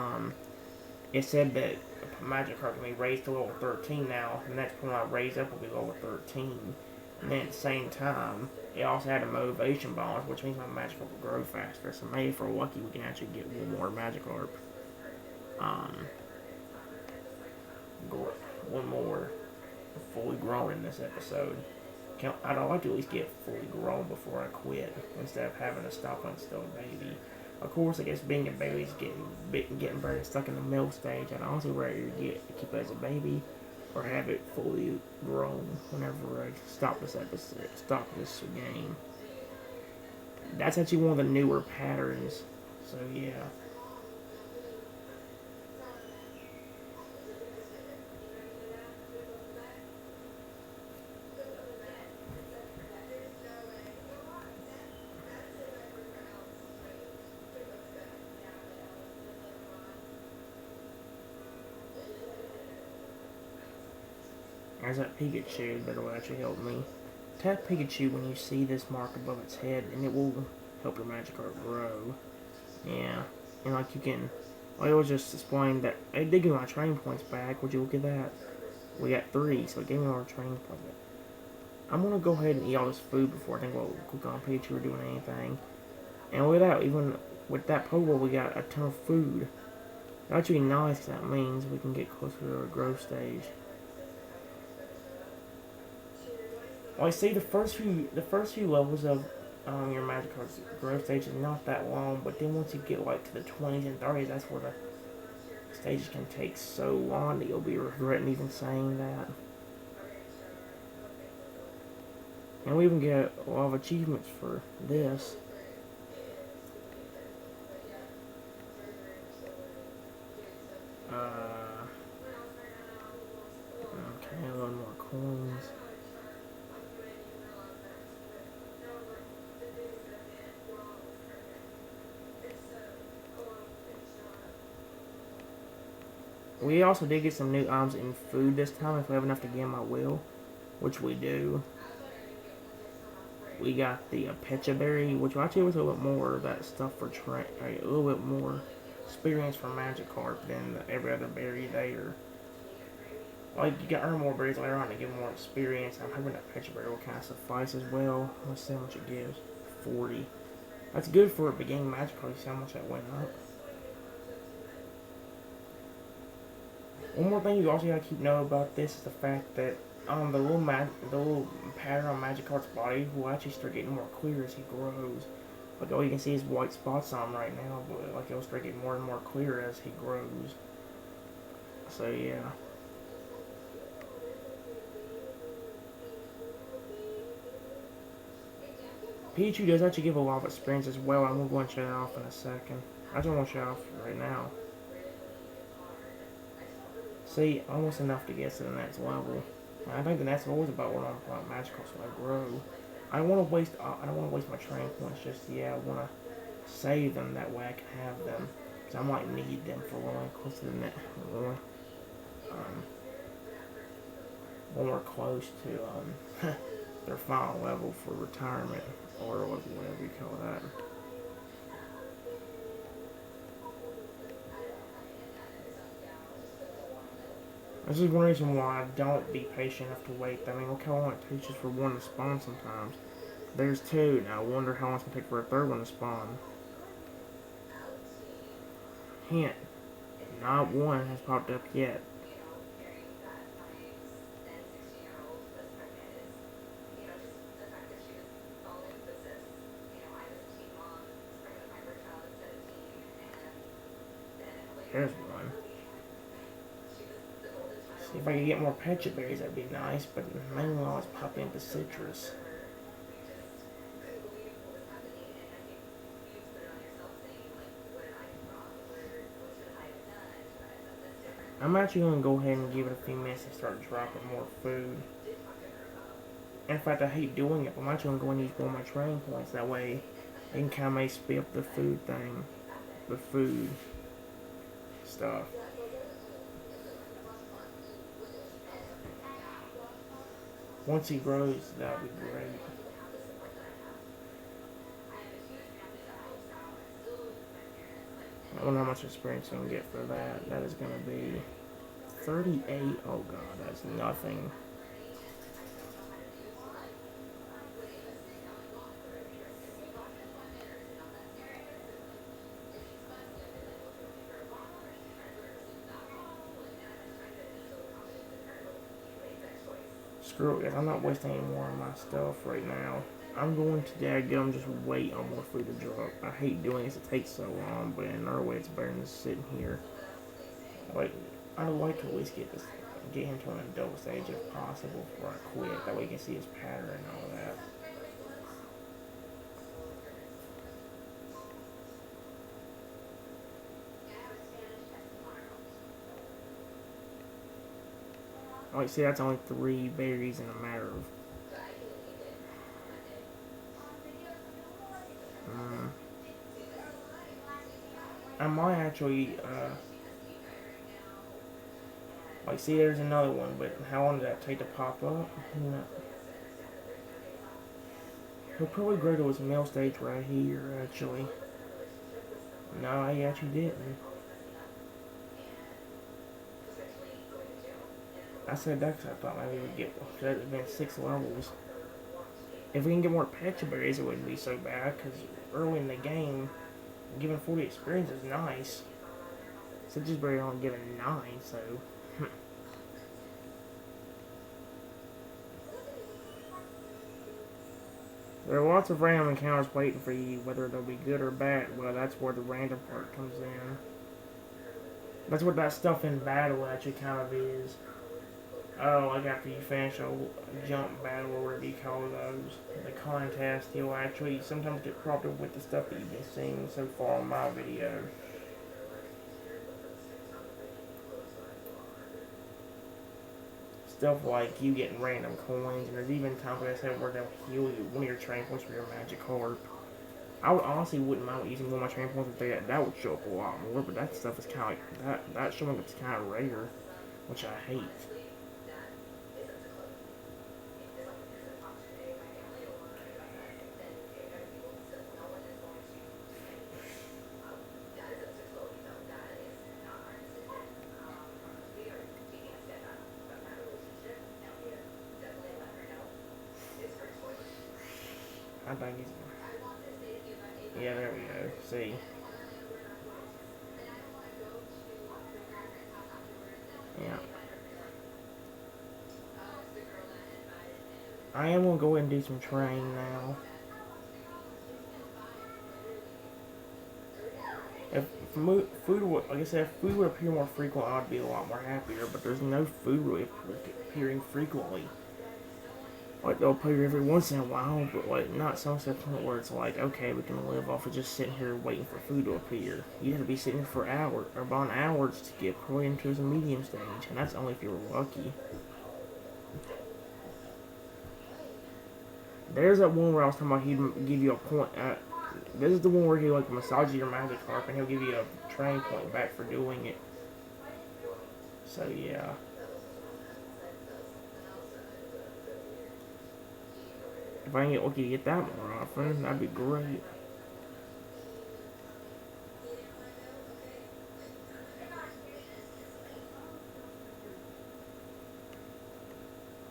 Speaker 1: it said that Magikarp can be raised to level 13 now. The next one I raise up will be level 13. And then at the same time, it also had a motivation bonus, which means my Magikarp will grow faster. So maybe if we're lucky, we can actually get one more Magikarp. One more fully grown in this episode. I'd like to at least get fully grown before I quit, instead of having to stop when it's still a baby. Of course, I guess being a baby is getting very stuck in the middle stage. I'd honestly rather keep it as a baby, or have it fully grown whenever I stop this game. That's actually one of the newer patterns. So yeah. There's that Pikachu that will actually help me. Tap Pikachu when you see this mark above its head, and it will help your Magikarp grow. Yeah, and like you can, I was just explaining that it did give me my training points back. Would you look at that? We got 3, so it gave me our training points back. I'm gonna go ahead and eat all this food before I think we'll click on Pikachu or doing anything. And look at that, even with that Pokeball, we got a ton of food. That's actually nice, because that means we can get closer to our growth stage. Well, I see the first few levels of your Magikarp's growth stage is not that long, but then once you get like to the 20s and 30s, that's where the stages can take so long that you'll be regretting even saying that. And we even get a lot of achievements for this. Okay, a little more coins. We also did get some new items in food this time. If we have enough to get them, I will, which we do. We got the Pecha Berry, which actually was a little bit more of that stuff for a little bit more experience for Magikarp than every other berry there. Like, you got earn more berries later on to get more experience. I'm hoping that Pecha Berry will kind of suffice as well. Let's see how much it gives. 40. That's good for a beginning Magikarp. See how much that went up. One more thing you also gotta keep note about this is the fact that the little pattern on Magikarp's body will actually start getting more clear as he grows. Like, all you can see is white spots on him right now, but like it'll start getting more and more clear as he grows. So yeah. Pichu does actually give a lot of experience as well. I'm going to shut it off in a second. I just want to shut it off right now. See, almost enough to get to the next level. I think the next level is about what I'm playing Magikarp, so I grow. I don't want to waste my training points just yet. I want to save them, that way I can have them, because I might need them for when we're close to the next when we're close to their final level for retirement, or whatever you call that. This is one reason why I don't be patient enough to wait. I mean, look how long it takes just for one to spawn sometimes. There's 2. Now I wonder how long it's going to take for a 3rd one to spawn. Hint. Not one has popped up yet. There's one. See if I could get more pecha berries, that'd be nice, but mainly I'll just pop into citrus. I'm actually going to go ahead and give it a few minutes and start dropping more food. In fact, I hate doing it, but I'm actually going to go and use more of my training points. That way, I can kind of maybe speed up the food thing. The food stuff. Once he grows, that would be great. I wonder how much experience I can get for that. That is going to be 38. Oh god, that's nothing. Screw it, I'm not wasting any more of my stuff right now. I'm going to dadgum just wait on more food to drop. I hate doing this, it takes so long, but in another way it's better than just sitting here. Like, I'd like to at least get him to an adult stage if possible before I quit. That way you can see his pattern and all that. Like, see, that's only 3 berries in a matter of... I might actually, like, see, there's another one, but how long did that take to pop up? No. He'll probably grow to his male stage right here, actually. No, he actually didn't. I said that because I thought maybe we would get, that would have been 6 levels. If we can get more pecha berries, it wouldn't be so bad, because early in the game, giving 40 experience is nice. Citrus berry only given 9, so... There are lots of random encounters waiting for you, whether they'll be good or bad. Well, that's where the random part comes in. That's what that stuff in battle actually kind of is. Oh, like after you finish a jump battle or whatever you call those, the contest, you'll actually sometimes get propped up with the stuff that you've been seeing so far on my video. Stuff like you getting random coins, and there's even times like I said where they'll heal you one of your training points for your magic card. I would honestly wouldn't mind using one of my training points if that would show up a lot more, but that stuff is kind of like, that showing up is kind of rare, which I hate. I think he's... Yeah, there we go. See? Yeah. I am going to go ahead and do some training now. If food would, like I said, if food would appear more frequent, I'd be a lot more happier, but there's no food really appearing frequently. Like, they'll appear every once in a while, but like not some such point where it's like, okay, we can live off of just sitting here waiting for food to appear. You have to be sitting for hours, or about hours to get probably into the medium stage, and that's only if you're lucky. There's that one where I was talking about he'd give you a point. This is the one where he like massages your magic harp, and he'll give you a training point back for doing it. So yeah. If I can get lucky to get that more often, that'd be great.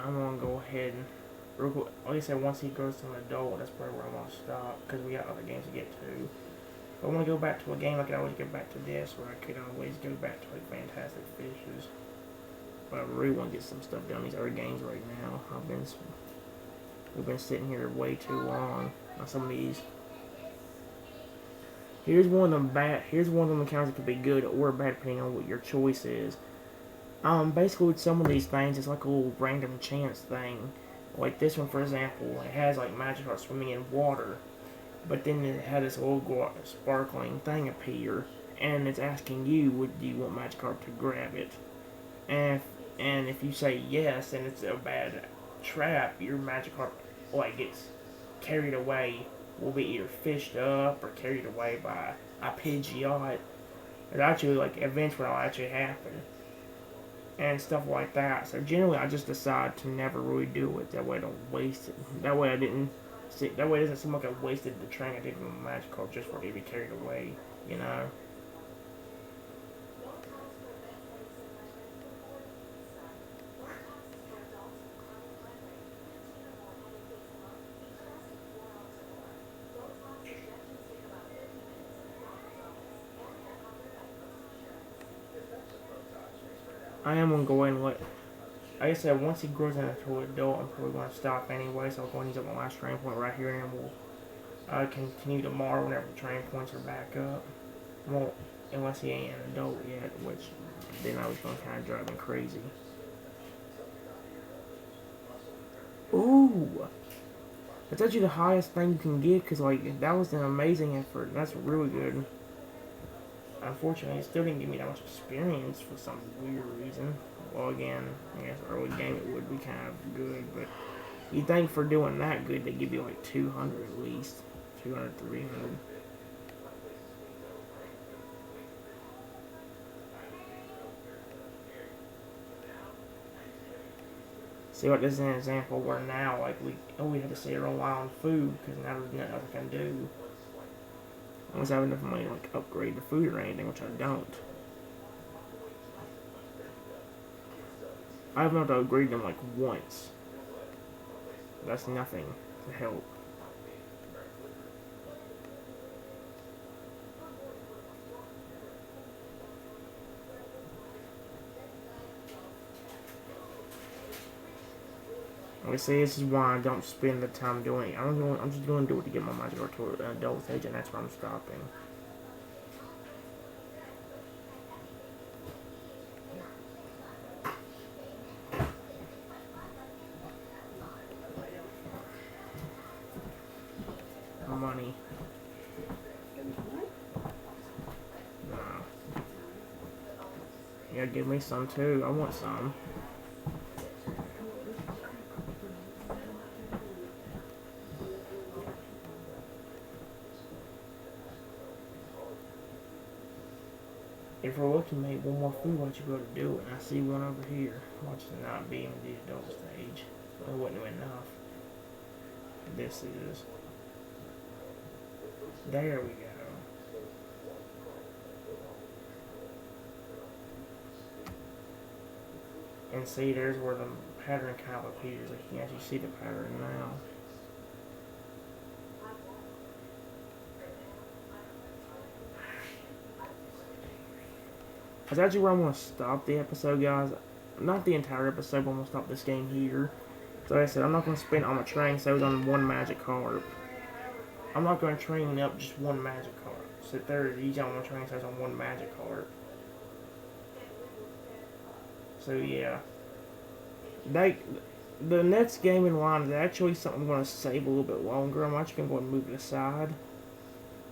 Speaker 1: I'm gonna go ahead and, real quick, like I said, once he goes to an adult, that's probably where I'm gonna stop, because we got other games to get to. If I want to go back to a game, I can always go back to this, or I could always go back to like Fantastic Fishes. But I really want to get some stuff done these other games right now. We've been sitting here way too long on some of these. Here's one of them mechanics that could be good or bad depending on what your choice is. Basically with some of these things, it's like a little random chance thing. Like this one, for example, it has like Magikarp swimming in water, but then it had this little sparkling thing appear, and it's asking you, would you want Magikarp to grab it? And if you say yes, and it's a bad trap, your Magikarp like gets carried away, will be either fished up or carried away by a Pidgeot. It actually like events will actually happen and stuff like that. So generally, I just decide to never really do it. That way, I don't waste it. That way, That way, it doesn't seem like I wasted the train I did with my Magikarp just for it to be carried away. You know. I am gonna go ahead and let. Like I said, once he grows into an adult, I'm probably going to stop anyway, so I'll go and use up my last train point right here, and then we'll continue tomorrow whenever the train points are back up. Well, unless he ain't an adult yet, which then I was going to kind of drive him crazy. Ooh! That's actually the highest thing you can get, because like, that was an amazing effort. That's really good. Unfortunately, it still didn't give me that much experience for some weird reason. Well, again, I guess early game it would be kind of good, but you'd think for doing that good, they'd give you like 200 at least. 200, 300. See, like this is an example where now, like, we have to sit here and rely on food, because now there's nothing else I can do. Unless I have enough money to like upgrade the food or anything, which I don't. I've not to upgrade them like once. That's nothing to help. Like I say, this is why I don't spend the time doing it. I'm just going to do it to get my Magikarp to an adult stage, and that's where I'm stopping. Money. No. Yeah, give me some too. I want some. If we're looking to make one more food, why don't you go to do it? And I see one over here. Watch it not be in the adult stage. It wouldn't have enough. This is. There we go. And see, there's where the pattern kind of appears. Like you can actually see the pattern now. That's actually where I'm going to stop the episode, guys. Not the entire episode, but I'm going to stop this game here. So like I said, I'm not going to spend all my training saves on one Magikarp. I'm not going to train up just one Magikarp. Sit there and use all my training saves on one Magikarp. So yeah. The next game in line is actually something I'm going to save a little bit longer. I'm actually going to go and move it aside.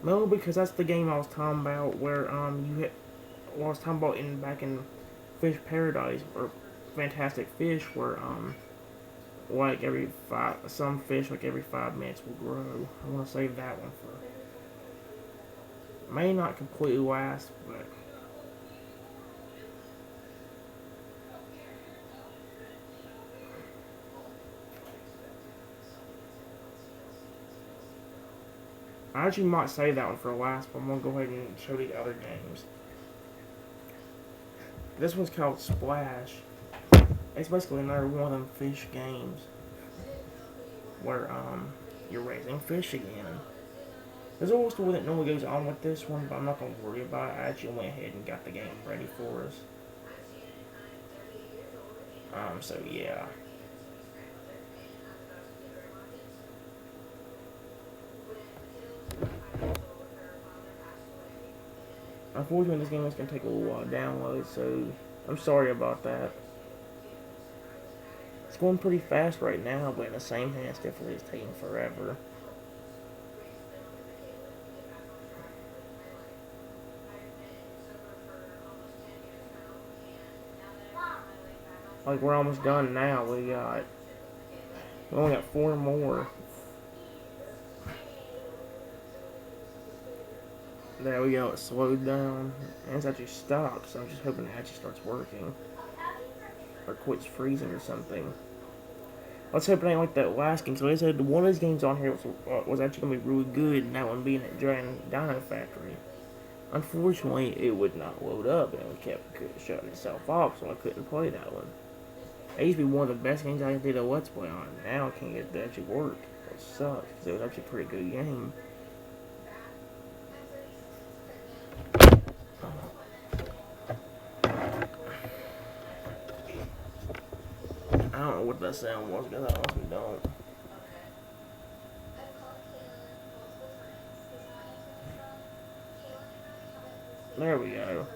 Speaker 1: Mainly because that's the game I was talking about where I was talking about back in Fish Paradise or Fantastic Fish where like some fish like every 5 minutes will grow. I want to save that one for may not completely last, but I actually might save that one for last, but I'm going to go ahead and show the other games. This one's called Splash. It's basically another one of them fish games where you're raising fish again. There's a whole story that normally goes on with this one, but I'm not going to worry about it. I actually went ahead and got the game ready for us. So yeah. Unfortunately, this game is going to take a little while to download, so I'm sorry about that. It's going pretty fast right now, but in the same hand, it's definitely taking forever. Like, we're almost done now. We only got 4 more. There we go, it slowed down. And it's actually stopped, so I'm just hoping it actually starts working. Or quits freezing or something. Let's hope it ain't like that last game. So they said one of those games on here was actually going to be really good, and that one being at Dragon Dino Factory. Unfortunately, it would not load up, and it kept shutting itself off, so I couldn't play that one. It used to be one of the best games I did a Let's Play on. Now I can't get it to actually work. It sucks, because it was actually a pretty good game. I don't know what that sound was, because I honestly don't. There we go.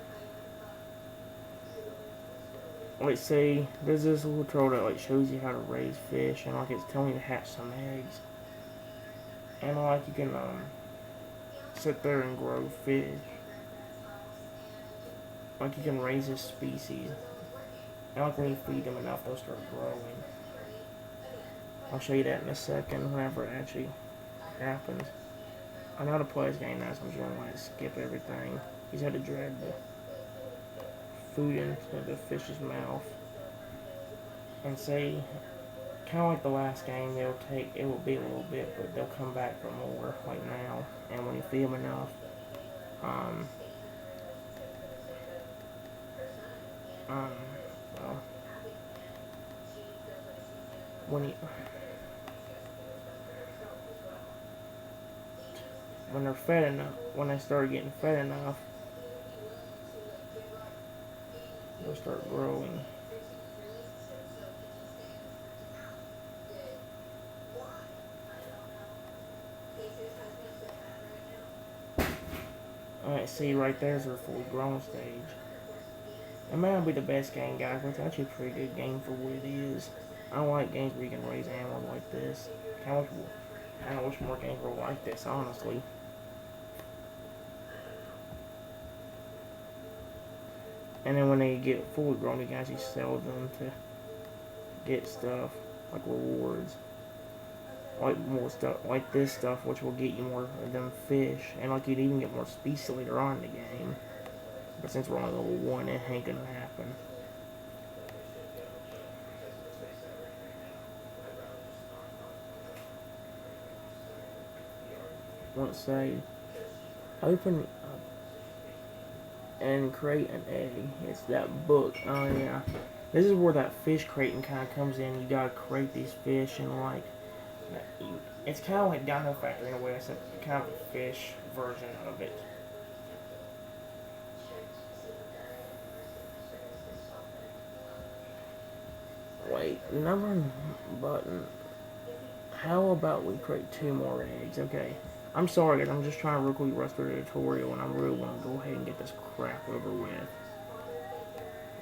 Speaker 1: Like, say, there's this little troll that, like, shows you how to raise fish, and, like, it's telling you to hatch some eggs. And, like, you can, sit there and grow fish. Like, you can raise this species. And, like, when you feed them enough, they'll start growing. I'll show you that in a second, whenever it actually happens. I know how to play this game now, so I'm just gonna, like, skip everything. You just have to drag the food into the fish's mouth. And say, kind of like the last game, it will be a little bit, but they'll come back for more, like now. And when you feed them enough, well, when they're fed enough, when they start getting fed enough, they'll start growing. Alright, see right there's our fully grown stage. It may not be the best game, guys, but it's actually a pretty good game for what it is. I don't like games where you can raise animals like this. I wish more games were like this, honestly. And then when they get fully grown, you can actually sell them to get stuff, like rewards. Like more stuff, like this stuff, which will get you more of them fish. And like you'd even get more species later on in the game. But since we're on level 1, it ain't gonna happen. Let's say, open up and create an egg. It's that book. Oh yeah. This is where that fish crating kind of comes in. You gotta create these fish and like, it's kind of like Dino Factory in a way. It's kind of a fish version of it. Wait, number button. How about we create 2 more eggs? Okay. I'm sorry guys, I'm just trying to real quick rush through the tutorial and I really want to go ahead and get this crap over with.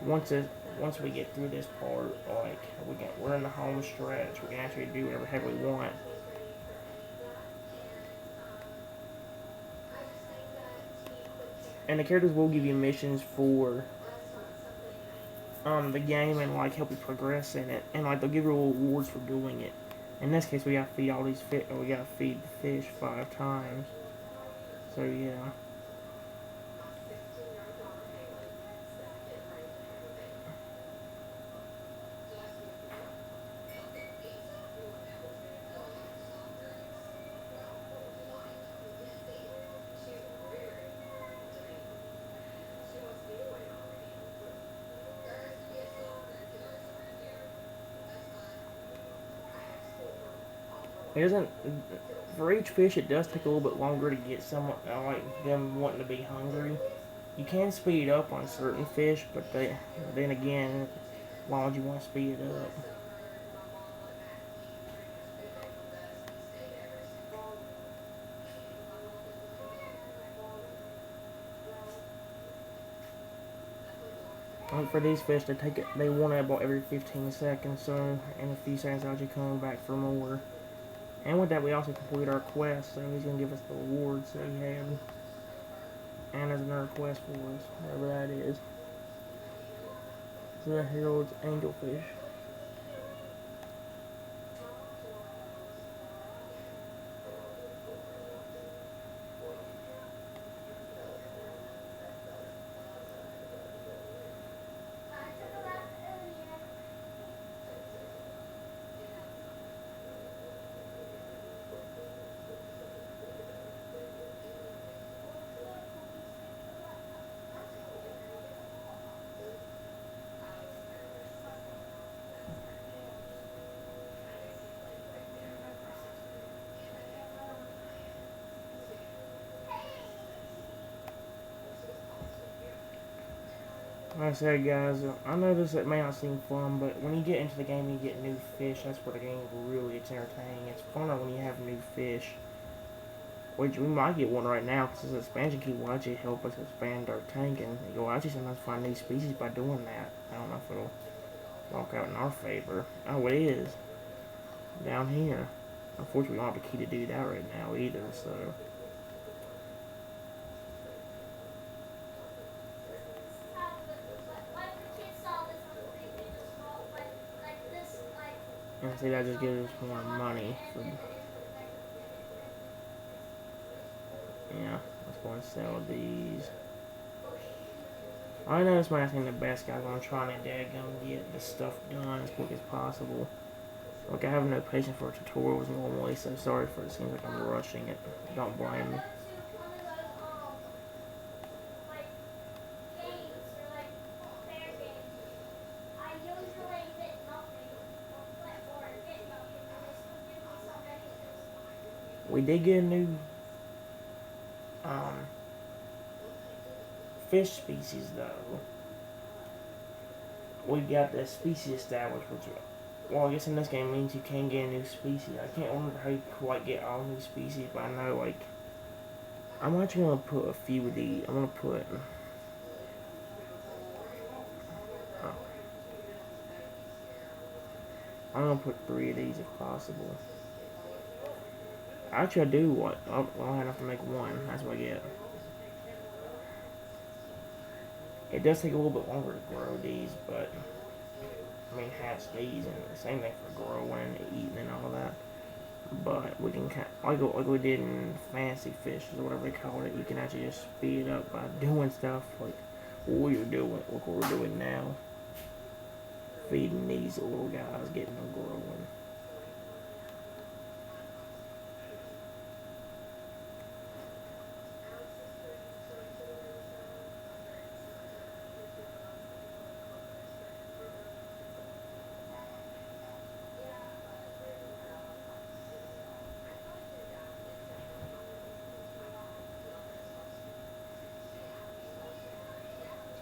Speaker 1: Once we get through this part, like, we're in the home stretch, we can actually do whatever the heck we want. And the characters will give you missions for the game and like help you progress in it, and like they'll give you rewards for doing it. In this case, we gotta feed all these fish, or we gotta feed the fish 5 times. So yeah. It doesn't, for each fish it does take a little bit longer to get someone, like them wanting to be hungry. You can speed up on certain fish, but then again, why would you want to speed it up? Like for these fish, they want it about every 15 seconds, so in a few seconds, I'll actually come back for more. And with that, we also complete our quest, so he's gonna give us the rewards that he had. And there's another quest for us, whatever that is. So the Herald's Angelfish. Like I said, guys, I know this it may not seem fun, but when you get into the game and you get new fish, that's where the game really gets entertaining. It's funner when you have new fish, which we might get one right now because this expansion key will actually help us expand our tank, and you'll actually sometimes find new species by doing that. I don't know if it'll work out in our favor. Oh, it is. Down here. Unfortunately, we don't have a key to do that right now either, so... And see, that just gives us more money. For, yeah, let's go and sell these. I know this might seem the best, guys. I'm trying to get this stuff done as quick as possible. Look, I have no patience for tutorials normally, so sorry for it seems like I'm rushing it. Don't blame me. We did get a new fish species though. We got the species established, which, well, I guess in this game means you can get a new species. I can't remember how you quite get all new species, but I know, like, I'm actually gonna put a few of these. I'm gonna put. Oh, I'm gonna put 3 of these if possible. Actually, I do what? Oh, well, I have to make 1. That's what I get. It does take a little bit longer to grow these, but I mean, hatch these, and the same thing for growing and eating and all that. But we can like we did in Fancy Fishes or whatever they call it. You can actually just speed it up by doing stuff like what we're doing now, feeding these little guys, getting them growing.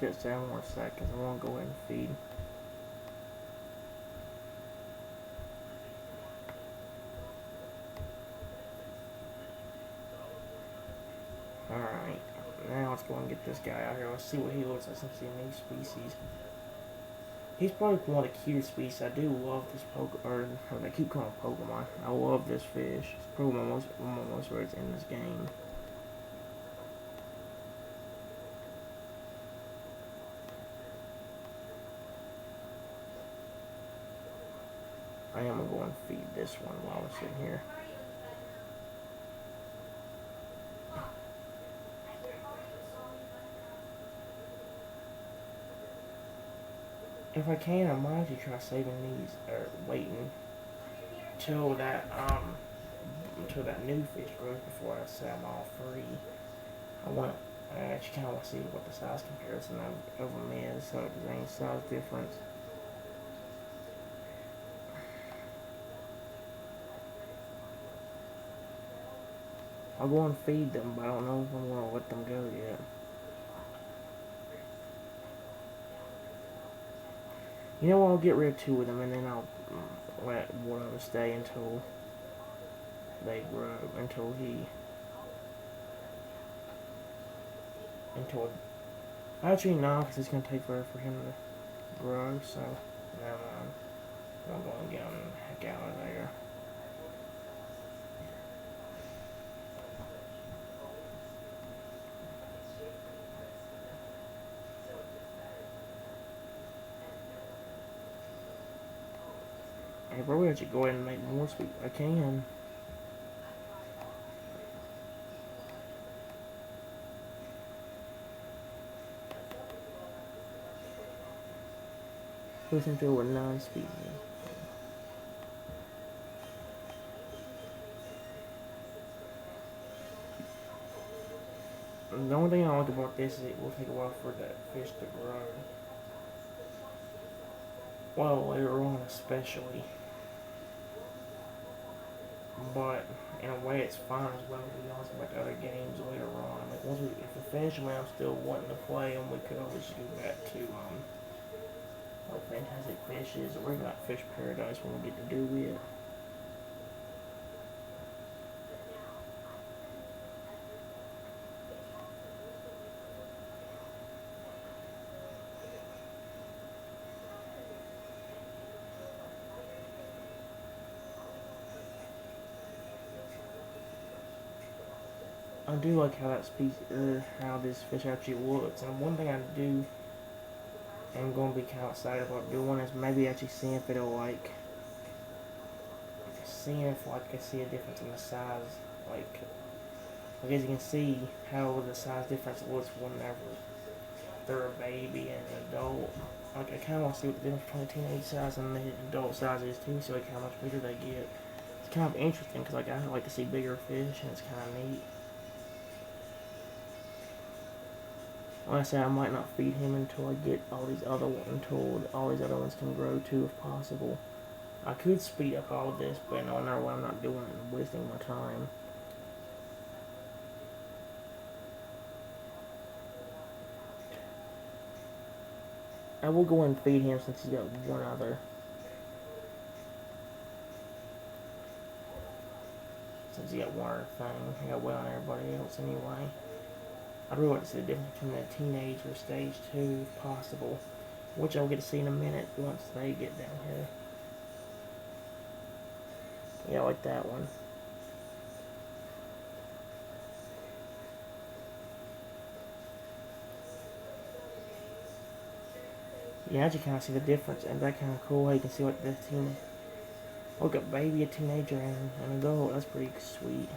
Speaker 1: Just 7 more seconds. I won't go ahead and feed. Alright, now let's go and get this guy out here. Let's see what he looks like since he's a new species. He's probably one of the cutest species. I do love this or I keep calling him Pokemon. I love this fish. It's probably one of my most favorites in this game. I am going to go and feed this one while I'm sitting here. If I can, I might actually try saving these, or waiting till that new fish grows before I set them all free. I actually kind of want to see what the size comparison of them is, so if there's any size difference. I'll go and feed them, but I don't know if I'm going to let them go yet. You know what, I'll get rid of 2 of them, and then I'll let one of them stay until they grow, until Actually, no, because it's going to take forever for him to grow, so never mind. I'm going to get him the heck out of there. Hey, bro, I should go ahead and make more speed. I can. Listen to a 9 speed. The only thing I like about this is it will take a while for that fish to grow. Well, later on especially. But in a way it's fine as well, to be honest, like other games later on. I mean, once we, if we finish them, I'm still wanting to play them, we could always go back to, Fantastic Fishes, or even like Fish Paradise when we get to do it. I do like how that how this fish actually looks, and one thing I do am going to be kind of excited about doing is maybe actually seeing if it'll seeing if I see a difference in the size, as you can see how the size difference looks whenever they're a baby and an adult. Like, I kind of want to see what the difference between the teenage size and the adult size is too, so like how much bigger they get. It's kind of interesting because like I like to see bigger fish, and it's kind of neat. Like I said, I might not feed him until I get all these other ones can grow too, if possible. I could speed up all of this, but no matter what, I'm not doing it and wasting my time. I will go and feed him since he's got one other. Since he got one other thing, he got way on everybody else anyway. I'd really like to see the difference between the teenager stage 2, if possible, which I'll get to see in a minute once they get down here. Yeah, I like that one. Yeah, as you kind of see the difference, and that kind of cool how you can see what the look, a baby, a teenager, and an adult. That's pretty sweet.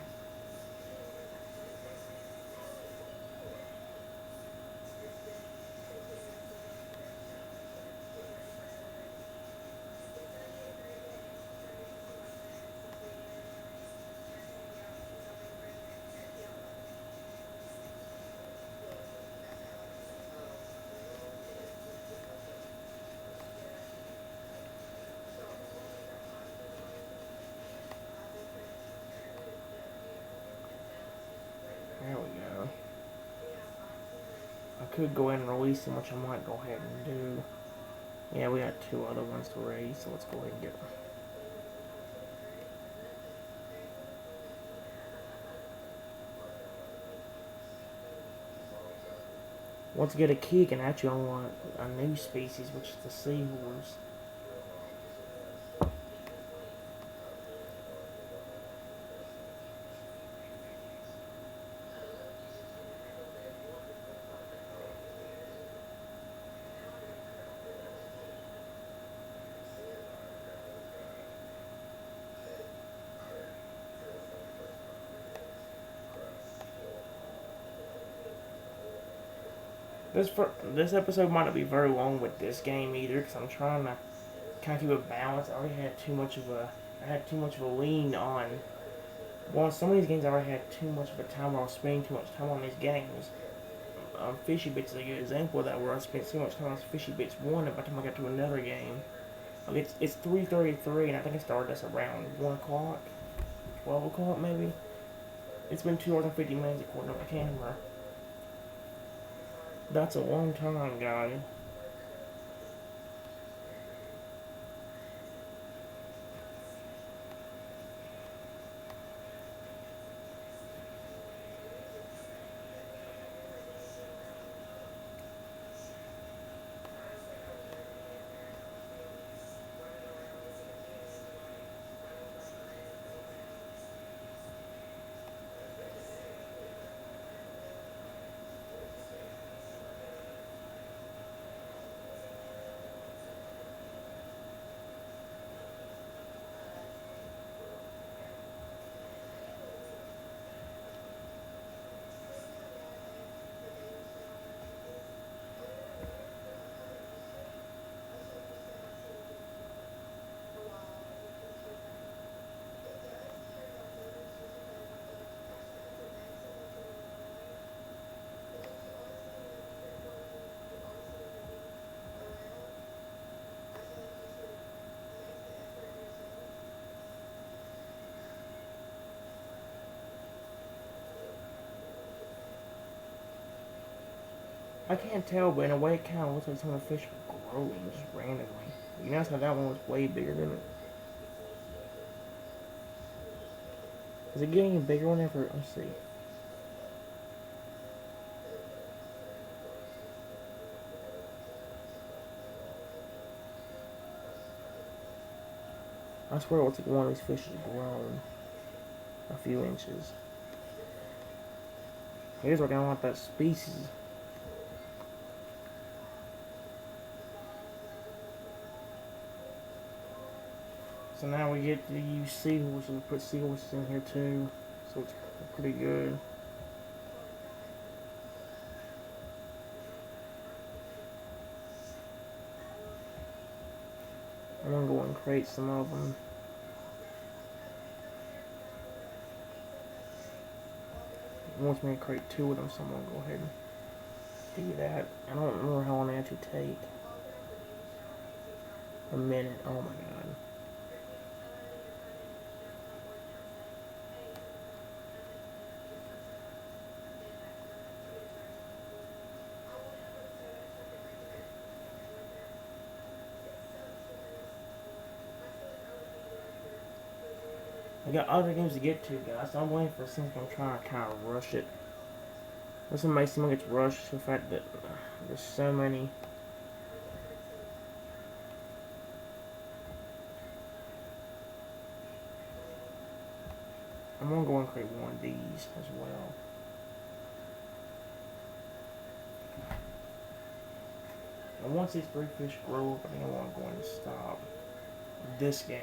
Speaker 1: There we go. I could go ahead and release them, which I might go ahead and do. Yeah, we got 2 other ones to raise, so let's go ahead and get them. Once you get a key, you can actually unlock a new species, which is the seahorse. This episode might not be very long with this game either, because I'm trying to kind of keep a balance. I had too much of a lean on. Well, some of these games I already had too much of a time where I was spending too much time on these games. Fishy Bits is a good example of that, where I spent so much time on Fishy Bits 1, and by the time I got to another game, like it's 3:33, and I think I started this around 1 o'clock, 12 o'clock maybe. It's been 2 hours and 50 minutes according to my camera. That's a long time, guys. I can't tell, but in a way it kind of looks like some of the fish are growing just randomly. You notice how that one was way bigger than it? Is it getting bigger whenever, let's see. I swear it looks like one of these fish has grown a few inches. Here's where I want that species. So now we get to use seahorses. We put seahorses in here too, so it's pretty good. I'm gonna go and create some of them. It wants me to create 2 of them, so I'm gonna go ahead and do that. I don't remember how long they actually take. A minute. Oh my god. I got other games to get to, guys. So I'm waiting for since I'm trying to kind of rush it. This one makes me get rushed. The fact that there's so many. I'm gonna go and create one of these as well. And once these 3 fish grow up, I think I'm going to stop this game.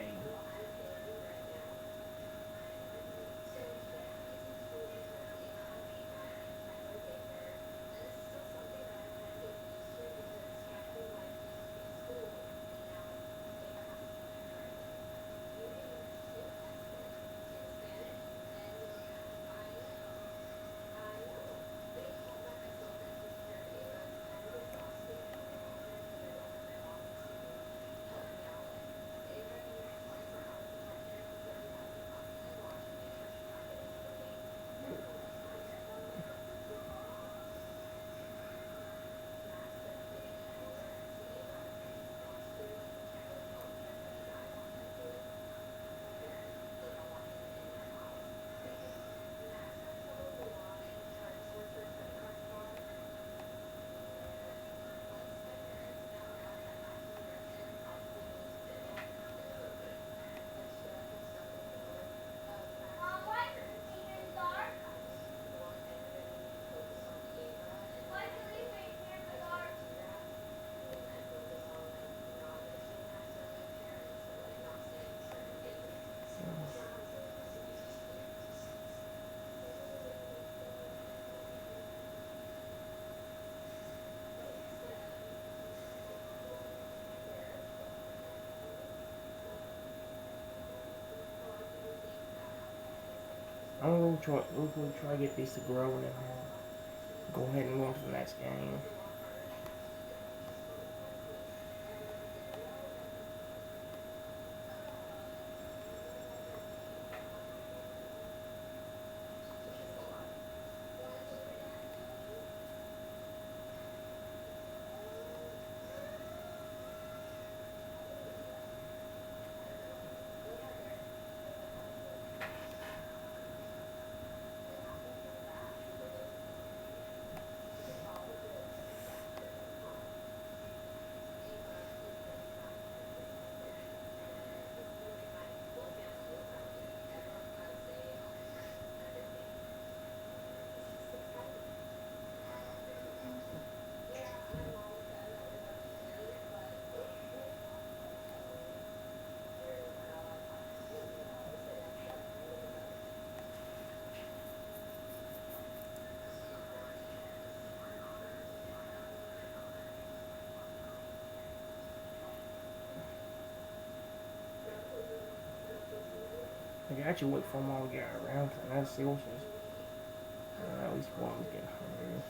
Speaker 1: I'm gonna try to get these to grow and then I'll go ahead and move on to the next game. I can actually wait for them all to get around to that seahorses. At least one was getting hungry.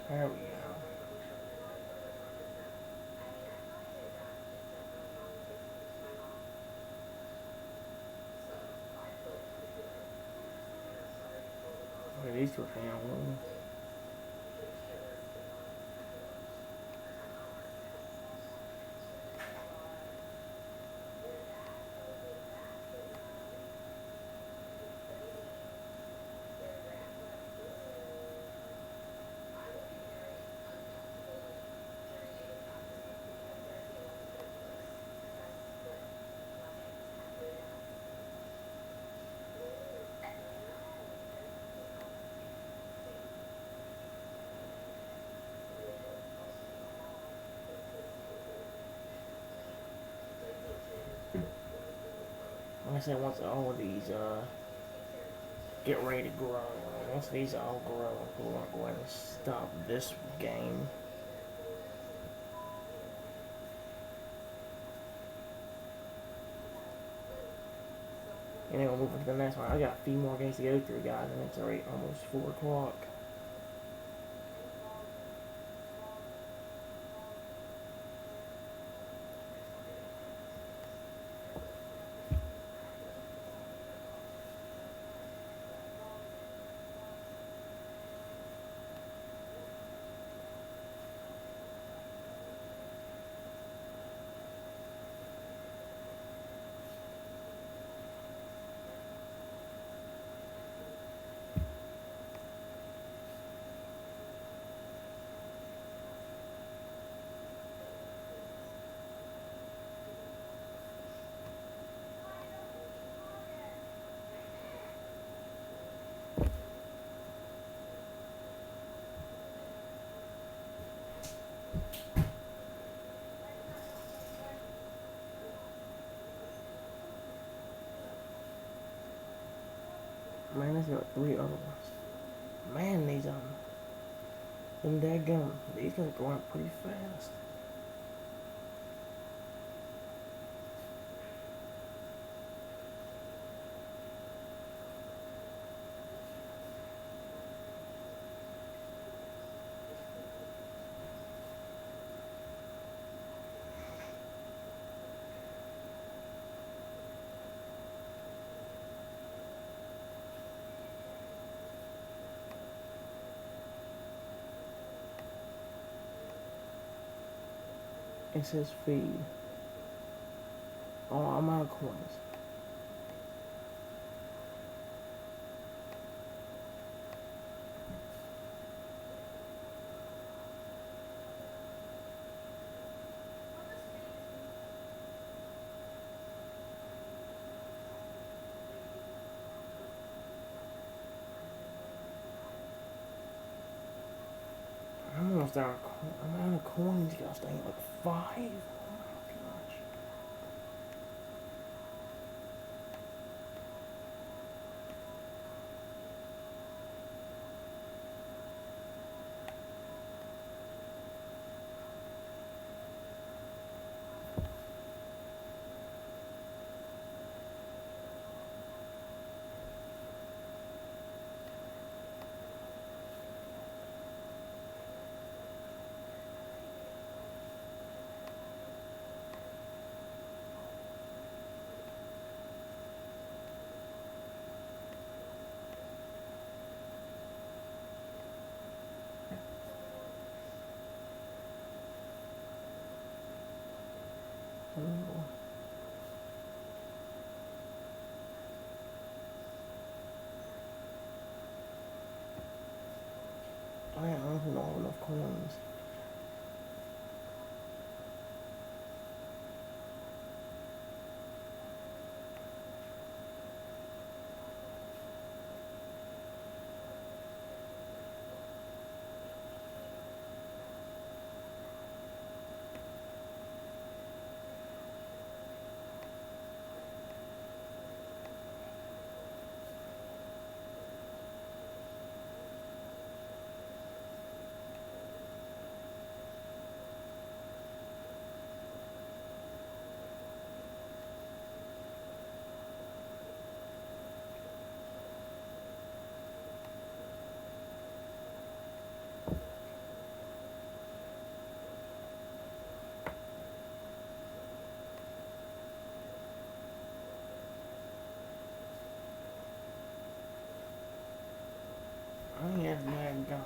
Speaker 1: There we go. Okay, these two are hanging on. like I said, once all of these get ready to grow, once these all grow, we're gonna go ahead and stop this game. And then we'll move on to the next one. I got a few more games to go through, guys, and it's already almost 4 o'clock. Man, there's got 3 other ones. Man, these them daggum, these guys are growing up pretty fast. It says feed. Oh, I'm out of coins. I'm almost out of coins. I'm out of coins, guys. Dang, like 5. Oh my gosh. Oh. I don't have enough coins. I have my gun.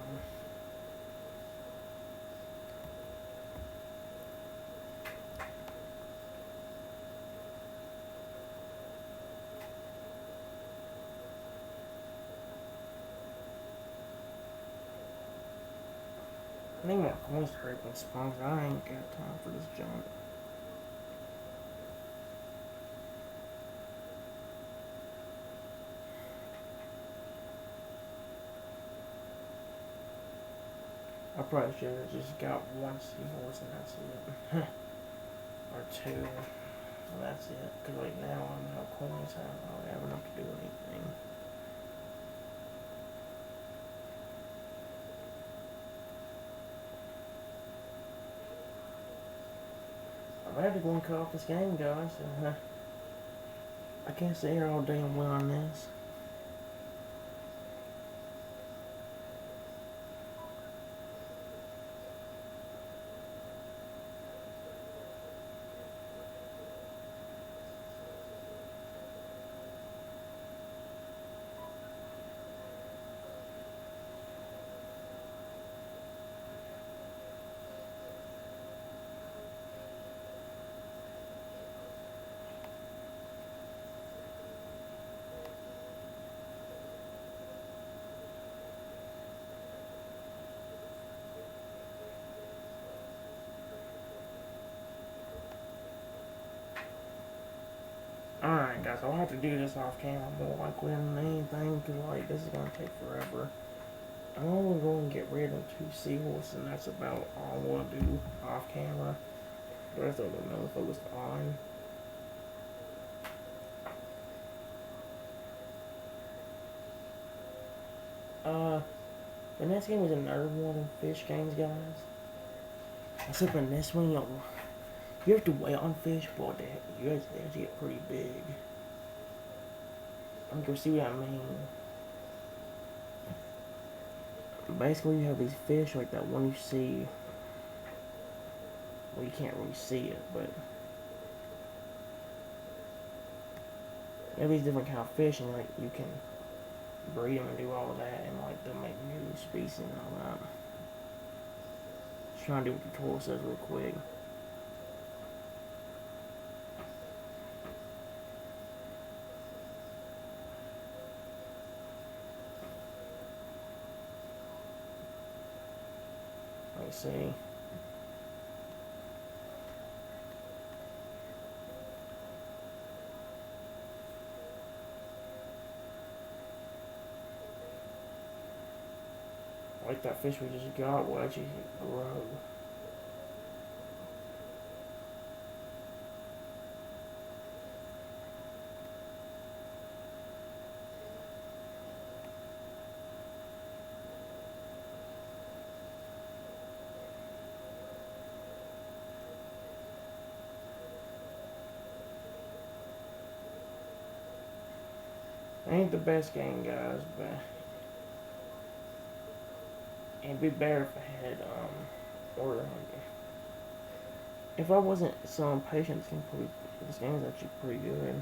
Speaker 1: I need more coin scraping spawns. I ain't got time for this junk. I probably should have just got 1 seahorse and that's it. Or 2. and that's it. Because right now I'm out of coins, so I don't really have enough to do anything. I'm ready to go and cut off this game, guys. I can't stay here all day and win on this. Alright guys, I'll have to do this off camera more likely than anything, because like, this is going to take forever. I'm only going to get rid of 2 seahorses, and that's about all I want to do off camera. The rest of them I'm focused on. The next game is another one of fish games, guys. Except in this one, you have to wait on fish, but you guys they get pretty big. I'm gonna see what I mean. Basically, you have these fish like that one you see. Well, you can't really see it, but you have these different kind of fish, and like you can breed them and do all of that, and like they'll make new species and all that. Just trying to do what the tutorial says real quick. Let's see. Like that fish we just got will actually grow. Ain't the best game, guys, but it'd be better if I had, or if I wasn't so impatient, this game is actually pretty good.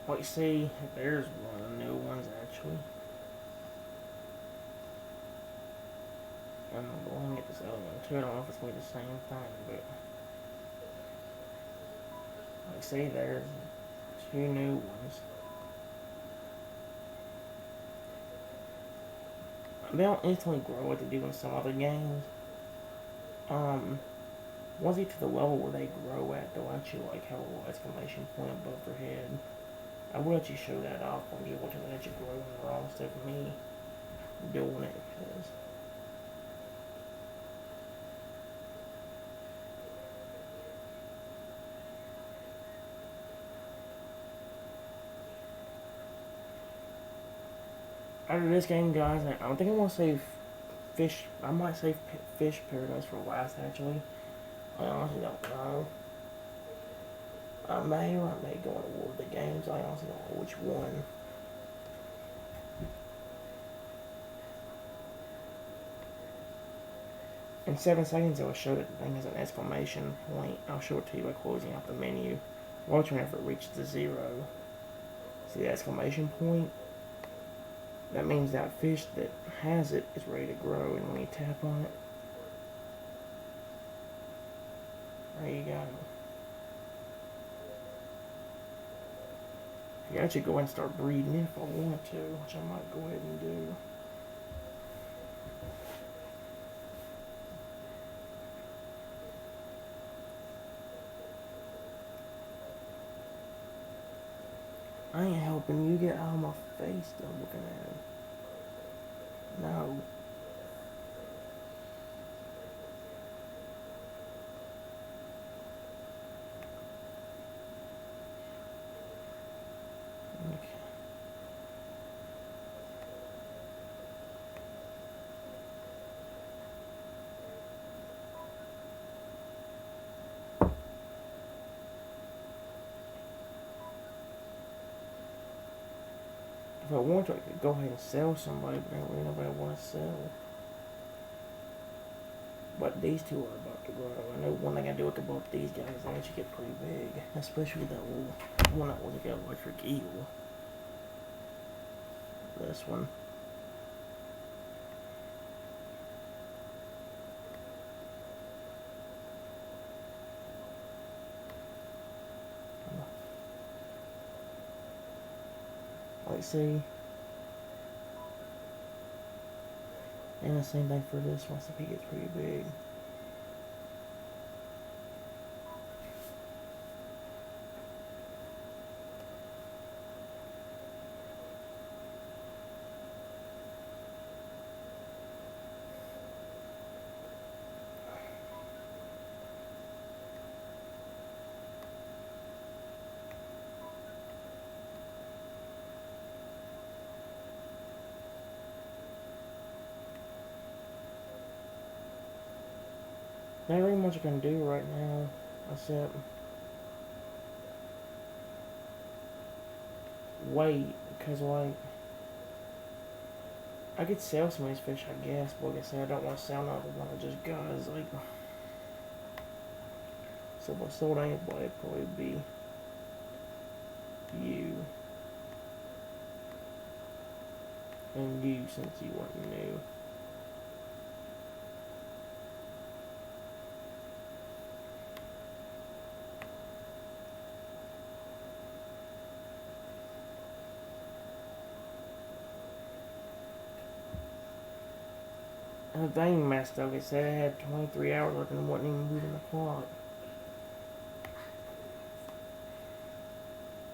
Speaker 1: Well, you see, there's one of the new ones actually. I'm going to get this other one too. I don't know if it's going to be the same thing, but like see, there's 2 new ones. They don't instantly grow like they do in some other games. Once you get to the level where they grow at, they'll actually like have a little exclamation point above their head. I will actually show that off when you watch them actually grow in the raw instead of me doing it, because after this game, guys, I don't think I want to save fish. I might save Fish Paradise for last, actually. I honestly don't know. I may or I may go on War of the Games. I honestly don't know which one. In 7 seconds, I will show that the thing has an exclamation point. I'll show it to you by closing out the menu. Watch whenever it reaches the 0. See the exclamation point? That means that fish that has it is ready to grow, and when you tap on it, there you go. Yeah, I should go ahead and start breeding if I want to, which I might go ahead and do. I ain't helping you get out of my face though, looking at it. No. Okay. If I want to, I could go ahead and sell somebody, but ain't really nobody want to sell. But these two are about to grow. I know one thing I do with both these guys, they actually get pretty big. Especially that one that was like an electric eel. This one. Let's see. And the same thing for this one, so he gets pretty big. Not really much I can do right now, except wait, because like, I could sell some of these fish, I guess, but like I said, I don't want to sell another one I just got. It's like, so if I sold anybody, it'd probably be you. And you, since you weren't new. The thing messed up. It said I had 23 hours working and wasn't even moving the clock.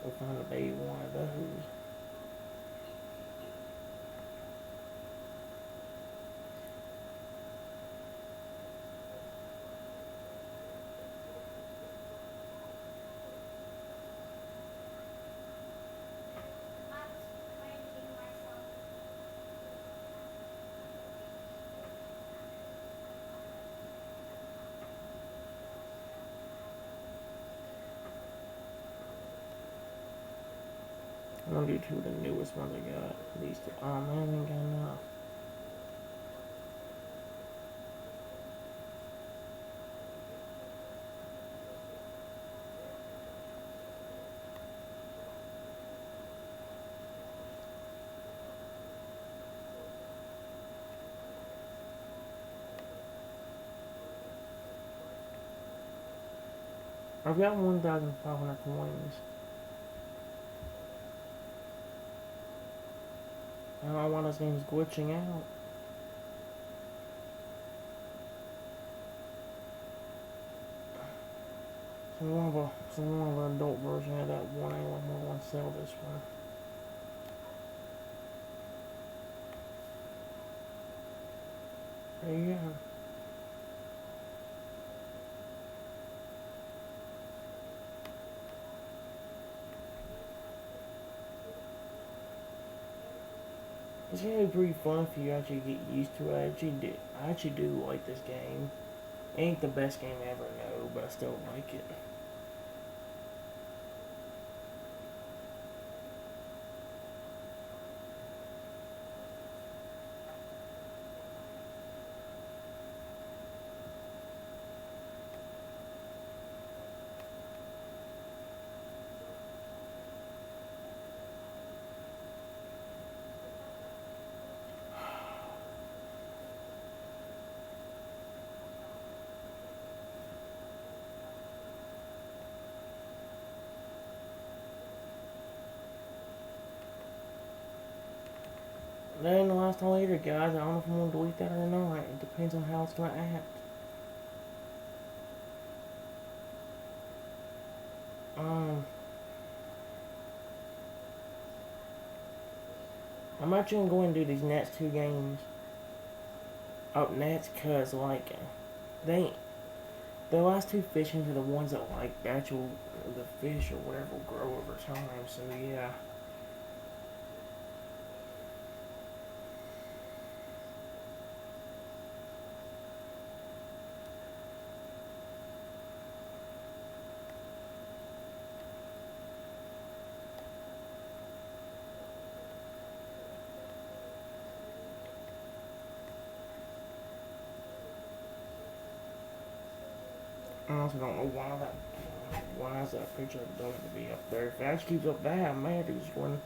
Speaker 1: We'll find a baby one of those. I'm gonna do two of the newest ones I got. These two. Oh man, I ain't got enough. I've got 1,500 coins. I don't know why this game's glitching out. So one of an adult version of that one. I don't want to sell this one. There you go. It's gonna be pretty fun if you actually get used to it. I actually do like this game. It ain't the best game ever, no, but I still like it. That ain't the last time either, guys. I don't know if I'm gonna delete that or not. It depends on how it's gonna act. Um, I'm actually gonna go and do these next two games up next, cause like they the last two fishings are the ones that like actual the fish or whatever will grow over time. So yeah. I also don't know why is that picture of going to be up there. If it actually keeps up that, I'm mad at this one.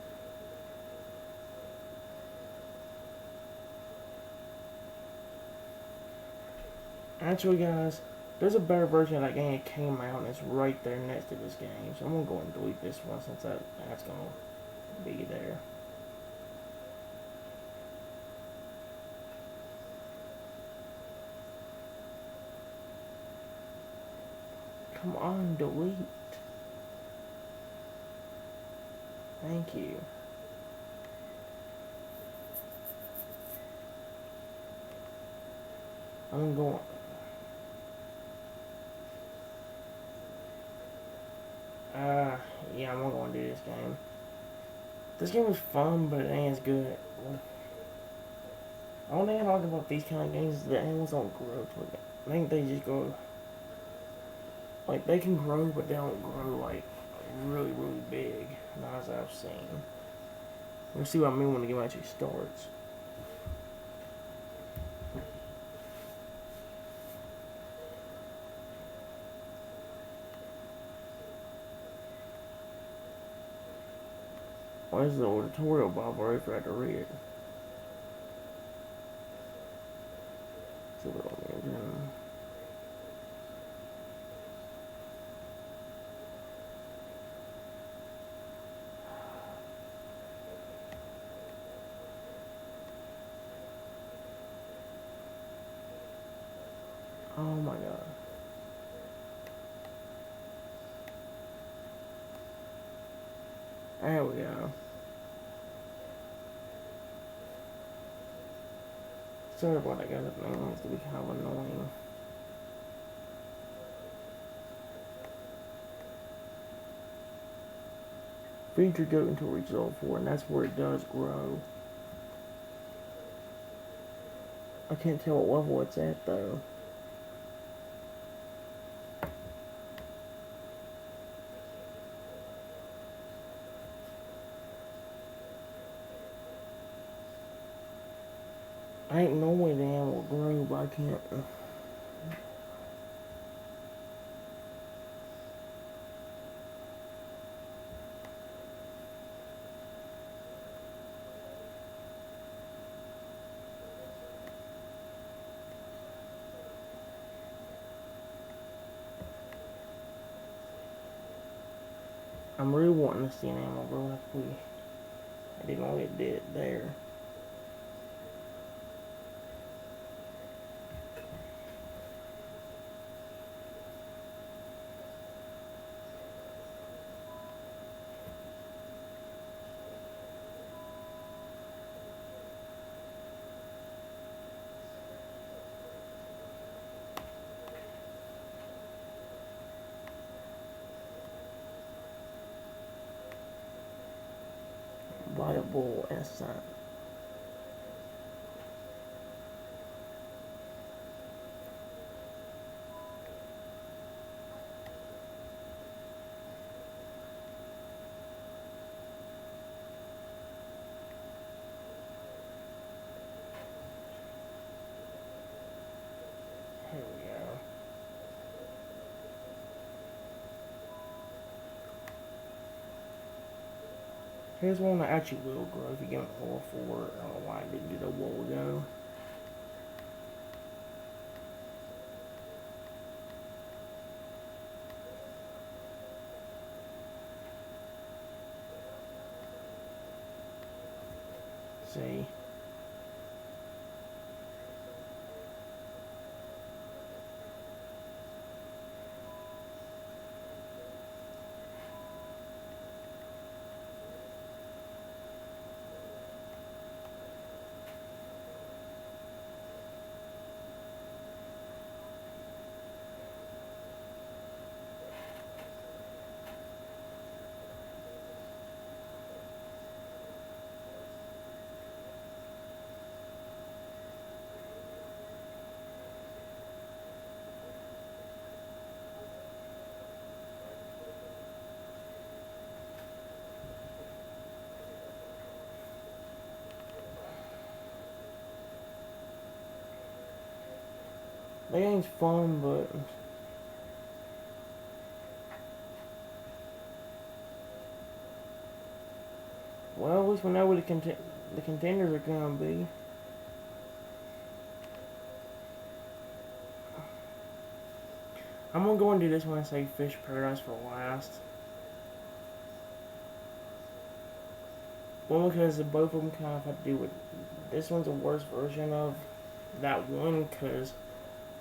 Speaker 1: Actually, guys, there's a better version of that game that came out, and it's right there next to this game. So I'm gonna go and delete this one since that's gonna be there. Come on, delete. Thank you. I'm going. Yeah, I'm gonna go and do this game. This game was fun, but it ain't as good. All they like about these kind of games is that animals don't grow. I think they just go. Like, they can grow, but they don't grow, like, really, really big. Not as I've seen. We'll see what I mean when the game actually starts. What is the tutorial, Bob? I already forgot to read it. Civil engine. Oh my god. There we go. Sorry about that, guys. That thing needs to be kind of annoying. Feed your goat until it reaches level 4, and that's where it does grow. I can't tell what level it's at, though. I ain't no way the animal will grow, but I can't. I'm really wanting to see an animal grow like I didn't know it did there. Viable asset. Here we go. Here's one that actually will grow if you give it a level 4. I don't know why I didn't do that a while ago. See? That game's fun, but well, at least we know what the contenders are gonna be. I'm gonna go and do this one and say Fish Paradise for last. One, because both of them kind of have to do with. This one's a worse version of that one, because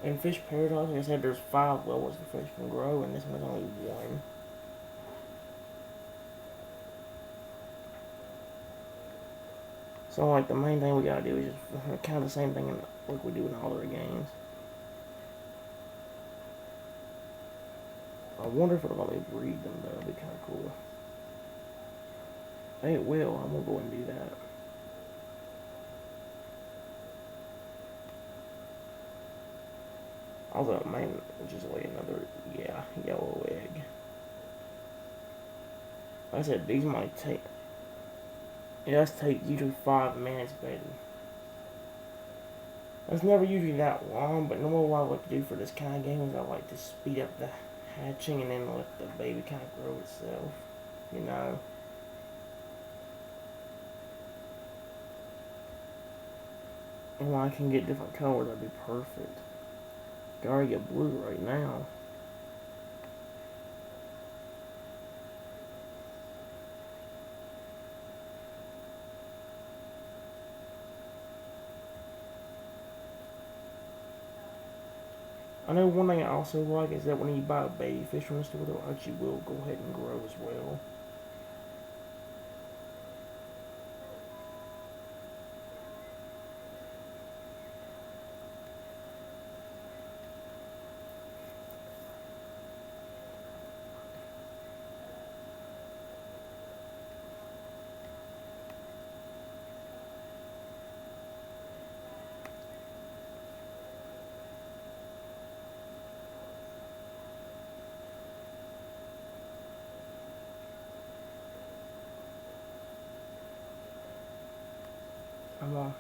Speaker 1: in Fish Paradise, like I said, there's 5 levels the fish can grow, and this one's only 1. So, like, the main thing we gotta do is just kind of the same thing like we do in all other games. I wonder if it'll let me breed them, though. That'd be kind of cool. Hey, it will. I'm gonna go and do that. Although it might just lay another, yeah, yellow egg. Like I said, these might take, it does take usually 5 minutes, but that's never usually that long. But normally what I like to do for this kind of game is I like to speed up the hatching and then let the baby kind of grow itself, you know. And when I can get different colors, that'd be perfect. I already get blue right now. I know one thing I also like is that when you buy a baby fish from the store, they'll actually will go ahead and grow as well. I'm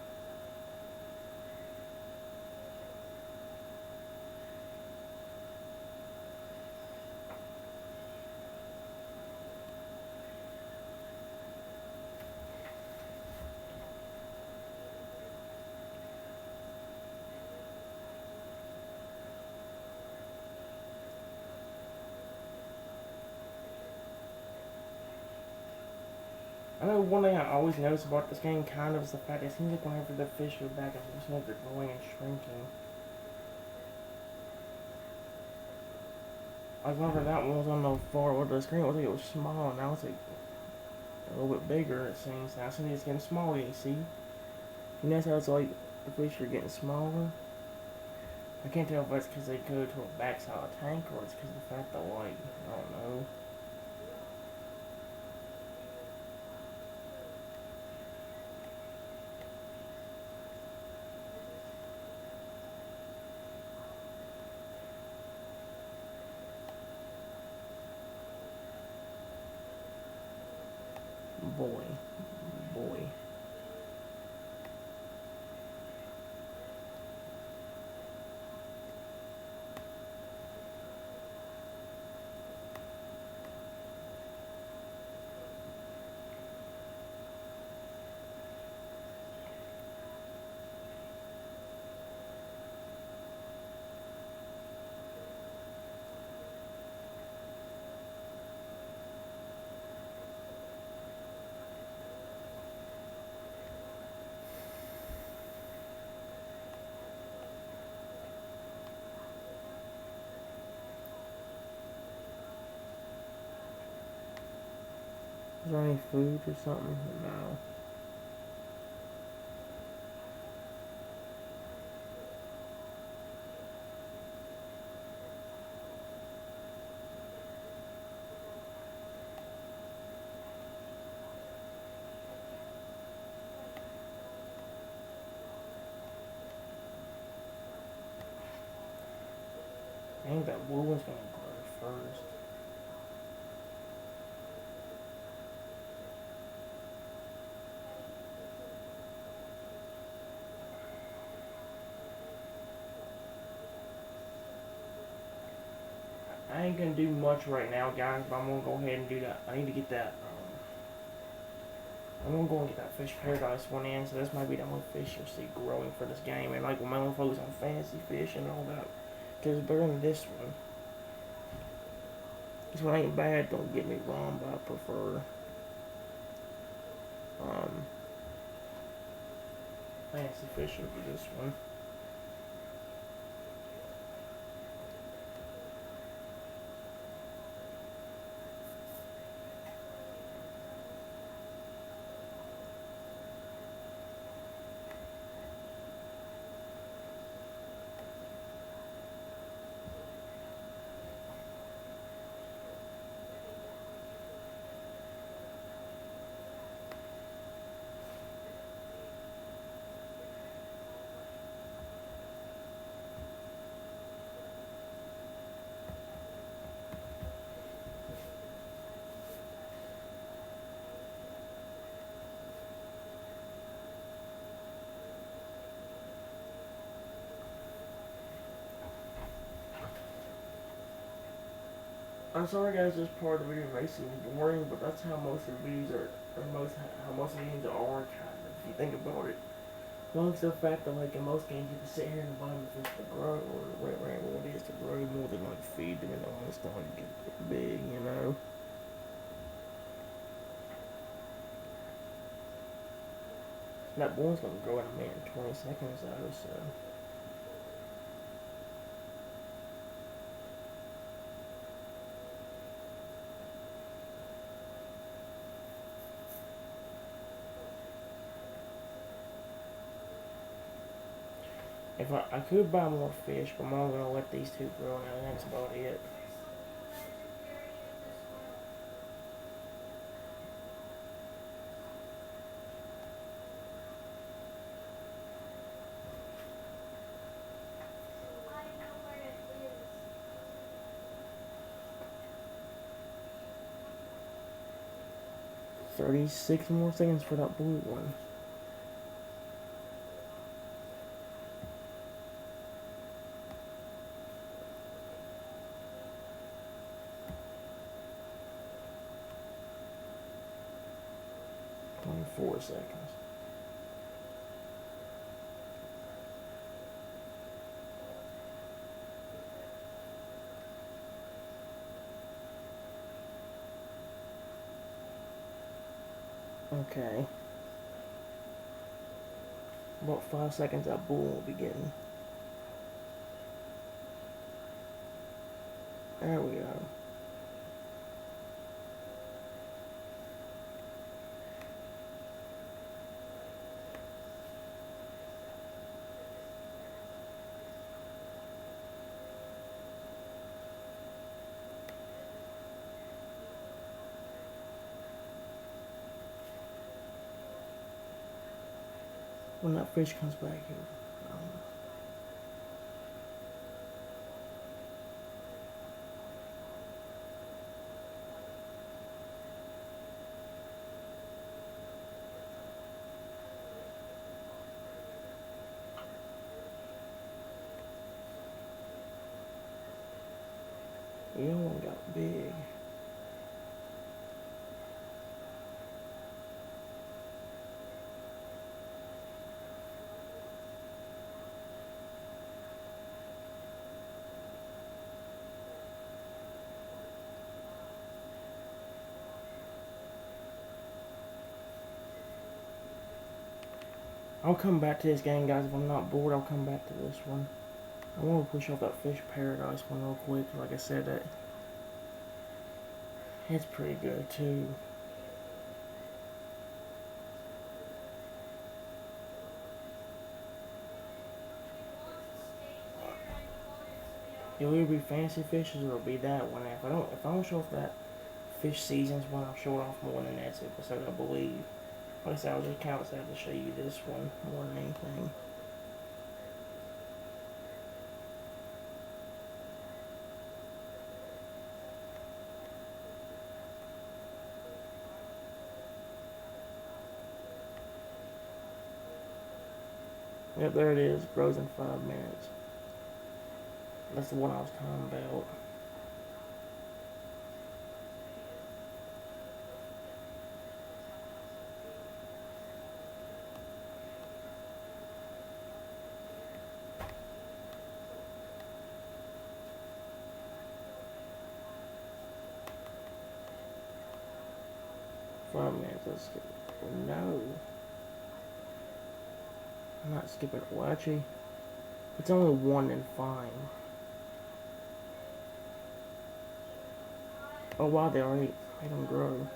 Speaker 1: I know one thing I always notice about this game kind of is the fact it seems like whenever the fish are back, it seems like they're growing and shrinking. Like whenever that one was on the far end of the screen, it looked like it was small, now it's like a little bit bigger it seems. Now it seems it's getting smaller, you see? And that's how it's like the fish are getting smaller. I can't tell if that's because they go to a backside of the tank or it's because of the fact that, like, I don't know. Boy. Boy. Is there any food or something? No. I think that blue one's gonna grow first. I ain't gonna do much right now, guys, but I'm gonna go ahead and do that. I need to get that. I'm gonna go and get that Fish Paradise one in, so this might be the only fish you'll see growing for this game. And like, when my own focus on fantasy fish and all that, because it's better than this one. This one ain't bad, don't get me wrong, but I prefer fantasy fish over this one. I'm sorry guys, this part of the video may seem boring, but that's how most of the videos are, how most of the games are kind of, if you think about it. Long as the fact that like in most games you can sit here and buy them fish to grow, or whatever it is to grow, more than like feed them and all this stuff and get big, you know. That bone's gonna grow in a minute in 20 seconds though, so. If I could buy more fish, but I'm only gonna let these two grow now, and that's about it.
Speaker 2: I know where it is.
Speaker 1: 36 more seconds for that blue one. Only 4 seconds. Okay. About 5 seconds, that bull will be getting. There we go. When that fish comes back here. The other one got big. I'll come back to this game, guys. If I'm not bored, I'll come back to this one. I want to push off that Fish Paradise one real quick. Like I said, that it's pretty good too. It'll either be Fantasy Fishes or it'll be that one. If I don't show off that Fish Seasons one, I'll show it off more than that episode, I believe. Like I said, I was just kind of excited to show you this one more than anything. Yep, there it is. Grows in 5 minutes. That's the one I was talking about. 5 minutes. Let's skip it. No. I'm not skipping it. Well, actually, if it's only one, then fine. Oh wow, they already made them grow.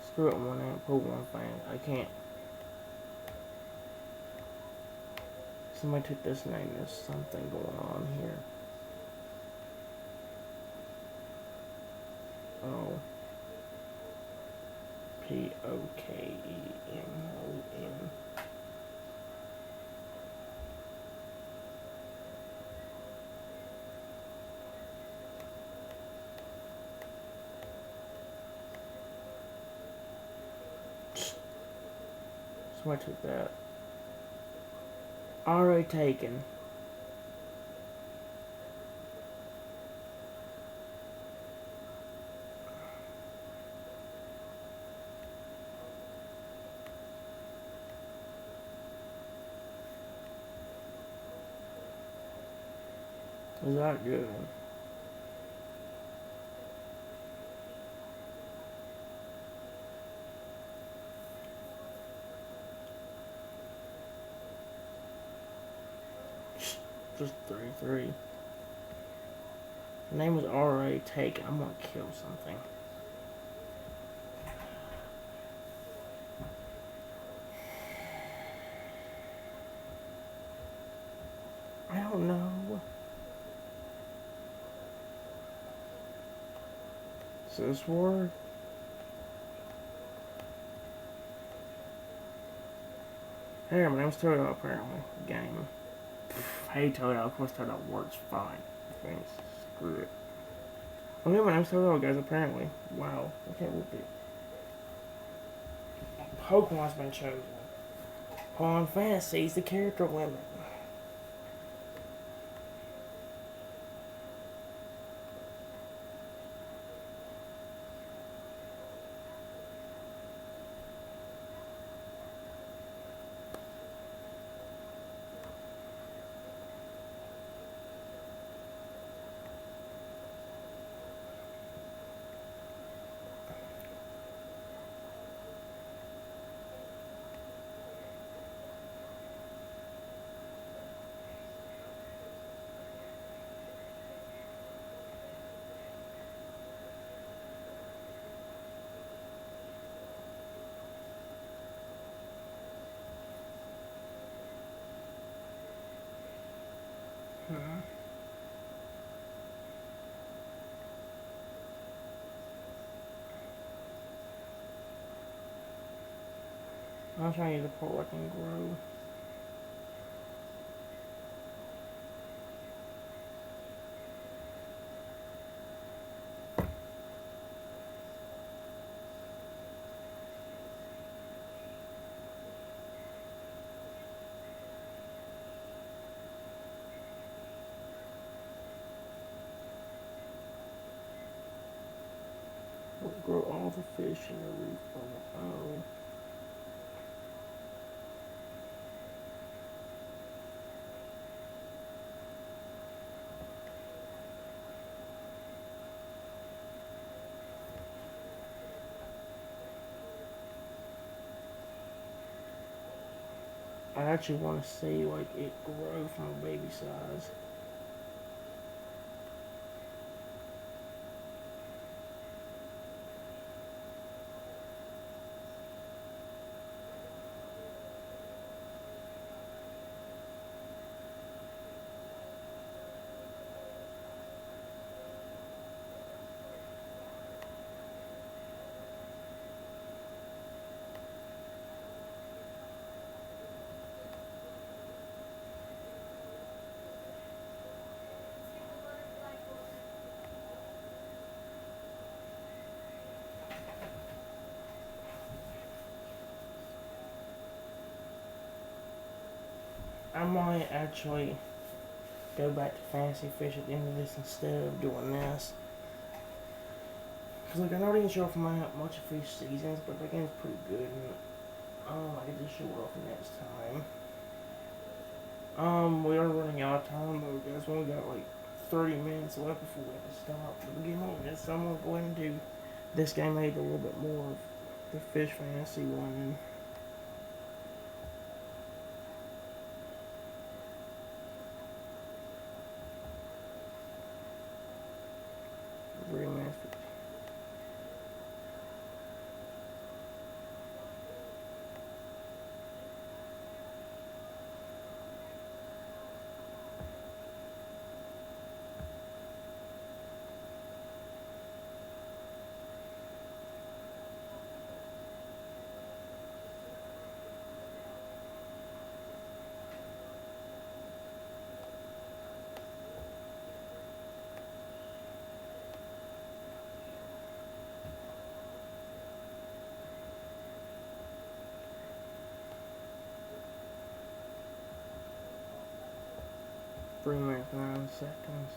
Speaker 1: Screw it, one and pull one thing. I can't. Somebody took this name. There's something going on here. Oh. Pokemon. Somebody took that. Already taken. Is that good? Just 3-3. The name was already taken. I'm gonna kill something. I don't know. Is this word? Hey, my name's Toto, apparently. Game. Hey, Toto. Of course, Toto works fine. Thanks. Screw it. Okay, my name's Toto, guys, apparently. Wow. Okay, we'll be. Pokemon's been chosen. Pokemon Fantasy's the character limit. I'm trying to use a pole I can grow. We'll grow all the fish in the reef. Oh. I actually want to see like it grow from a baby size. might actually go back to fantasy fish at the end of this instead of doing this. Cause like I'm not even sure if I might have much of fish seasons, but that game's pretty good, and I could just show it off next time. We are running out of time though, guys. We only got like 30 minutes left before we have to stop the beginning of this. So I'm gonna go ahead and do this game. Maybe a little bit more of the fish fantasy one. 3 minutes. Three minutes, 9 seconds.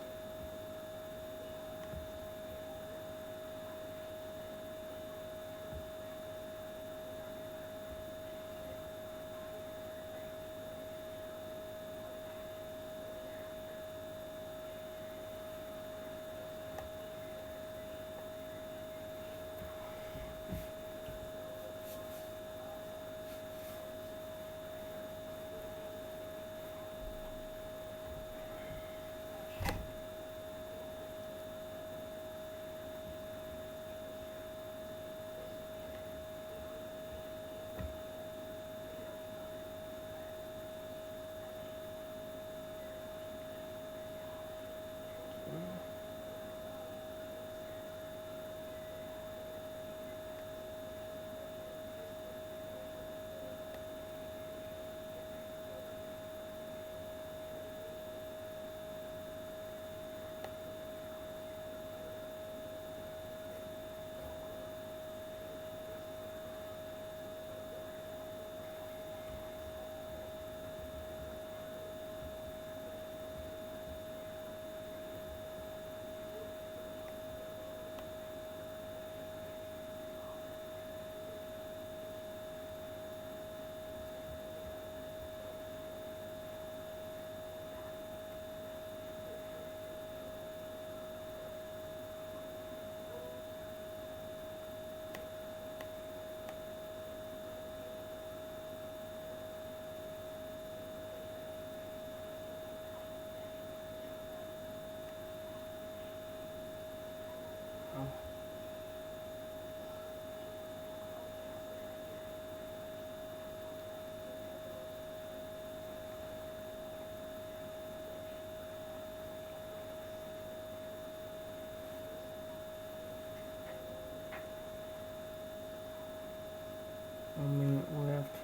Speaker 1: One minute left.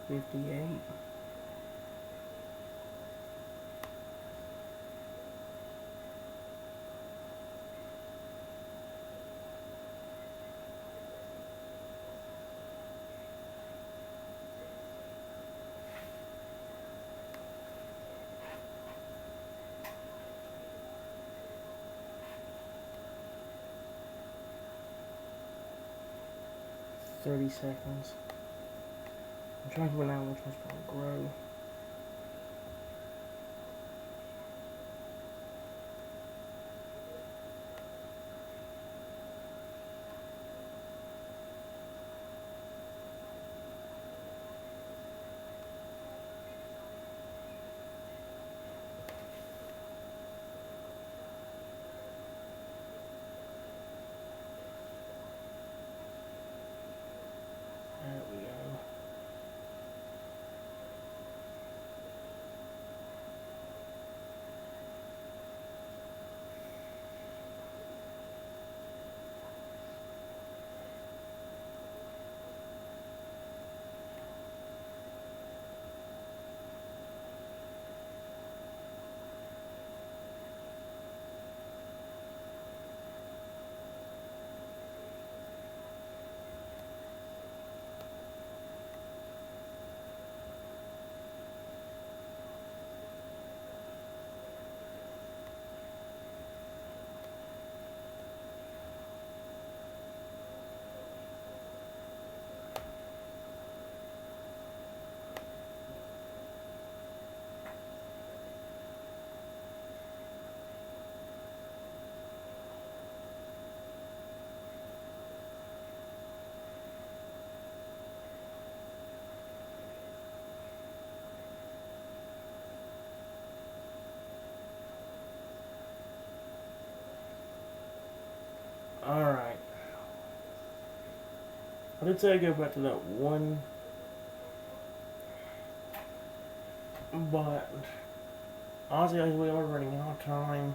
Speaker 1: 58.30 seconds. I'm trying to figure out which one's going to grow. There we go. I did say I go back to that one, but honestly, we are running out of time.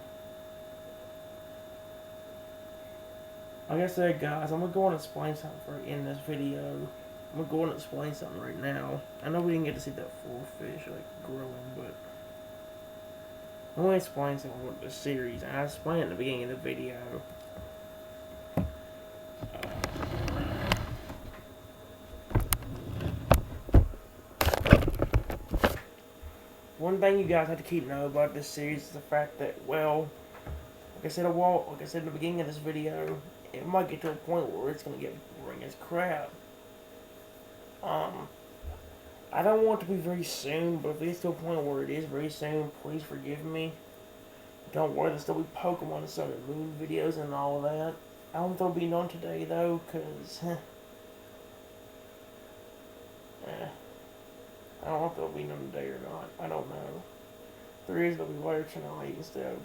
Speaker 1: Like I said, guys, I'm gonna go and explain something in this video. I'm gonna go and explain something right now. I know we didn't get to see that full fish like growing, but I'm gonna explain something with the series. And I explained it at the beginning of the video. One thing you guys have to keep knowing about this series is the fact that, well, like I said in the beginning of this video, it might get to a point where it's gonna get boring as crap. I don't want it to be very soon, but if it gets to a point where it is very soon, please forgive me. Don't worry, there'll still be Pokemon and Sun and Moon videos and all of that. I don't think they'll be done today though, cause I don't know if they'll be done today or not. I don't know. If there is, they'll be later tonight instead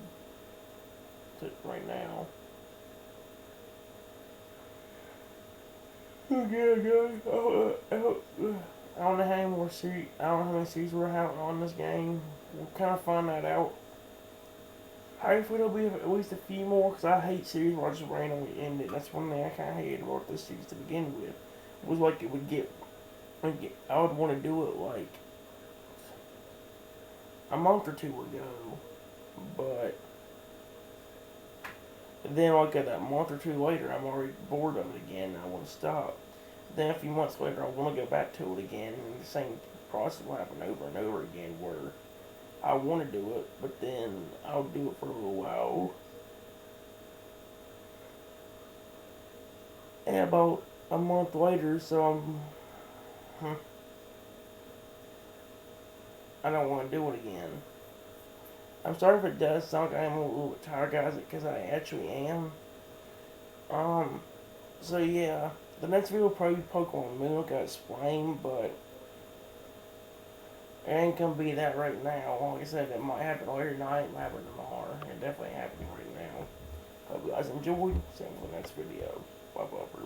Speaker 1: of right now. Okay, guys. I don't know how many series we're having on this game. We'll kind of find that out. Hopefully there'll be at least a few more, because I hate series where I just randomly end it. That's one thing I kind of hated about this series to begin with. It was like I would want to do it like a month or two ago, but then like that month or two later, I'm already bored of it again and I want to stop. Then a few months later, I want to go back to it again, and the same process will happen over and over again, where I want to do it, but then I'll do it for a little while. And about a month later, so I don't want to do it again. I'm sorry if it does sound like I am a little bit tired, guys, because I actually am. So yeah, the next video will probably be Pokemon Moon, like I explained, but it ain't gonna be that right now. Like I said, it might happen later tonight, it might happen tomorrow. It definitely happening right now. Hope you guys enjoyed. See you in the next video. Bye bye.